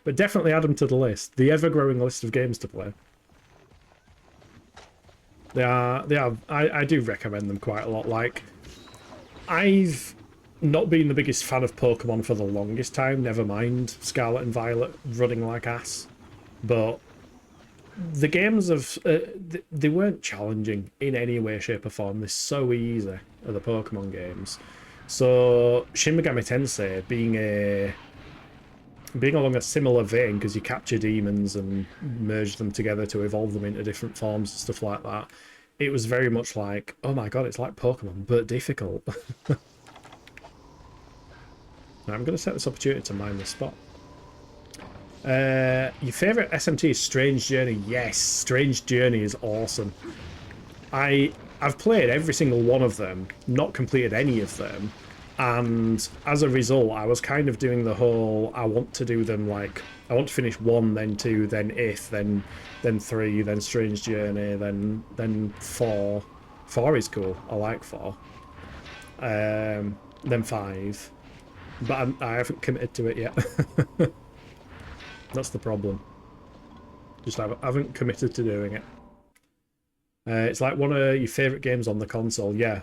But definitely add them to the list. The ever-growing list of games to play. They are. I do recommend them quite a lot. Like, I've not been the biggest fan of Pokemon for the longest time. Never mind Scarlet and Violet running like ass. But the games of they weren't challenging in any way, shape, or form. They're so easy, are the Pokemon games. So Shin Megami Tensei being along a similar vein, because you capture demons and merge them together to evolve them into different forms and stuff like that, it was very much like, oh my god, it's like Pokemon, but difficult. Now I'm going to set this opportunity to mine this spot. Your favourite SMT is Strange Journey? Yes, Strange Journey is awesome. I've played every single one of them, not completed any of them, and as a result I was kind of doing the whole, I want to do them like, I want to finish 1, then 2, then If, then 3, then Strange Journey, then 4. 4 is cool, I like 4. Then 5. But I haven't committed to it yet. That's the problem. Just I haven't committed to doing it. It's like one of your favourite games on the console, yeah.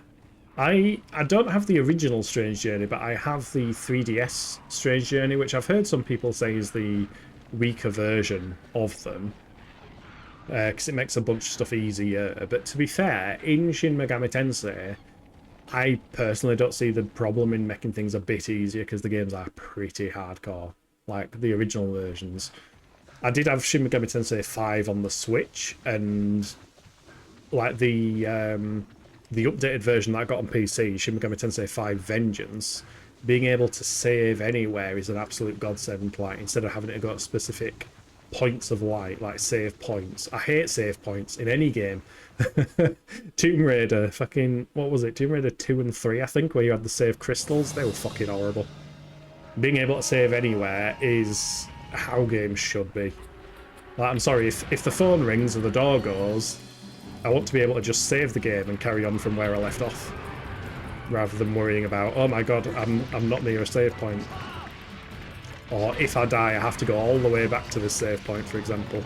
I don't have the original Strange Journey, but I have the 3DS Strange Journey, which I've heard some people say is the weaker version of them. Because it makes a bunch of stuff easier. But to be fair, in Shin Megami Tensei, I personally don't see the problem in making things a bit easier, because the games are pretty hardcore, like the original versions. I did have Shin Megami Tensei 5 on the Switch, and like the updated version that I got on PC, Shin Megami Tensei 5 Vengeance, being able to save anywhere is an absolute godsend. Like, instead of having to go to specific points of light, like save points. I hate save points in any game. Tomb Raider, fucking, what was it? Tomb Raider 2 and 3, I think, where you had the save crystals. They were fucking horrible. Being able to save anywhere is how games should be. Like, I'm sorry, if the phone rings or the door goes, I want to be able to just save the game and carry on from where I left off, rather than worrying about, oh my god, I'm not near a save point. Or if I die, I have to go all the way back to this save point, for example.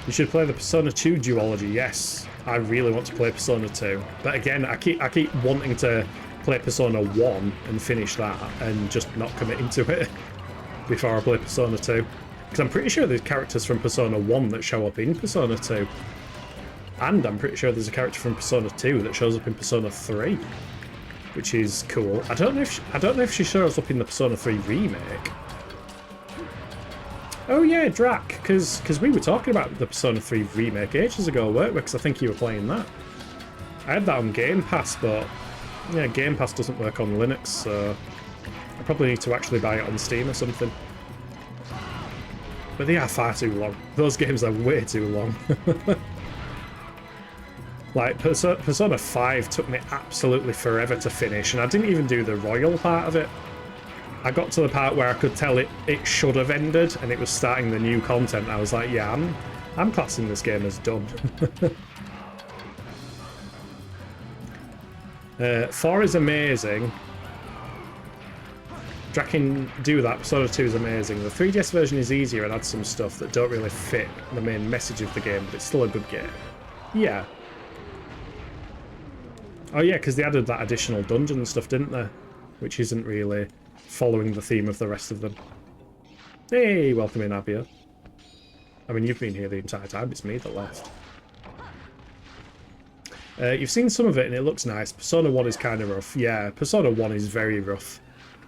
You should play the Persona 2 duology. Yes, I really want to play Persona 2. But again, I keep wanting to play Persona 1 and finish that, and just not committing to it before I play Persona 2. Because I'm pretty sure there's characters from Persona 1 that show up in Persona 2. And I'm pretty sure there's a character from Persona 2 that shows up in Persona 3. which is cool. I don't know if she shows up in the Persona 3 remake. Oh yeah, Drac, because we were talking about the Persona 3 remake ages ago, weren't we? Because I think you were playing that. I had that on Game Pass, but yeah, Game Pass doesn't work on Linux, so I probably need to actually buy it on Steam or something. But they are far too long. Those games are way too long. Like, Persona 5 took me absolutely forever to finish, and I didn't even do the royal part of it. I got to the part where I could tell it should have ended, and it was starting the new content. I was like, yeah, I'm classing this game as done. 4 is amazing. Drac can do that. Persona 2 is amazing. The 3DS version is easier and adds some stuff that don't really fit the main message of the game, but it's still a good game. Yeah. Oh yeah, because they added that additional dungeon stuff, didn't they? Which isn't really following the theme of the rest of them. Hey, welcome in, Abia. I mean, you've been here the entire time. It's me that left. You've seen some of it and it looks nice. Persona 1 is kind of rough. Yeah, Persona 1 is very rough.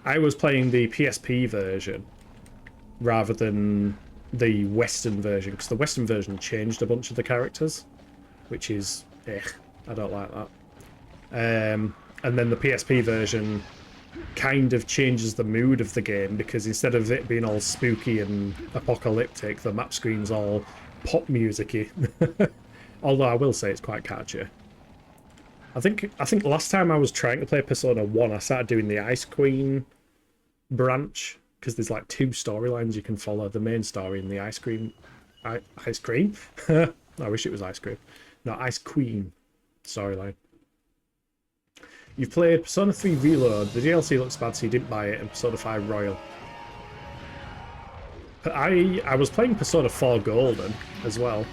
I was playing the PSP version rather than the Western version, because the Western version changed a bunch of the characters, which is, I don't like that. And then the PSP version kind of changes the mood of the game, because instead of it being all spooky and apocalyptic, the map screen's all pop music-y. Although I will say it's quite catchy. I think last time I was trying to play Persona 1, I started doing the Ice Queen branch, because there's like 2 storylines you can follow, the main story and the ice cream. Ice cream? I wish it was ice cream. No, Ice Queen storyline. You've played Persona 3 Reload. The DLC looks bad, so you didn't buy it, and Persona 5 Royal. But I was playing Persona 4 Golden as well.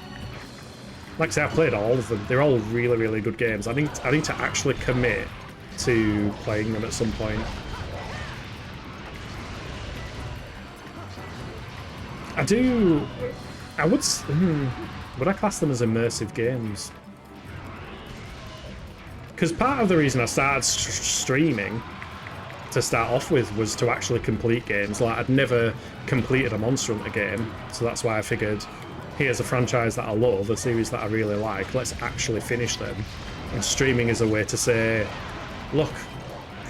Like I say, I played all of them. They're all really, really good games. I need to actually commit to playing them at some point. Would I class them as immersive games? Because part of the reason I started streaming to start off with was to actually complete games. Like, I'd never completed a Monster Hunter game, so that's why I figured, here's a franchise that I love, a series that I really like, let's actually finish them. And streaming is a way to say, look,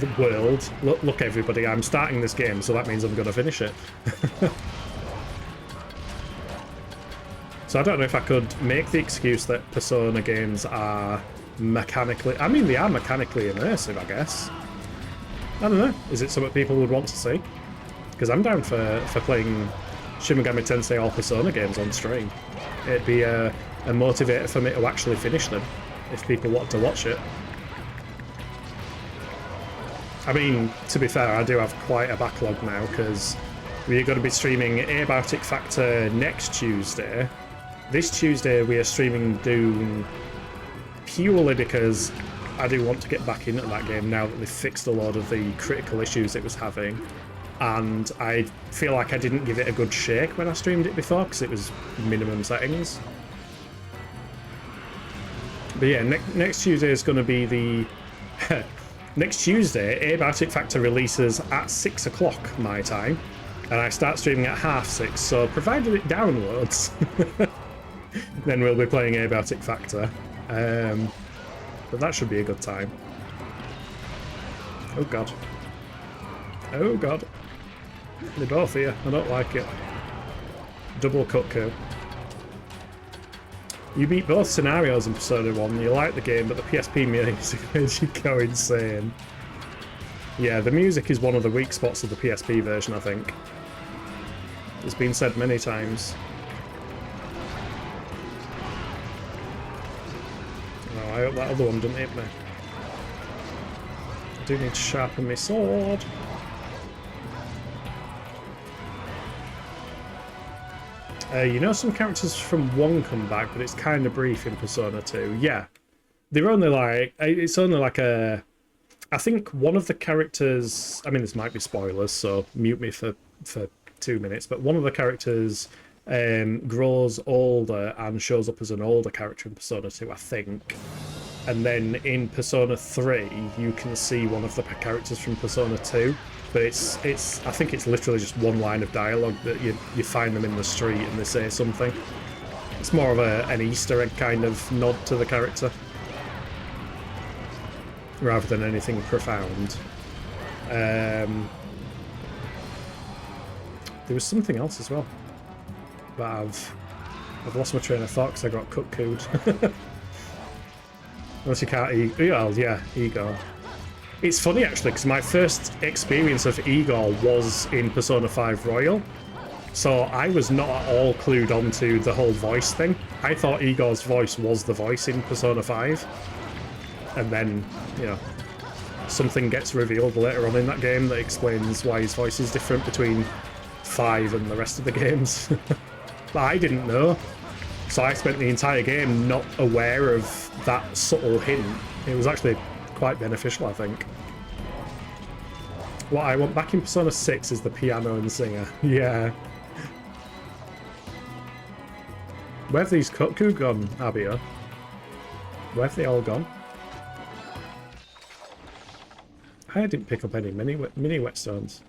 the world, look everybody, I'm starting this game, so that means I'm going to finish it. So I don't know if I could make the excuse that Persona games are mechanically... I mean, they are mechanically immersive, I guess. I don't know. Is it something people would want to see? Because I'm down for playing Shin Megami Tensei or Persona games on stream. It'd be a motivator for me to actually finish them, if people want to watch it. I mean, to be fair, I do have quite a backlog now, because we're going to be streaming Abiotic Factor next Tuesday. This Tuesday we are streaming Doom purely because I do want to get back into that game now that they've fixed a lot of the critical issues it was having. And I feel like I didn't give it a good shake when I streamed it before, because it was minimum settings. But yeah, next Tuesday is going to be the... Next Tuesday, Abiotic Factor releases at 6 o'clock my time, and I start streaming at 6:30, so provided it downloads, then we'll be playing Abiotic Factor. But that should be a good time. Oh god. Oh god. They're both here. I don't like it. Double cuckoo. You beat both scenarios in Persona 1. You like the game, but the PSP music made you go insane. Yeah, the music is one of the weak spots of the PSP version, I think. It's been said many times. Oh, I hope that other one doesn't hit me. I do need to sharpen my sword. You know, some characters from 1 come back, but it's kind of brief in Persona 2. Yeah. They're only like... It's only like a... I think one of the characters... I mean, this might be spoilers, so mute me for 2 minutes. But one of the characters grows older and shows up as an older character in Persona 2, I think. And then in Persona 3, you can see one of the characters from Persona 2. But it's I think it's literally just one line of dialogue that you find them in the street and they say something. It's more of an Easter egg kind of nod to the character, rather than anything profound. There was something else as well, but I've lost my train of thought because I got cuckooed. Unless you can't well, yeah, Igor. It's funny actually because my first experience of Igor was in Persona 5 Royal, so I was not at all clued onto the whole voice thing. I thought Igor's voice was the voice in Persona 5, and then, you know, something gets revealed later on in that game that explains why his voice is different between 5 and the rest of the games. But I didn't know, so I spent the entire game not aware of that subtle hint. It was actually quite beneficial, I think. What I want back in Persona 6 is the piano and singer. Yeah. Where have these cuckoo gone, Abia? Where have they all gone? I didn't pick up any mini whetstones.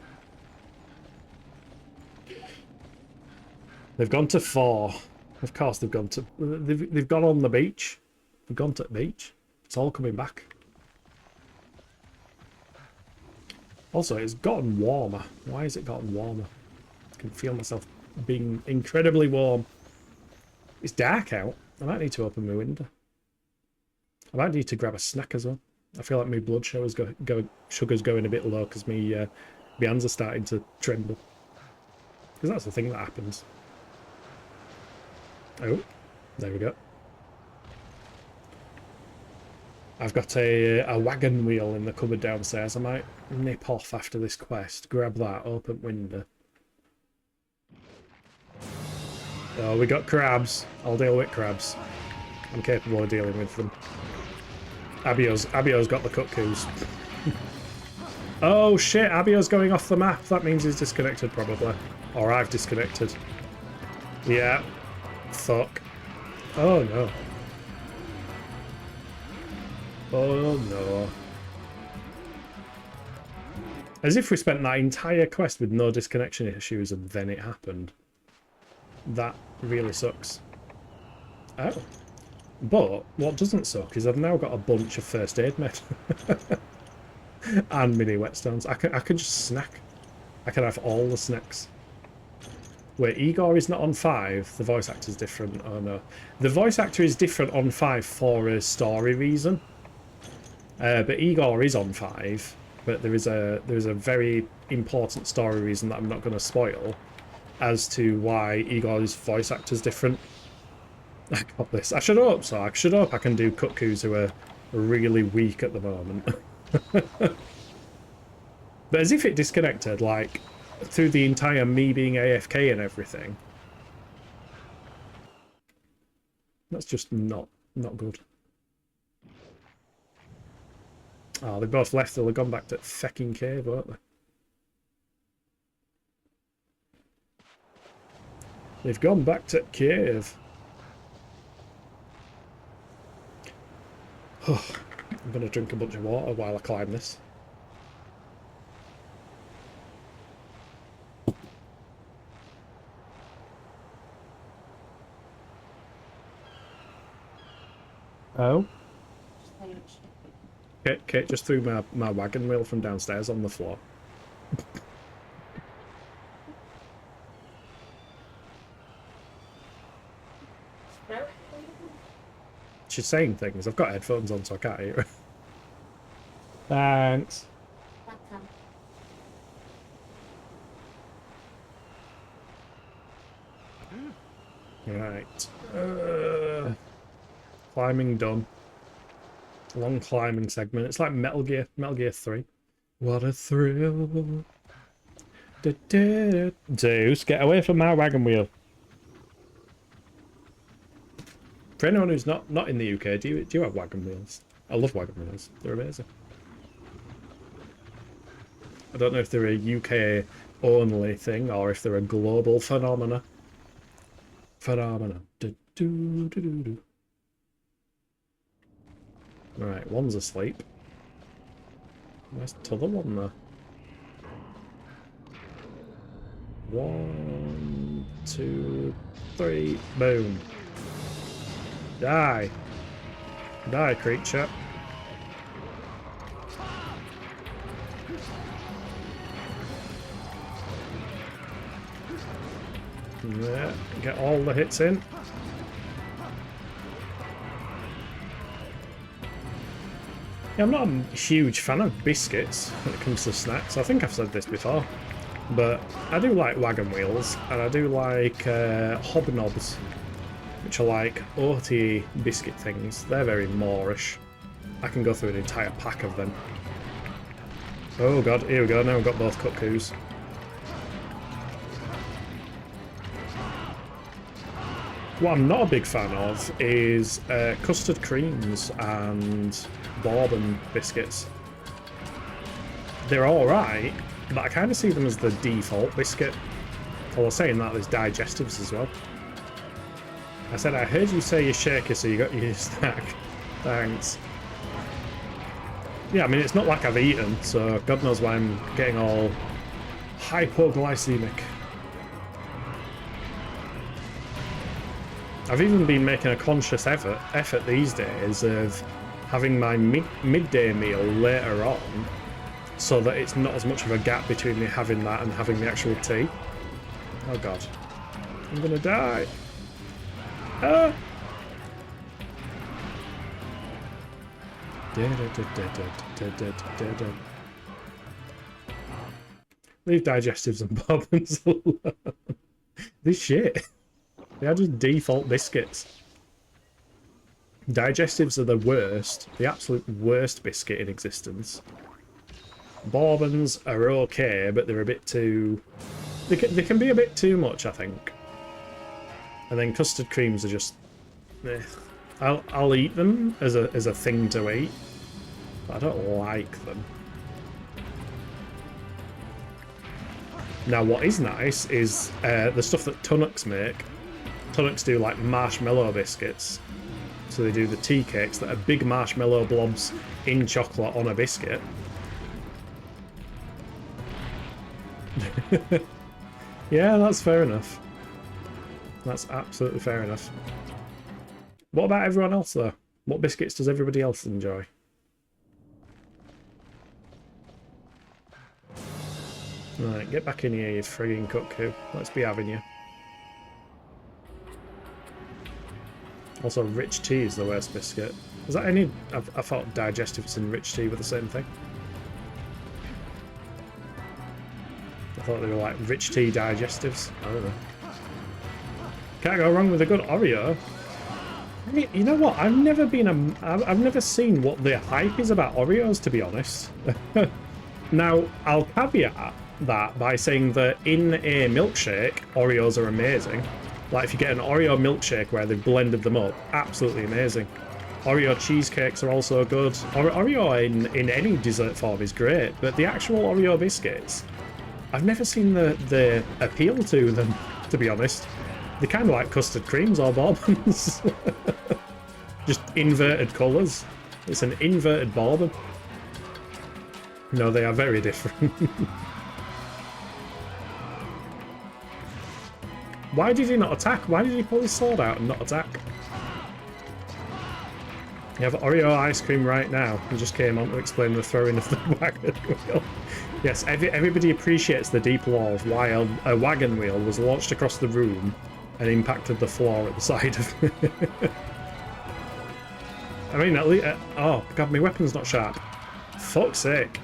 They've gone to 4. Of course they've gone to... They've gone on the beach. They've gone to the beach. It's all coming back. Also, it's gotten warmer. Why has it gotten warmer? I can feel myself being incredibly warm. It's dark out. I might need to open my window. I might need to grab a snack as well. I feel like my blood sugar's going a bit low because my hands are starting to tremble. Because that's the thing that happens. Oh, there we go. I've got a wagon wheel in the cupboard downstairs. I might nip off after this quest, grab that, open window. Oh, we got crabs. I'll deal with crabs. I'm capable of dealing with them. Abio's got the cuckoos. Oh shit, Abio's going off the map. That means he's disconnected probably. Or I've disconnected. Yeah. Fuck. Oh no. Oh no. As if we spent that entire quest with no disconnection issues and then it happened. That really sucks. Oh. But what doesn't suck is I've now got a bunch of first aid med. And mini whetstones. I can just snack. I can have all the snacks. Wait, Igor is not on 5. The voice actor is different. Oh no. The voice actor is different on 5 for a story reason. But Igor is on 5. But there is a very important story reason that I'm not going to spoil as to why Igor's voice actor is different. I got this. I should hope so. I should hope I can do cuckoos who are really weak at the moment. But as if it disconnected, like, through the entire me being AFK and everything. That's just not good. Oh, they both left. They'll have gone back to fecking cave, won't they? They've gone back to cave. Oh, I'm going to drink a bunch of water while I climb this. Oh? Kate just threw my wagon wheel from downstairs on the floor. She's saying things. I've got headphones on so I can't hear her. Thanks. Right. Climbing done. Long climbing segment. It's like Metal Gear 3. What a thrill. Zeus, get away from my wagon wheel. For anyone who's not in the UK, do you have wagon wheels? I love wagon wheels. They're amazing. I don't know if they're a UK only thing or if they're a global phenomena. Right, one's asleep. Where's the other one though? 1, 2, 3, boom. Die. Die, creature. Yeah, get all the hits in. Yeah, I'm not a huge fan of biscuits when it comes to snacks. I think I've said this before. But I do like wagon wheels, and I do like hobnobs, which are like oaty biscuit things. They're very Moorish. I can go through an entire pack of them. Oh god, here we go, now we've got both cuckoos. What I'm not a big fan of is custard creams and bourbon biscuits. They're alright, but I kind of see them as the default biscuit. Although saying that, there's digestives as well. I said, I heard you say you're shaky, so you got your snack. Thanks. Yeah, I mean, it's not like I've eaten, so God knows why I'm getting all hypoglycemic. I've even been making a conscious effort these days of having my midday meal later on, so that it's not as much of a gap between me having that and having the actual tea. Oh god. I'm gonna die. Ah! Leave digestives and bobbins alone. This shit. They are just default biscuits. Digestives are the worst, the absolute worst biscuit in existence. Bourbons are okay, but they're a bit too... They can be a bit too much, I think. And then custard creams are just... Eh. I'll eat them as a thing to eat, but I don't like them. Now, what is nice is the stuff that Tunnocks make. Tunnocks do like marshmallow biscuits. So they do the tea cakes that are big marshmallow blobs in chocolate on a biscuit. Yeah, that's fair enough. That's absolutely fair enough. What about everyone else though? What biscuits does everybody else enjoy? Right, get back in here, you frigging cuckoo. Let's be having you. Also, rich tea is the worst biscuit. Is that any... I thought digestives and rich tea were the same thing. I thought they were like rich tea digestives. I don't know. Can't go wrong with a good Oreo. I mean, you know what? I've never seen what the hype is about Oreos, to be honest. Now, I'll caveat that by saying that in a milkshake, Oreos are amazing. Like, if you get an Oreo milkshake where they've blended them up, absolutely amazing. Oreo cheesecakes are also good. Oreo in any dessert form is great, but the actual Oreo biscuits, I've never seen the appeal to them, to be honest. They're kind of like custard creams or bourbons. Just inverted colours. It's an inverted bourbon. No, they are very different. Why did he not attack? Why did he pull his sword out and not attack? You have Oreo ice cream right now. He just came on to explain the throwing of the wagon wheel. Yes, everybody appreciates the deep lore of why a wagon wheel was launched across the room and impacted the floor at the side of it. I mean, at least... oh, God, my weapon's not sharp. Fuck's sake.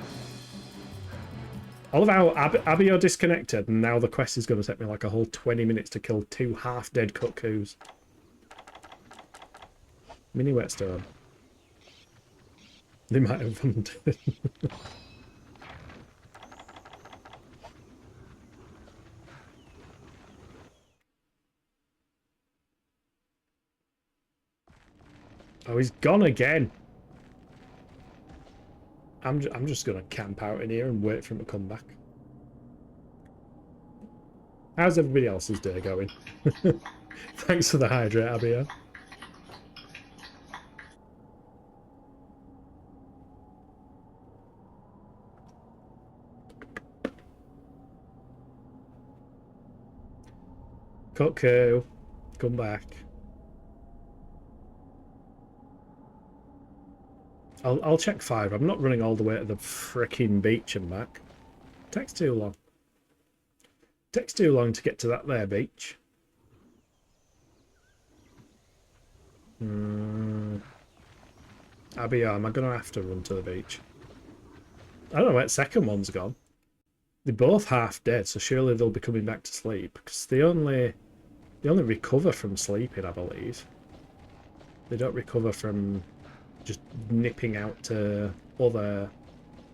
I love how Abby are disconnected, and now the quest is going to take me like a whole 20 minutes to kill 2 half-dead cuckoos. Mini whetstone. They might have hunted. Oh, he's gone again. I'm just going to camp out in here and wait for him to come back. How's everybody else's day going? Thanks for the hydrate, Abia. Cuckoo, come back. I'll check 5. I'm not running all the way to the frickin' beach and back. Takes too long. Takes too long to get to that there beach. Abby, am I going to have to run to the beach? I don't know where the second one's gone. They're both half dead, so surely they'll be coming back to sleep. Because they only recover from sleeping, I believe. They don't recover from just nipping out to other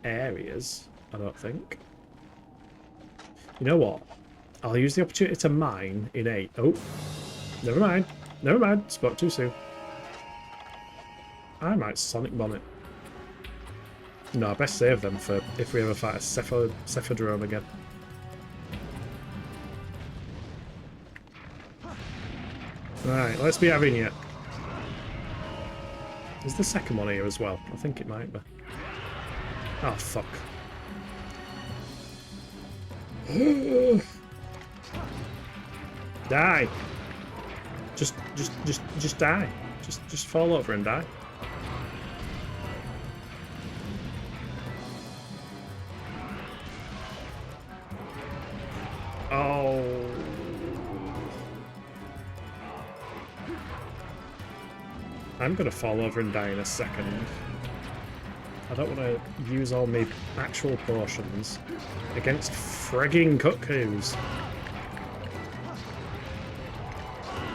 areas, I don't think. You know what? I'll use the opportunity to mine in 8. Oh, never mind. Never mind. Spoke too soon. I might Sonic Bomb it. No, I best save them for if we ever fight a Cephodrome again. Right, let's be having it. Is the second one here as well? I think it might be. Oh, fuck. Die! Just die. Just fall over and die. Oh. I'm gonna fall over and die in a second. I don't want to use all my actual potions against frigging cuckoos.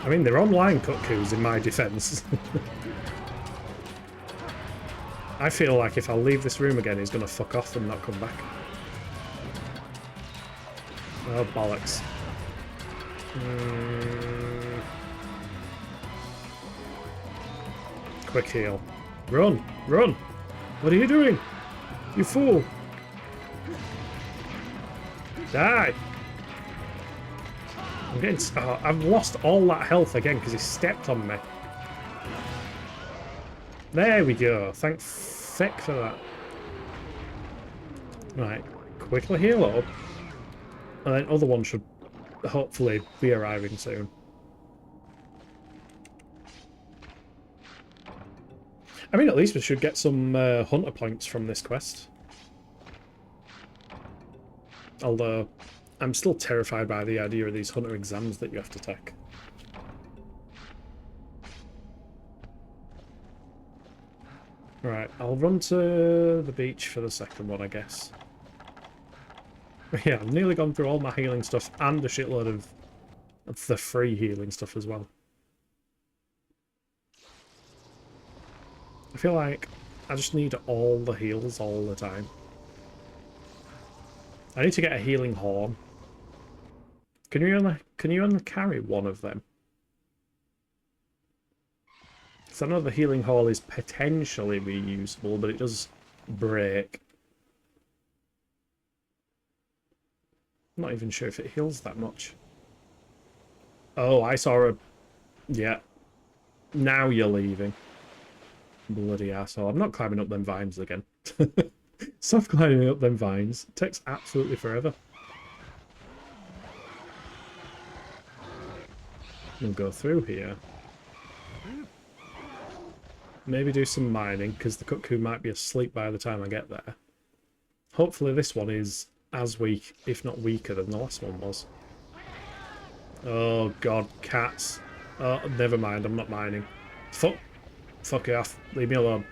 I mean, they're online cuckoos in my defense. I feel like if I leave this room again, he's gonna fuck off and not come back. Oh, bollocks. Quick heal. Run! Run! What are you doing? You fool! Die! I'm getting... Oh, I've lost all that health again because he stepped on me. There we go. Thank feck for that. Right. Quickly heal up. And then other one should hopefully be arriving soon. I mean, at least we should get some hunter points from this quest. Although, I'm still terrified by the idea of these hunter exams that you have to take. Right, I'll run to the beach for the second one, I guess. Yeah, I've nearly gone through all my healing stuff and a shitload of the free healing stuff as well. I feel like I just need all the heals all the time. I need to get a healing horn. Can you only carry one of them? Because I know the healing horn is potentially reusable, but it does break. I'm not even sure if it heals that much. Oh, I saw a... Yeah. Now you're leaving. Bloody asshole. I'm not climbing up them vines again. Stop climbing up them vines. It takes absolutely forever. We'll go through here. Maybe do some mining, because the cuckoo might be asleep by the time I get there. Hopefully this one is as weak, if not weaker, than the last one was. Oh god, cats. Oh, never mind, I'm not mining. Fuck it off. Leave me alone.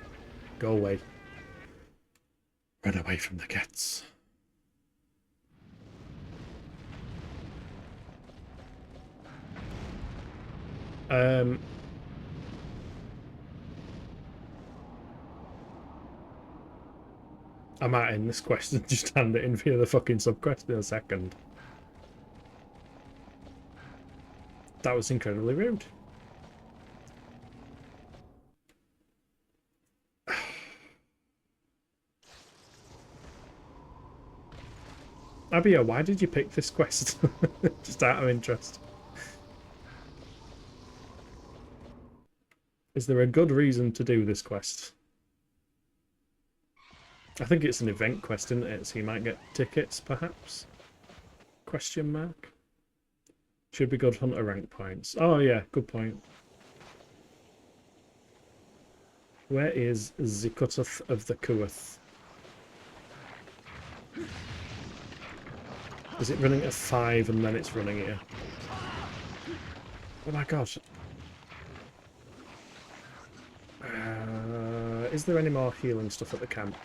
Go away. Run away from the cats. I might end this quest and just hand it in via the fucking subquest in a second. That was incredibly rude. Abia, why did you pick this quest? Just out of interest. Is there a good reason to do this quest? I think it's an event quest, isn't it? So you might get tickets, perhaps? Question mark? Should be good hunter rank points. Oh yeah, good point. Where is the cutteth of the cueth? Is it running at 5 and then it's running here? Oh my god. Is there any more healing stuff at the camp?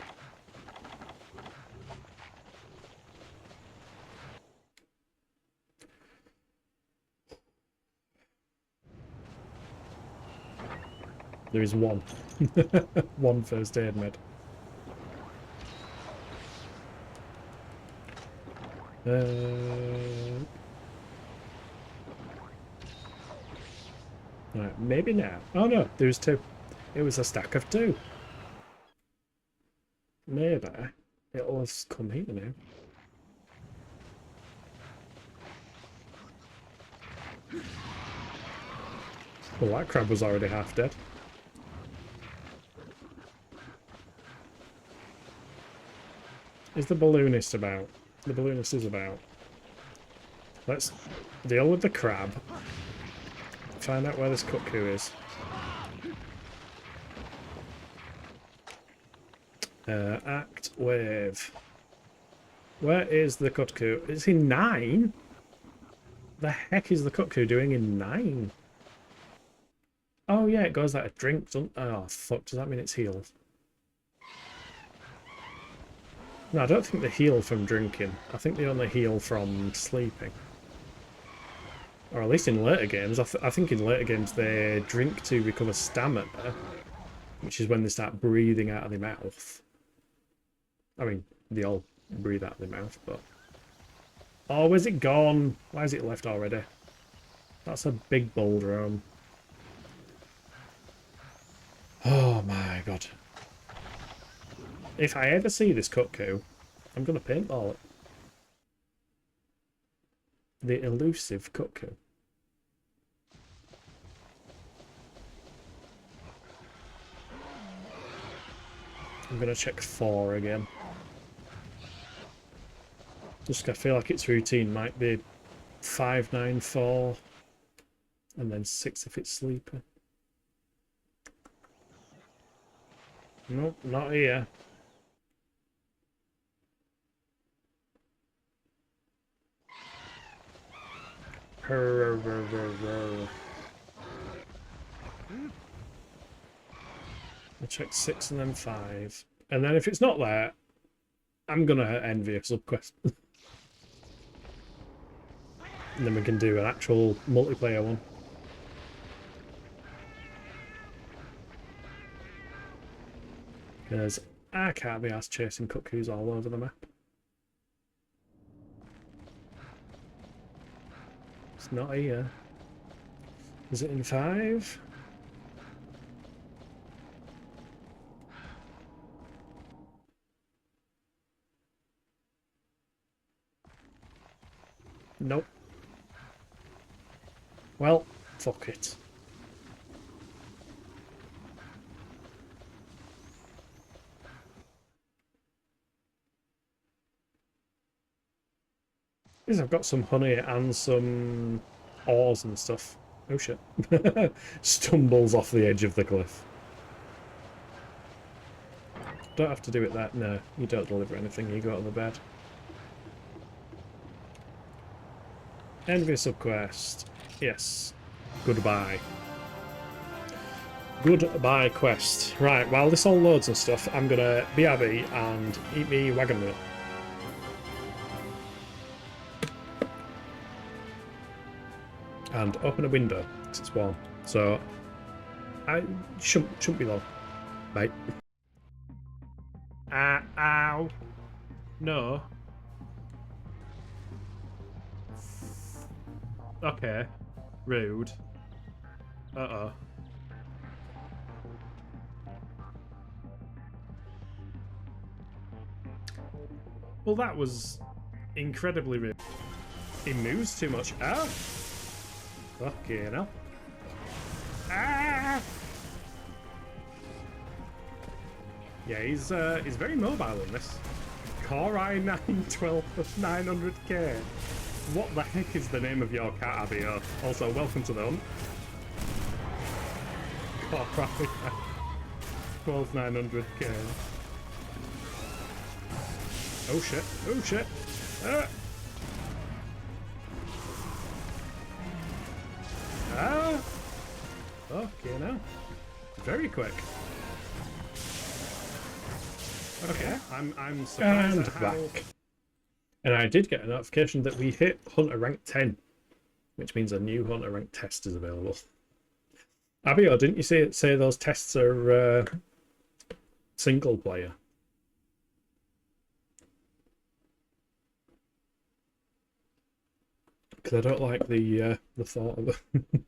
There is one. One first aid med. Right, maybe now. Oh no, there's 2. It was a stack of 2. Maybe it'll have come here now. Well, that crab was already half dead. Is the balloonist about? The balloonist is about. Let's deal with the crab. Find out where this cuckoo is. Act wave. Where is the cuckoo? Is he 9? The heck is the cuckoo doing in 9? Oh yeah, it goes like a drink, doesn't... Oh fuck, does that mean it's healed? No, I don't think they heal from drinking. I think they only heal from sleeping. Or at least in later games. I think in later games they drink to recover stamina, which is when they start breathing out of their mouth. I mean, they all breathe out of their mouth, but... Oh, where's it gone? Why is it left already? That's a big boulder. Oh my god. If I ever see this cuckoo, I'm going to paintball it. The elusive cuckoo. I'm going to check 4 again. Just I feel like its routine might be 5, 9, 4, and then 6 if it's sleeping. Nope, not here. I'll check 6 and then 5. And then if it's not there, I'm gonna envy a subquest. And then we can do an actual multiplayer one. Because I can't be asked chasing cuckoos all over the map. It's not here. Is it in 5? Nope. Well, fuck it. I've got some honey and some ores and stuff. Oh shit. Stumbles off the edge of the cliff. Don't have to do it that. No, you don't deliver anything. You go out of the bed. Envy subquest. Yes. Goodbye. Goodbye quest. Right, while this all loads and stuff, I'm gonna BRB and eat me wagon wheel. And open a window, because it's warm. So, I shouldn't be long. Bye. Ow. No. Okay. Rude. Uh-oh. Well, that was incredibly rude. He moves too much. Ah! Fucking hell. Ah! Yeah, he's very mobile in this. Core i9 12 900K. What the heck is the name of your cat, Abby? Also, welcome to the hunt. Oh, right. 12,900k. Oh shit, oh shit. Ah! Ah! Okay, now. Very quick. Okay, I'm surprised And at how... back. And I did get a notification that we hit Hunter rank 10, which means a new Hunter rank test is available. Abby, or didn't you say those tests are single player? Because I don't like the thought of it.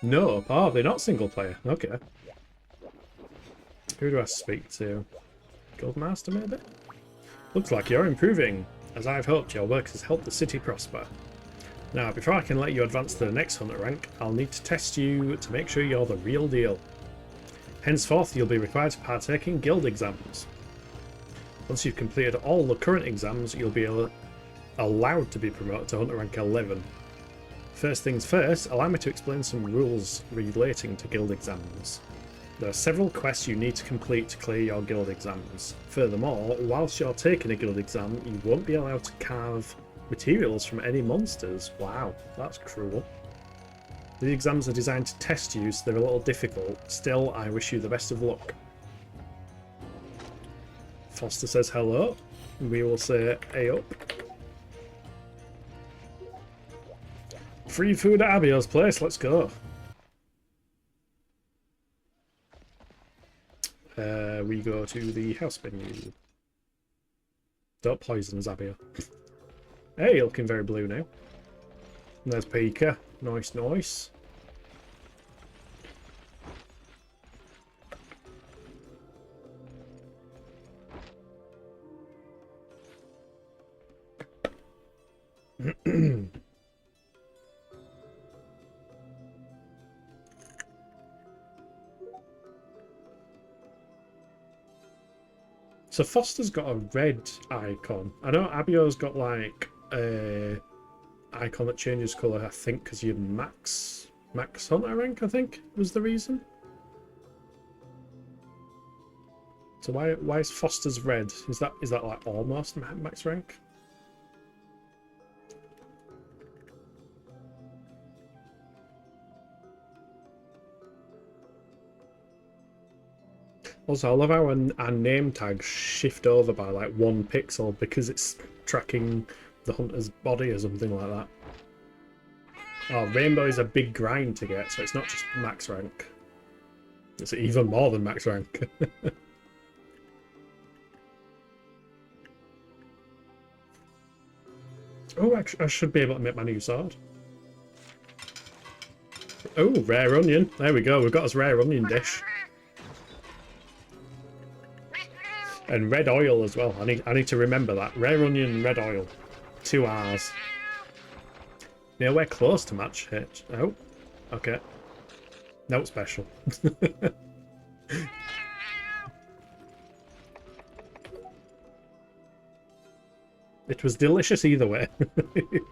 No, oh, they're not single player. Okay. Who do I speak to? Guildmaster, maybe? Looks like you're improving. As I've hoped, your work has helped the city prosper. Now, before I can let you advance to the next Hunter rank, I'll need to test you to make sure you're the real deal. Henceforth, you'll be required to partake in guild exams. Once you've completed all the current exams, you'll be allowed to be promoted to Hunter rank 11. First things first, allow me to explain some rules relating to guild exams. There are several quests you need to complete to clear your guild exams. Furthermore, whilst you're taking a guild exam, you won't be allowed to carve materials from any monsters. Wow, that's cruel. The exams are designed to test you, so they're a little difficult. Still, I wish you the best of luck. Foster says hello. We will say hey up. Free food at Abio's place, let's go. We go to the house menu. Don't poison us, Abio. Hey, you're looking very blue now. And there's Pika. Nice, nice. So Foster's got a red icon. I know Abio's got like a icon that changes colour, I think, because you're max Hunter rank, I think, was the reason. So why is Foster's red? Is that like almost max rank? Also, I love how our name tags shift over by like 1 pixel because it's tracking the hunter's body or something like that. Oh, Rainbow is a big grind to get, so it's not just max rank. It's even more than max rank. Oh, I should be able to make my new sword. Oh, rare onion. There we go. We've got us rare onion dish. And red oil as well. I need to remember that. Rare onion and red oil. 2 R's. Nowhere close to match it. Oh, okay. Note special. It was delicious either way.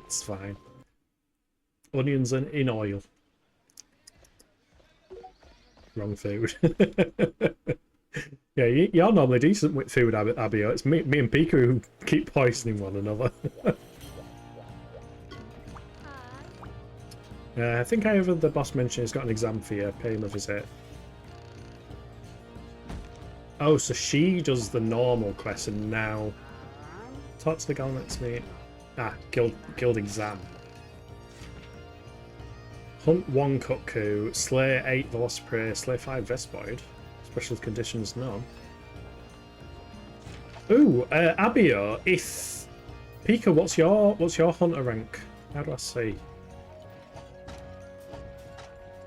It's fine. Onions in oil. Wrong food. Yeah, you're normally decent with food, Abio. It's me and Pika who keep poisoning one another. I think I heard the boss mention he's got an exam for you. Pay him a visit. Oh, so she does the normal quest and now... Talk to the gal next to me. Ah, guild exam. Hunt 1 Cuckoo, slay 8 Velociprey, slay 5 Vespoid. Special conditions none. Ooh, Abio, if... Pika, what's your hunter rank? How do I see?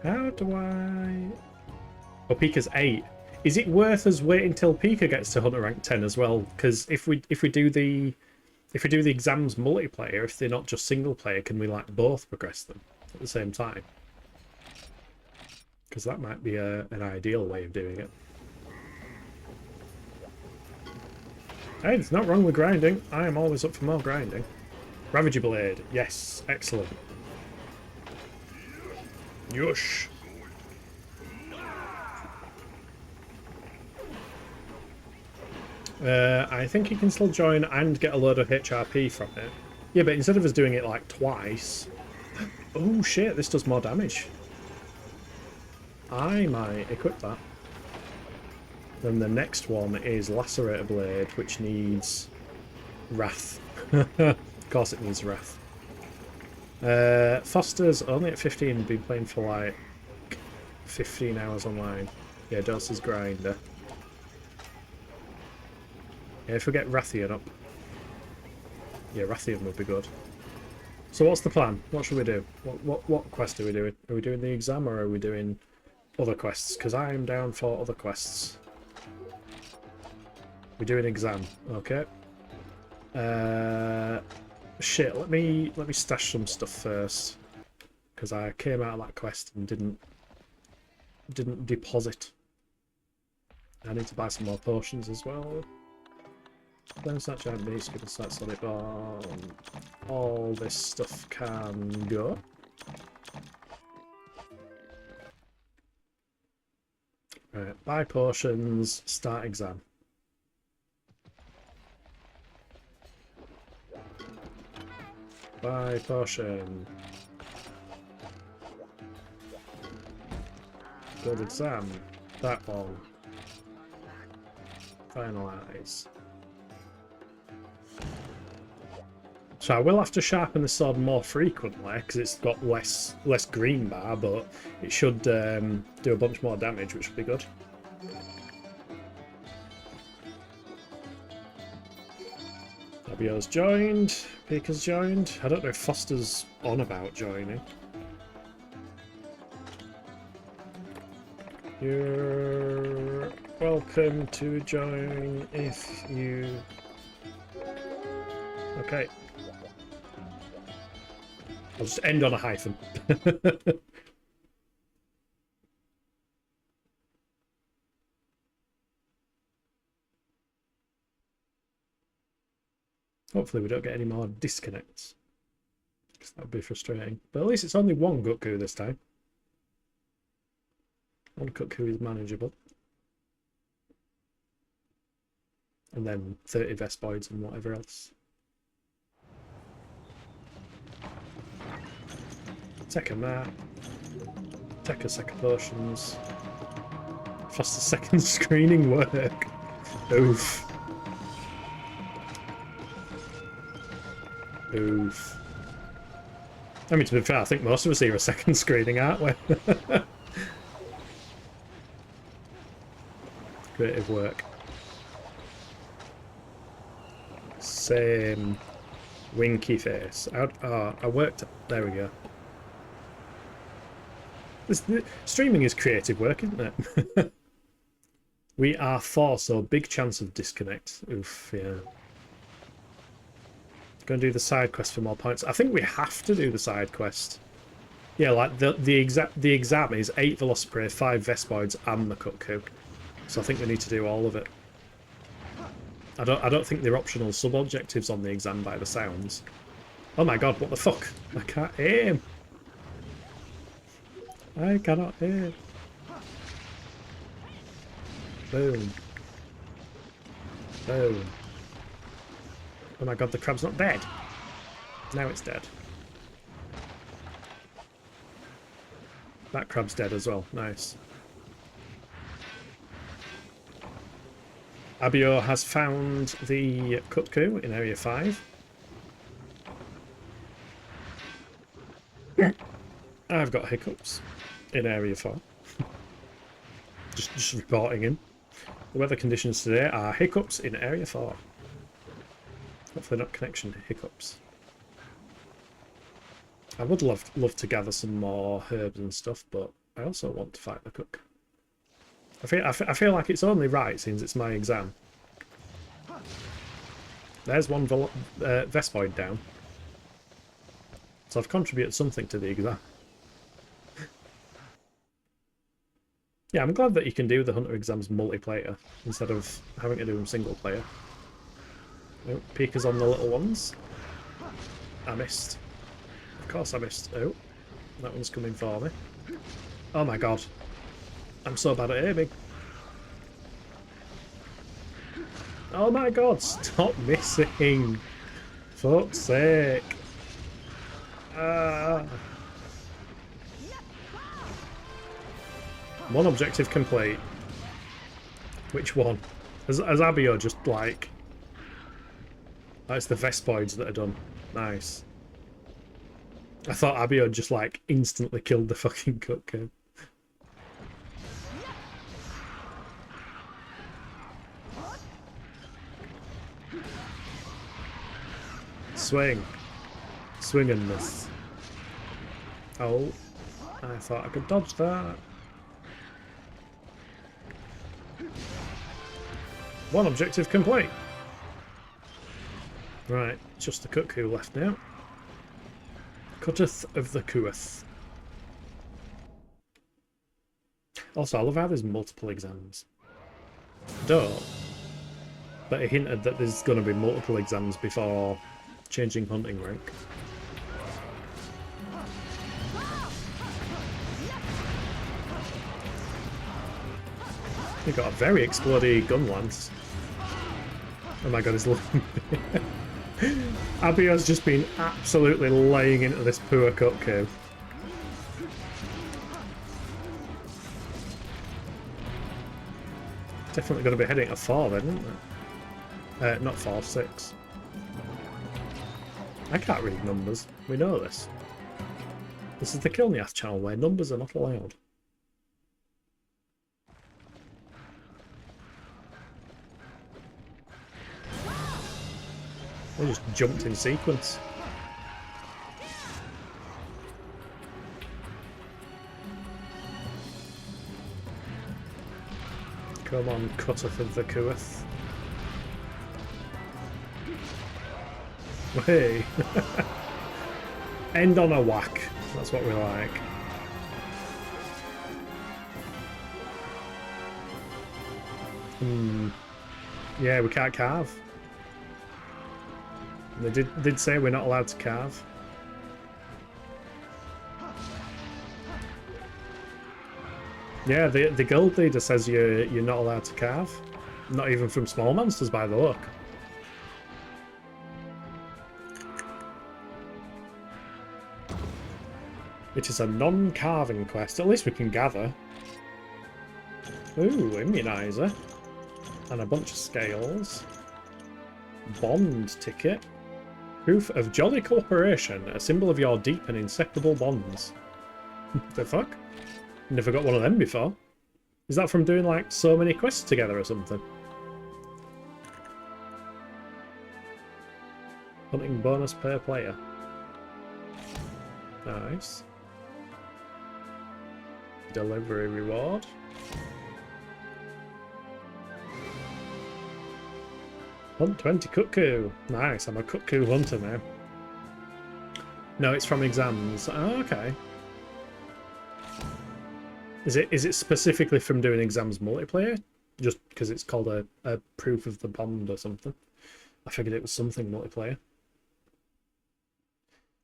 How do I... Oh, Pika's 8. Is it worth us waiting till Pika gets to hunter rank 10 as well? Because if we do the exams multiplayer, if they're not just single player, can we like both progress them at the same time? Because that might be an ideal way of doing it. Hey, it's not wrong with grinding. I am always up for more grinding. Ravager Blade. Yes, excellent. Yush. I think you can still join and get a load of HRP from it. Yeah, but instead of us doing it like twice... Oh shit, this does more damage. I might equip that. Then the next one is Lacerator Blade, which needs Wrath. Of course it needs Wrath. Foster's only at 15, been playing for like 15 hours online. Yeah, Doses Grinder. Yeah, if we get Rathian up. Yeah, Rathian would be good. So what's the plan? What should we do? What quest are we doing? Are we doing the exam or are we doing other quests? Because I am down for other quests. We're doing exam, okay. Shit, let me stash some stuff first. Because I came out of that quest and didn't deposit. I need to buy some more potions as well. Then such giant beast, give us that solid bomb. All this stuff can go. Right, buy potions, start exam. Buy potion. Good exam. That one. Finalize. So I will have to sharpen the sword more frequently because it's got less green bar, but it should do a bunch more damage, which would be good. Abio's joined, Pika's joined. I don't know if Foster's on about joining. You're welcome to join if you... Okay. I'll just end on a hyphen. Hopefully we don't get any more disconnects. Because that would be frustrating. But at least it's only one Gutku this time. One Gutku is manageable. And then 30 Vespoids and whatever else. Take a map. Take a second potions. Faster second screening work. Oof. Oof. I mean, to be fair, I think most of us here are second screening, aren't we? Creative work. Same. Winky face. I worked... There we go. Streaming is creative work, isn't it? We are 4, so big chance of disconnect. Oof, yeah. Going to do the side quest for more points. I think we have to do the side quest. Yeah, like the exam is 8 Velocipray, 5 Vespoids, and the Gutku. So I think we need to do all of it. I don't think they're optional sub-objectives on the exam by the sounds. Oh my god, what the fuck? I can't aim. I cannot aim. Boom. Boom. Oh my god, the crab's not dead. Now it's dead. That crab's dead as well. Nice. Abio has found the Gutku in Area 5. I've got hiccups in Area 4. just reporting in. The weather conditions today are hiccups in Area 4. Hopefully not connection hiccups. I would love to gather some more herbs and stuff, but I also want to fight the cook. I feel like it's only right since it's my exam. There's one Vespoid down. So I've contributed something to the exam. Yeah, I'm glad that you can do the Hunter exams multiplayer instead of having to do them single player. Oh, Pika's on the little ones. I missed. Of course I missed. Oh, that one's coming for me. Oh my god. I'm so bad at aiming. Oh my god, stop missing. Fuck's sake. Ah. One objective complete. Which one? Has Abio just like... That's the Vespoids that are done. Nice. I thought Abio just like instantly killed the fucking cupcake. Swing. Swing and miss. Oh. I thought I could dodge that. One objective complete. Right, just the cuckoo left now. Cutteth of the Cooeth. Also, I love how there's multiple exams. Don't. But it hinted that there's going to be multiple exams before changing hunting rank. We've got a very explodey gun lance. Oh my god, he's looking. Abio's just been absolutely laying into this poor cupcake. Definitely going to be heading to 4 then, isn't it? Not 4, 6. I can't read numbers. We know this. This is the Kilniath channel where numbers are not allowed. They just jumped in sequence. Come on, Cutteth of the Cooeth. Hey! End on a whack. That's what we like. Yeah, we can't carve. They did say we're not allowed to carve. Yeah, the guild leader says you're not allowed to carve. Not even from small monsters by the look. It is a non-carving quest. At least we can gather. Ooh, immunizer. And a bunch of scales. Bond ticket. Proof of jolly cooperation, a symbol of your deep and inseparable bonds. The fuck? Never got one of them before. Is that from doing like so many quests together or something? Hunting bonus per player. Nice. Delivery reward. Hunt 20 cuckoo. Nice, I'm a cuckoo hunter now. No, it's from exams. Oh, okay. Is it specifically from doing exams multiplayer? Just because it's called a proof of the bond or something? I figured it was something multiplayer.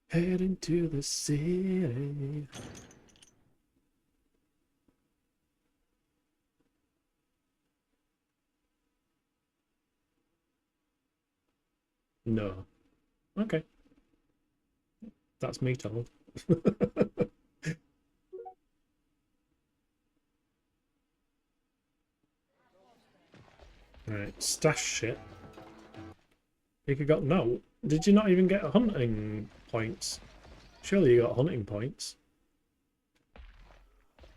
Head into the city. No. Okay. That's me told. Right, stash shit. You got no. Did you not even get hunting points? Surely you got hunting points.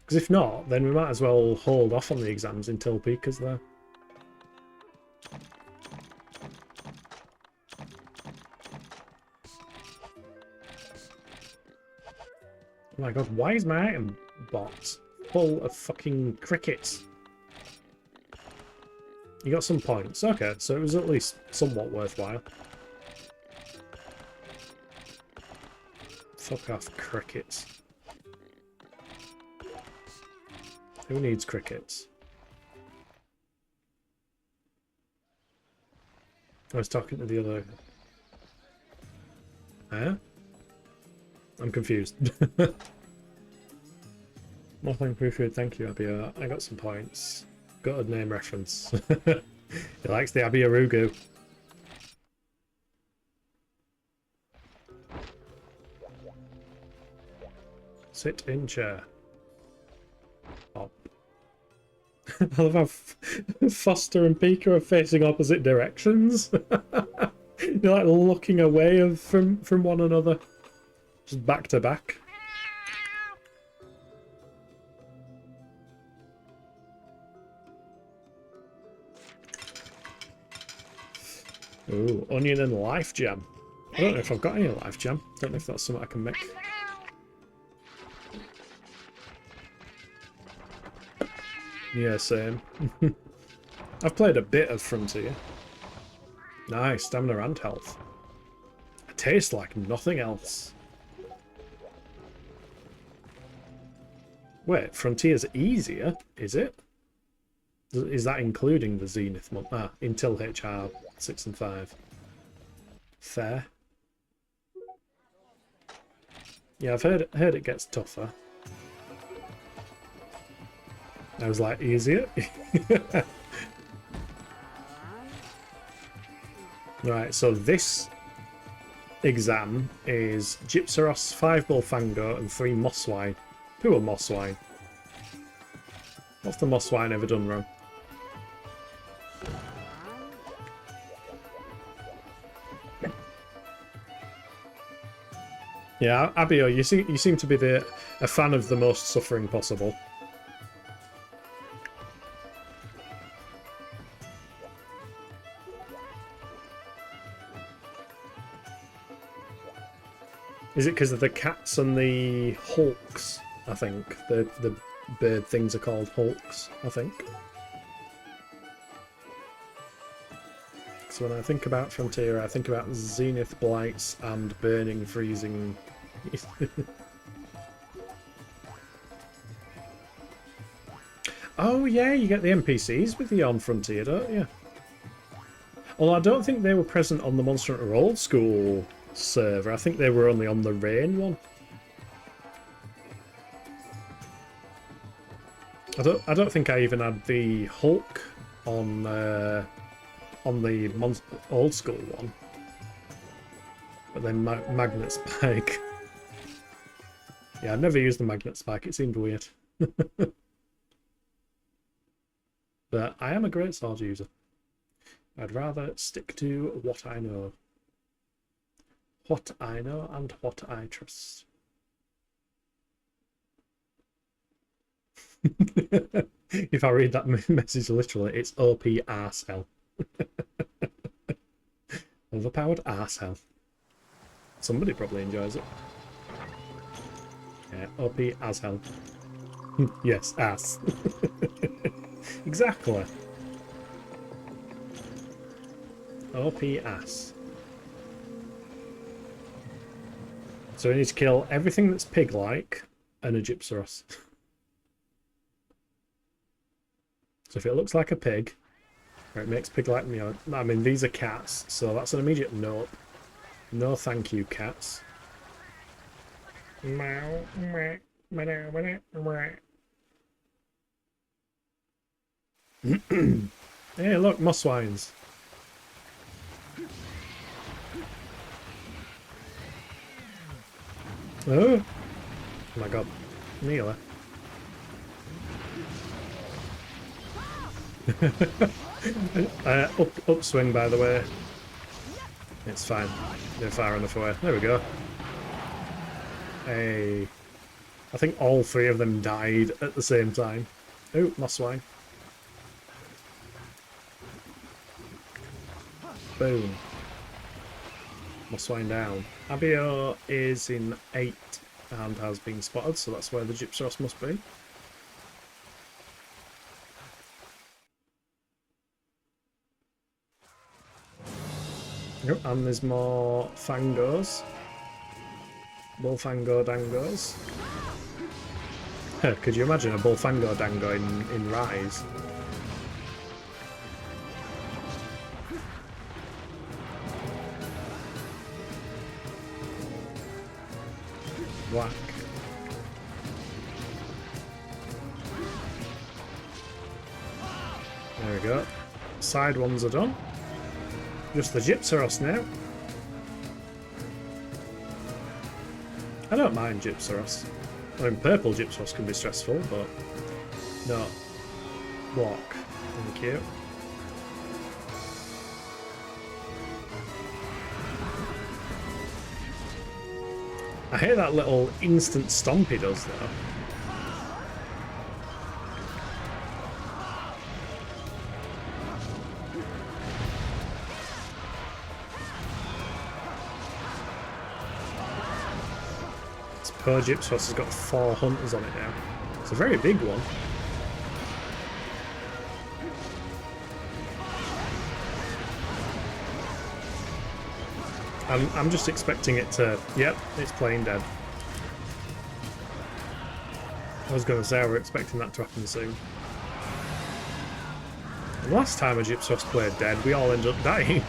Because if not, then we might as well hold off on the exams until Pika's there. Oh my god, why is my item box full of fucking crickets? You got some points. Okay, so it was at least somewhat worthwhile. Fuck off, crickets. Who needs crickets? I was talking to the other... Huh? I'm confused. Nothing preferred, thank you, Abia. I got some points. Got a name reference. He likes the Abiarugu. Sit in chair. Up. I love how Foster and Pika are facing opposite directions. They're like looking away from one another. Just back to back. Ooh, onion and life jam. I don't know if I've got any life jam. Don't know if that's something I can make. Yeah, same. I've played a bit of Frontier. Nice, stamina and health. It tastes like nothing else. Wait, Frontier's easier, is it? Is that including the Zenith month? Ah, until HR 6 and 5. Fair. Yeah, I've heard it gets tougher. I was like, easier? Right, so this exam is Gypsaros, 5 Bullfango, and 3 Mosswine. Who are Mosswine? What's the Mosswine ever done wrong? Yeah, Abio, you seem to be a fan of the most suffering possible. Is it because of the cats and the hulks? I think the bird things are called hulks. I think. So when I think about Frontier, I think about Zenith Blights and Burning Freezing. Oh yeah, you get the NPCs with the on Frontier, don't you? Although I don't think they were present on the Monster Hunter Old School server. I think they were only on the Rain one. I don't think I even had the Hulk on the Old School one. But then Magnet Spike. Yeah, I never used the Magnet Spike. It seemed weird. But I am a great sword user. I'd rather stick to what I know. What I know and what I trust. If I read that message literally, it's OP arsehell. Overpowered arsehell. Somebody probably enjoys it. Yeah, OP as hell. Yes, ass. Exactly. OP ass. So we need to kill everything that's pig-like and a Gypsaros. So if it looks like a pig, or it makes pig-like meow. I mean, these are cats, so that's an immediate nope. No thank you, cats. Hey, look, Mosswines. Oh my god, Neela. Upswing, by the way. It's fine. They're far enough away. There we go. Hey. I think all 3 of them died at the same time. Oh, Mosswine. Boom. Mosswine down. Abio is in 8 and has been spotted, so that's where the Gypsaros must be. Yep, and there's more Fangos. Bullfango Dangos. Could you imagine a Bullfango Dango in Rise? Whack. There we go. Side ones are done. Just the Gypsaros now. I don't mind Gypsaros. I mean, purple Gypsaros can be stressful, but no. Block. Thank you. I hate that little instant stomp he does, though. This poor Gypsaros has got 4 hunters on it now. It's a very big one. I'm just expecting it to... Yep, it's playing dead. I was going to say I were expecting that to happen soon. The last time a Gypsaros played dead, we all ended up dying.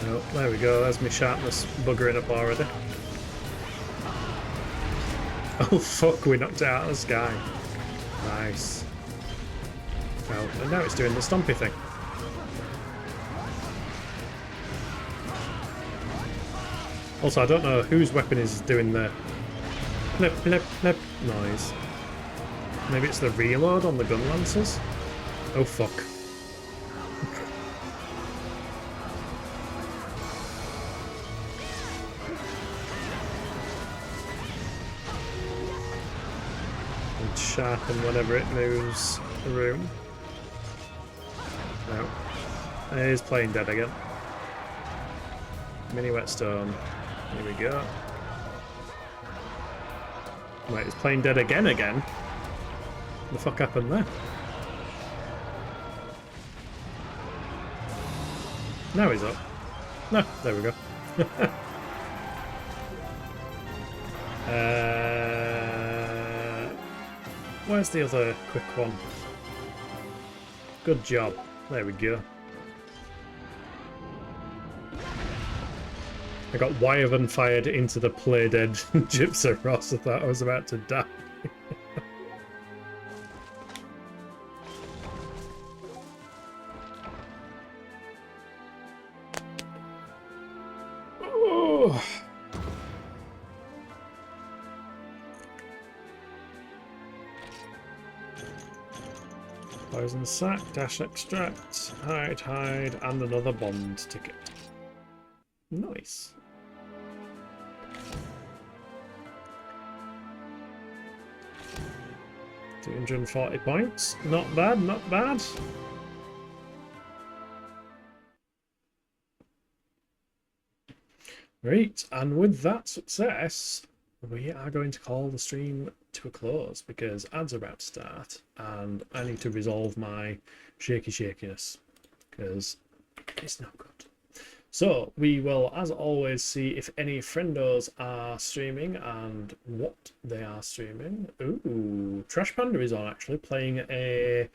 Oh, there we go, there's my sharpness buggering up already. Oh fuck, we knocked it out of the sky. Nice. Well, and now it's doing the stompy thing. Also, I don't know whose weapon is doing the flip, flip, flip noise. Maybe it's the reload on the gun lancers? Oh fuck. Sharpen whenever it moves the room. No. It is playing dead again. Mini whetstone. Here we go. Wait, it's playing dead again? What the fuck happened there? Now he's up. No, there we go. Where's the other quick one? Good job. There we go. I got Wyvern fired into the play dead Gypsaros. I thought I was about to die. Oh. Poison sack, dash extract, hide, and another bond ticket. Nice. £240 points. Not bad, not bad. Right, and with that success, we are going to call the stream to a close because ads are about to start and I need to resolve my shakiness because it's not good. So we will, as always, see if any friendos are streaming and what they are streaming. Ooh, Trash Panda is on actually playing a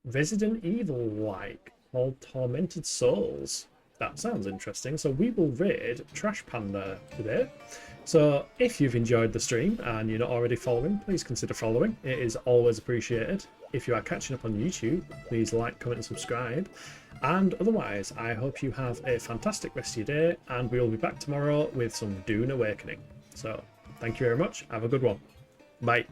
Resident Evil like called Tormented Souls. That sounds interesting. So we will raid Trash Panda today. So if you've enjoyed the stream and you're not already following, please consider following. It is always appreciated. If you are catching up on YouTube, please like, comment and subscribe. And otherwise, I hope you have a fantastic rest of your day and we will be back tomorrow with some Dune Awakening. So thank you very much. Have a good one. Bye.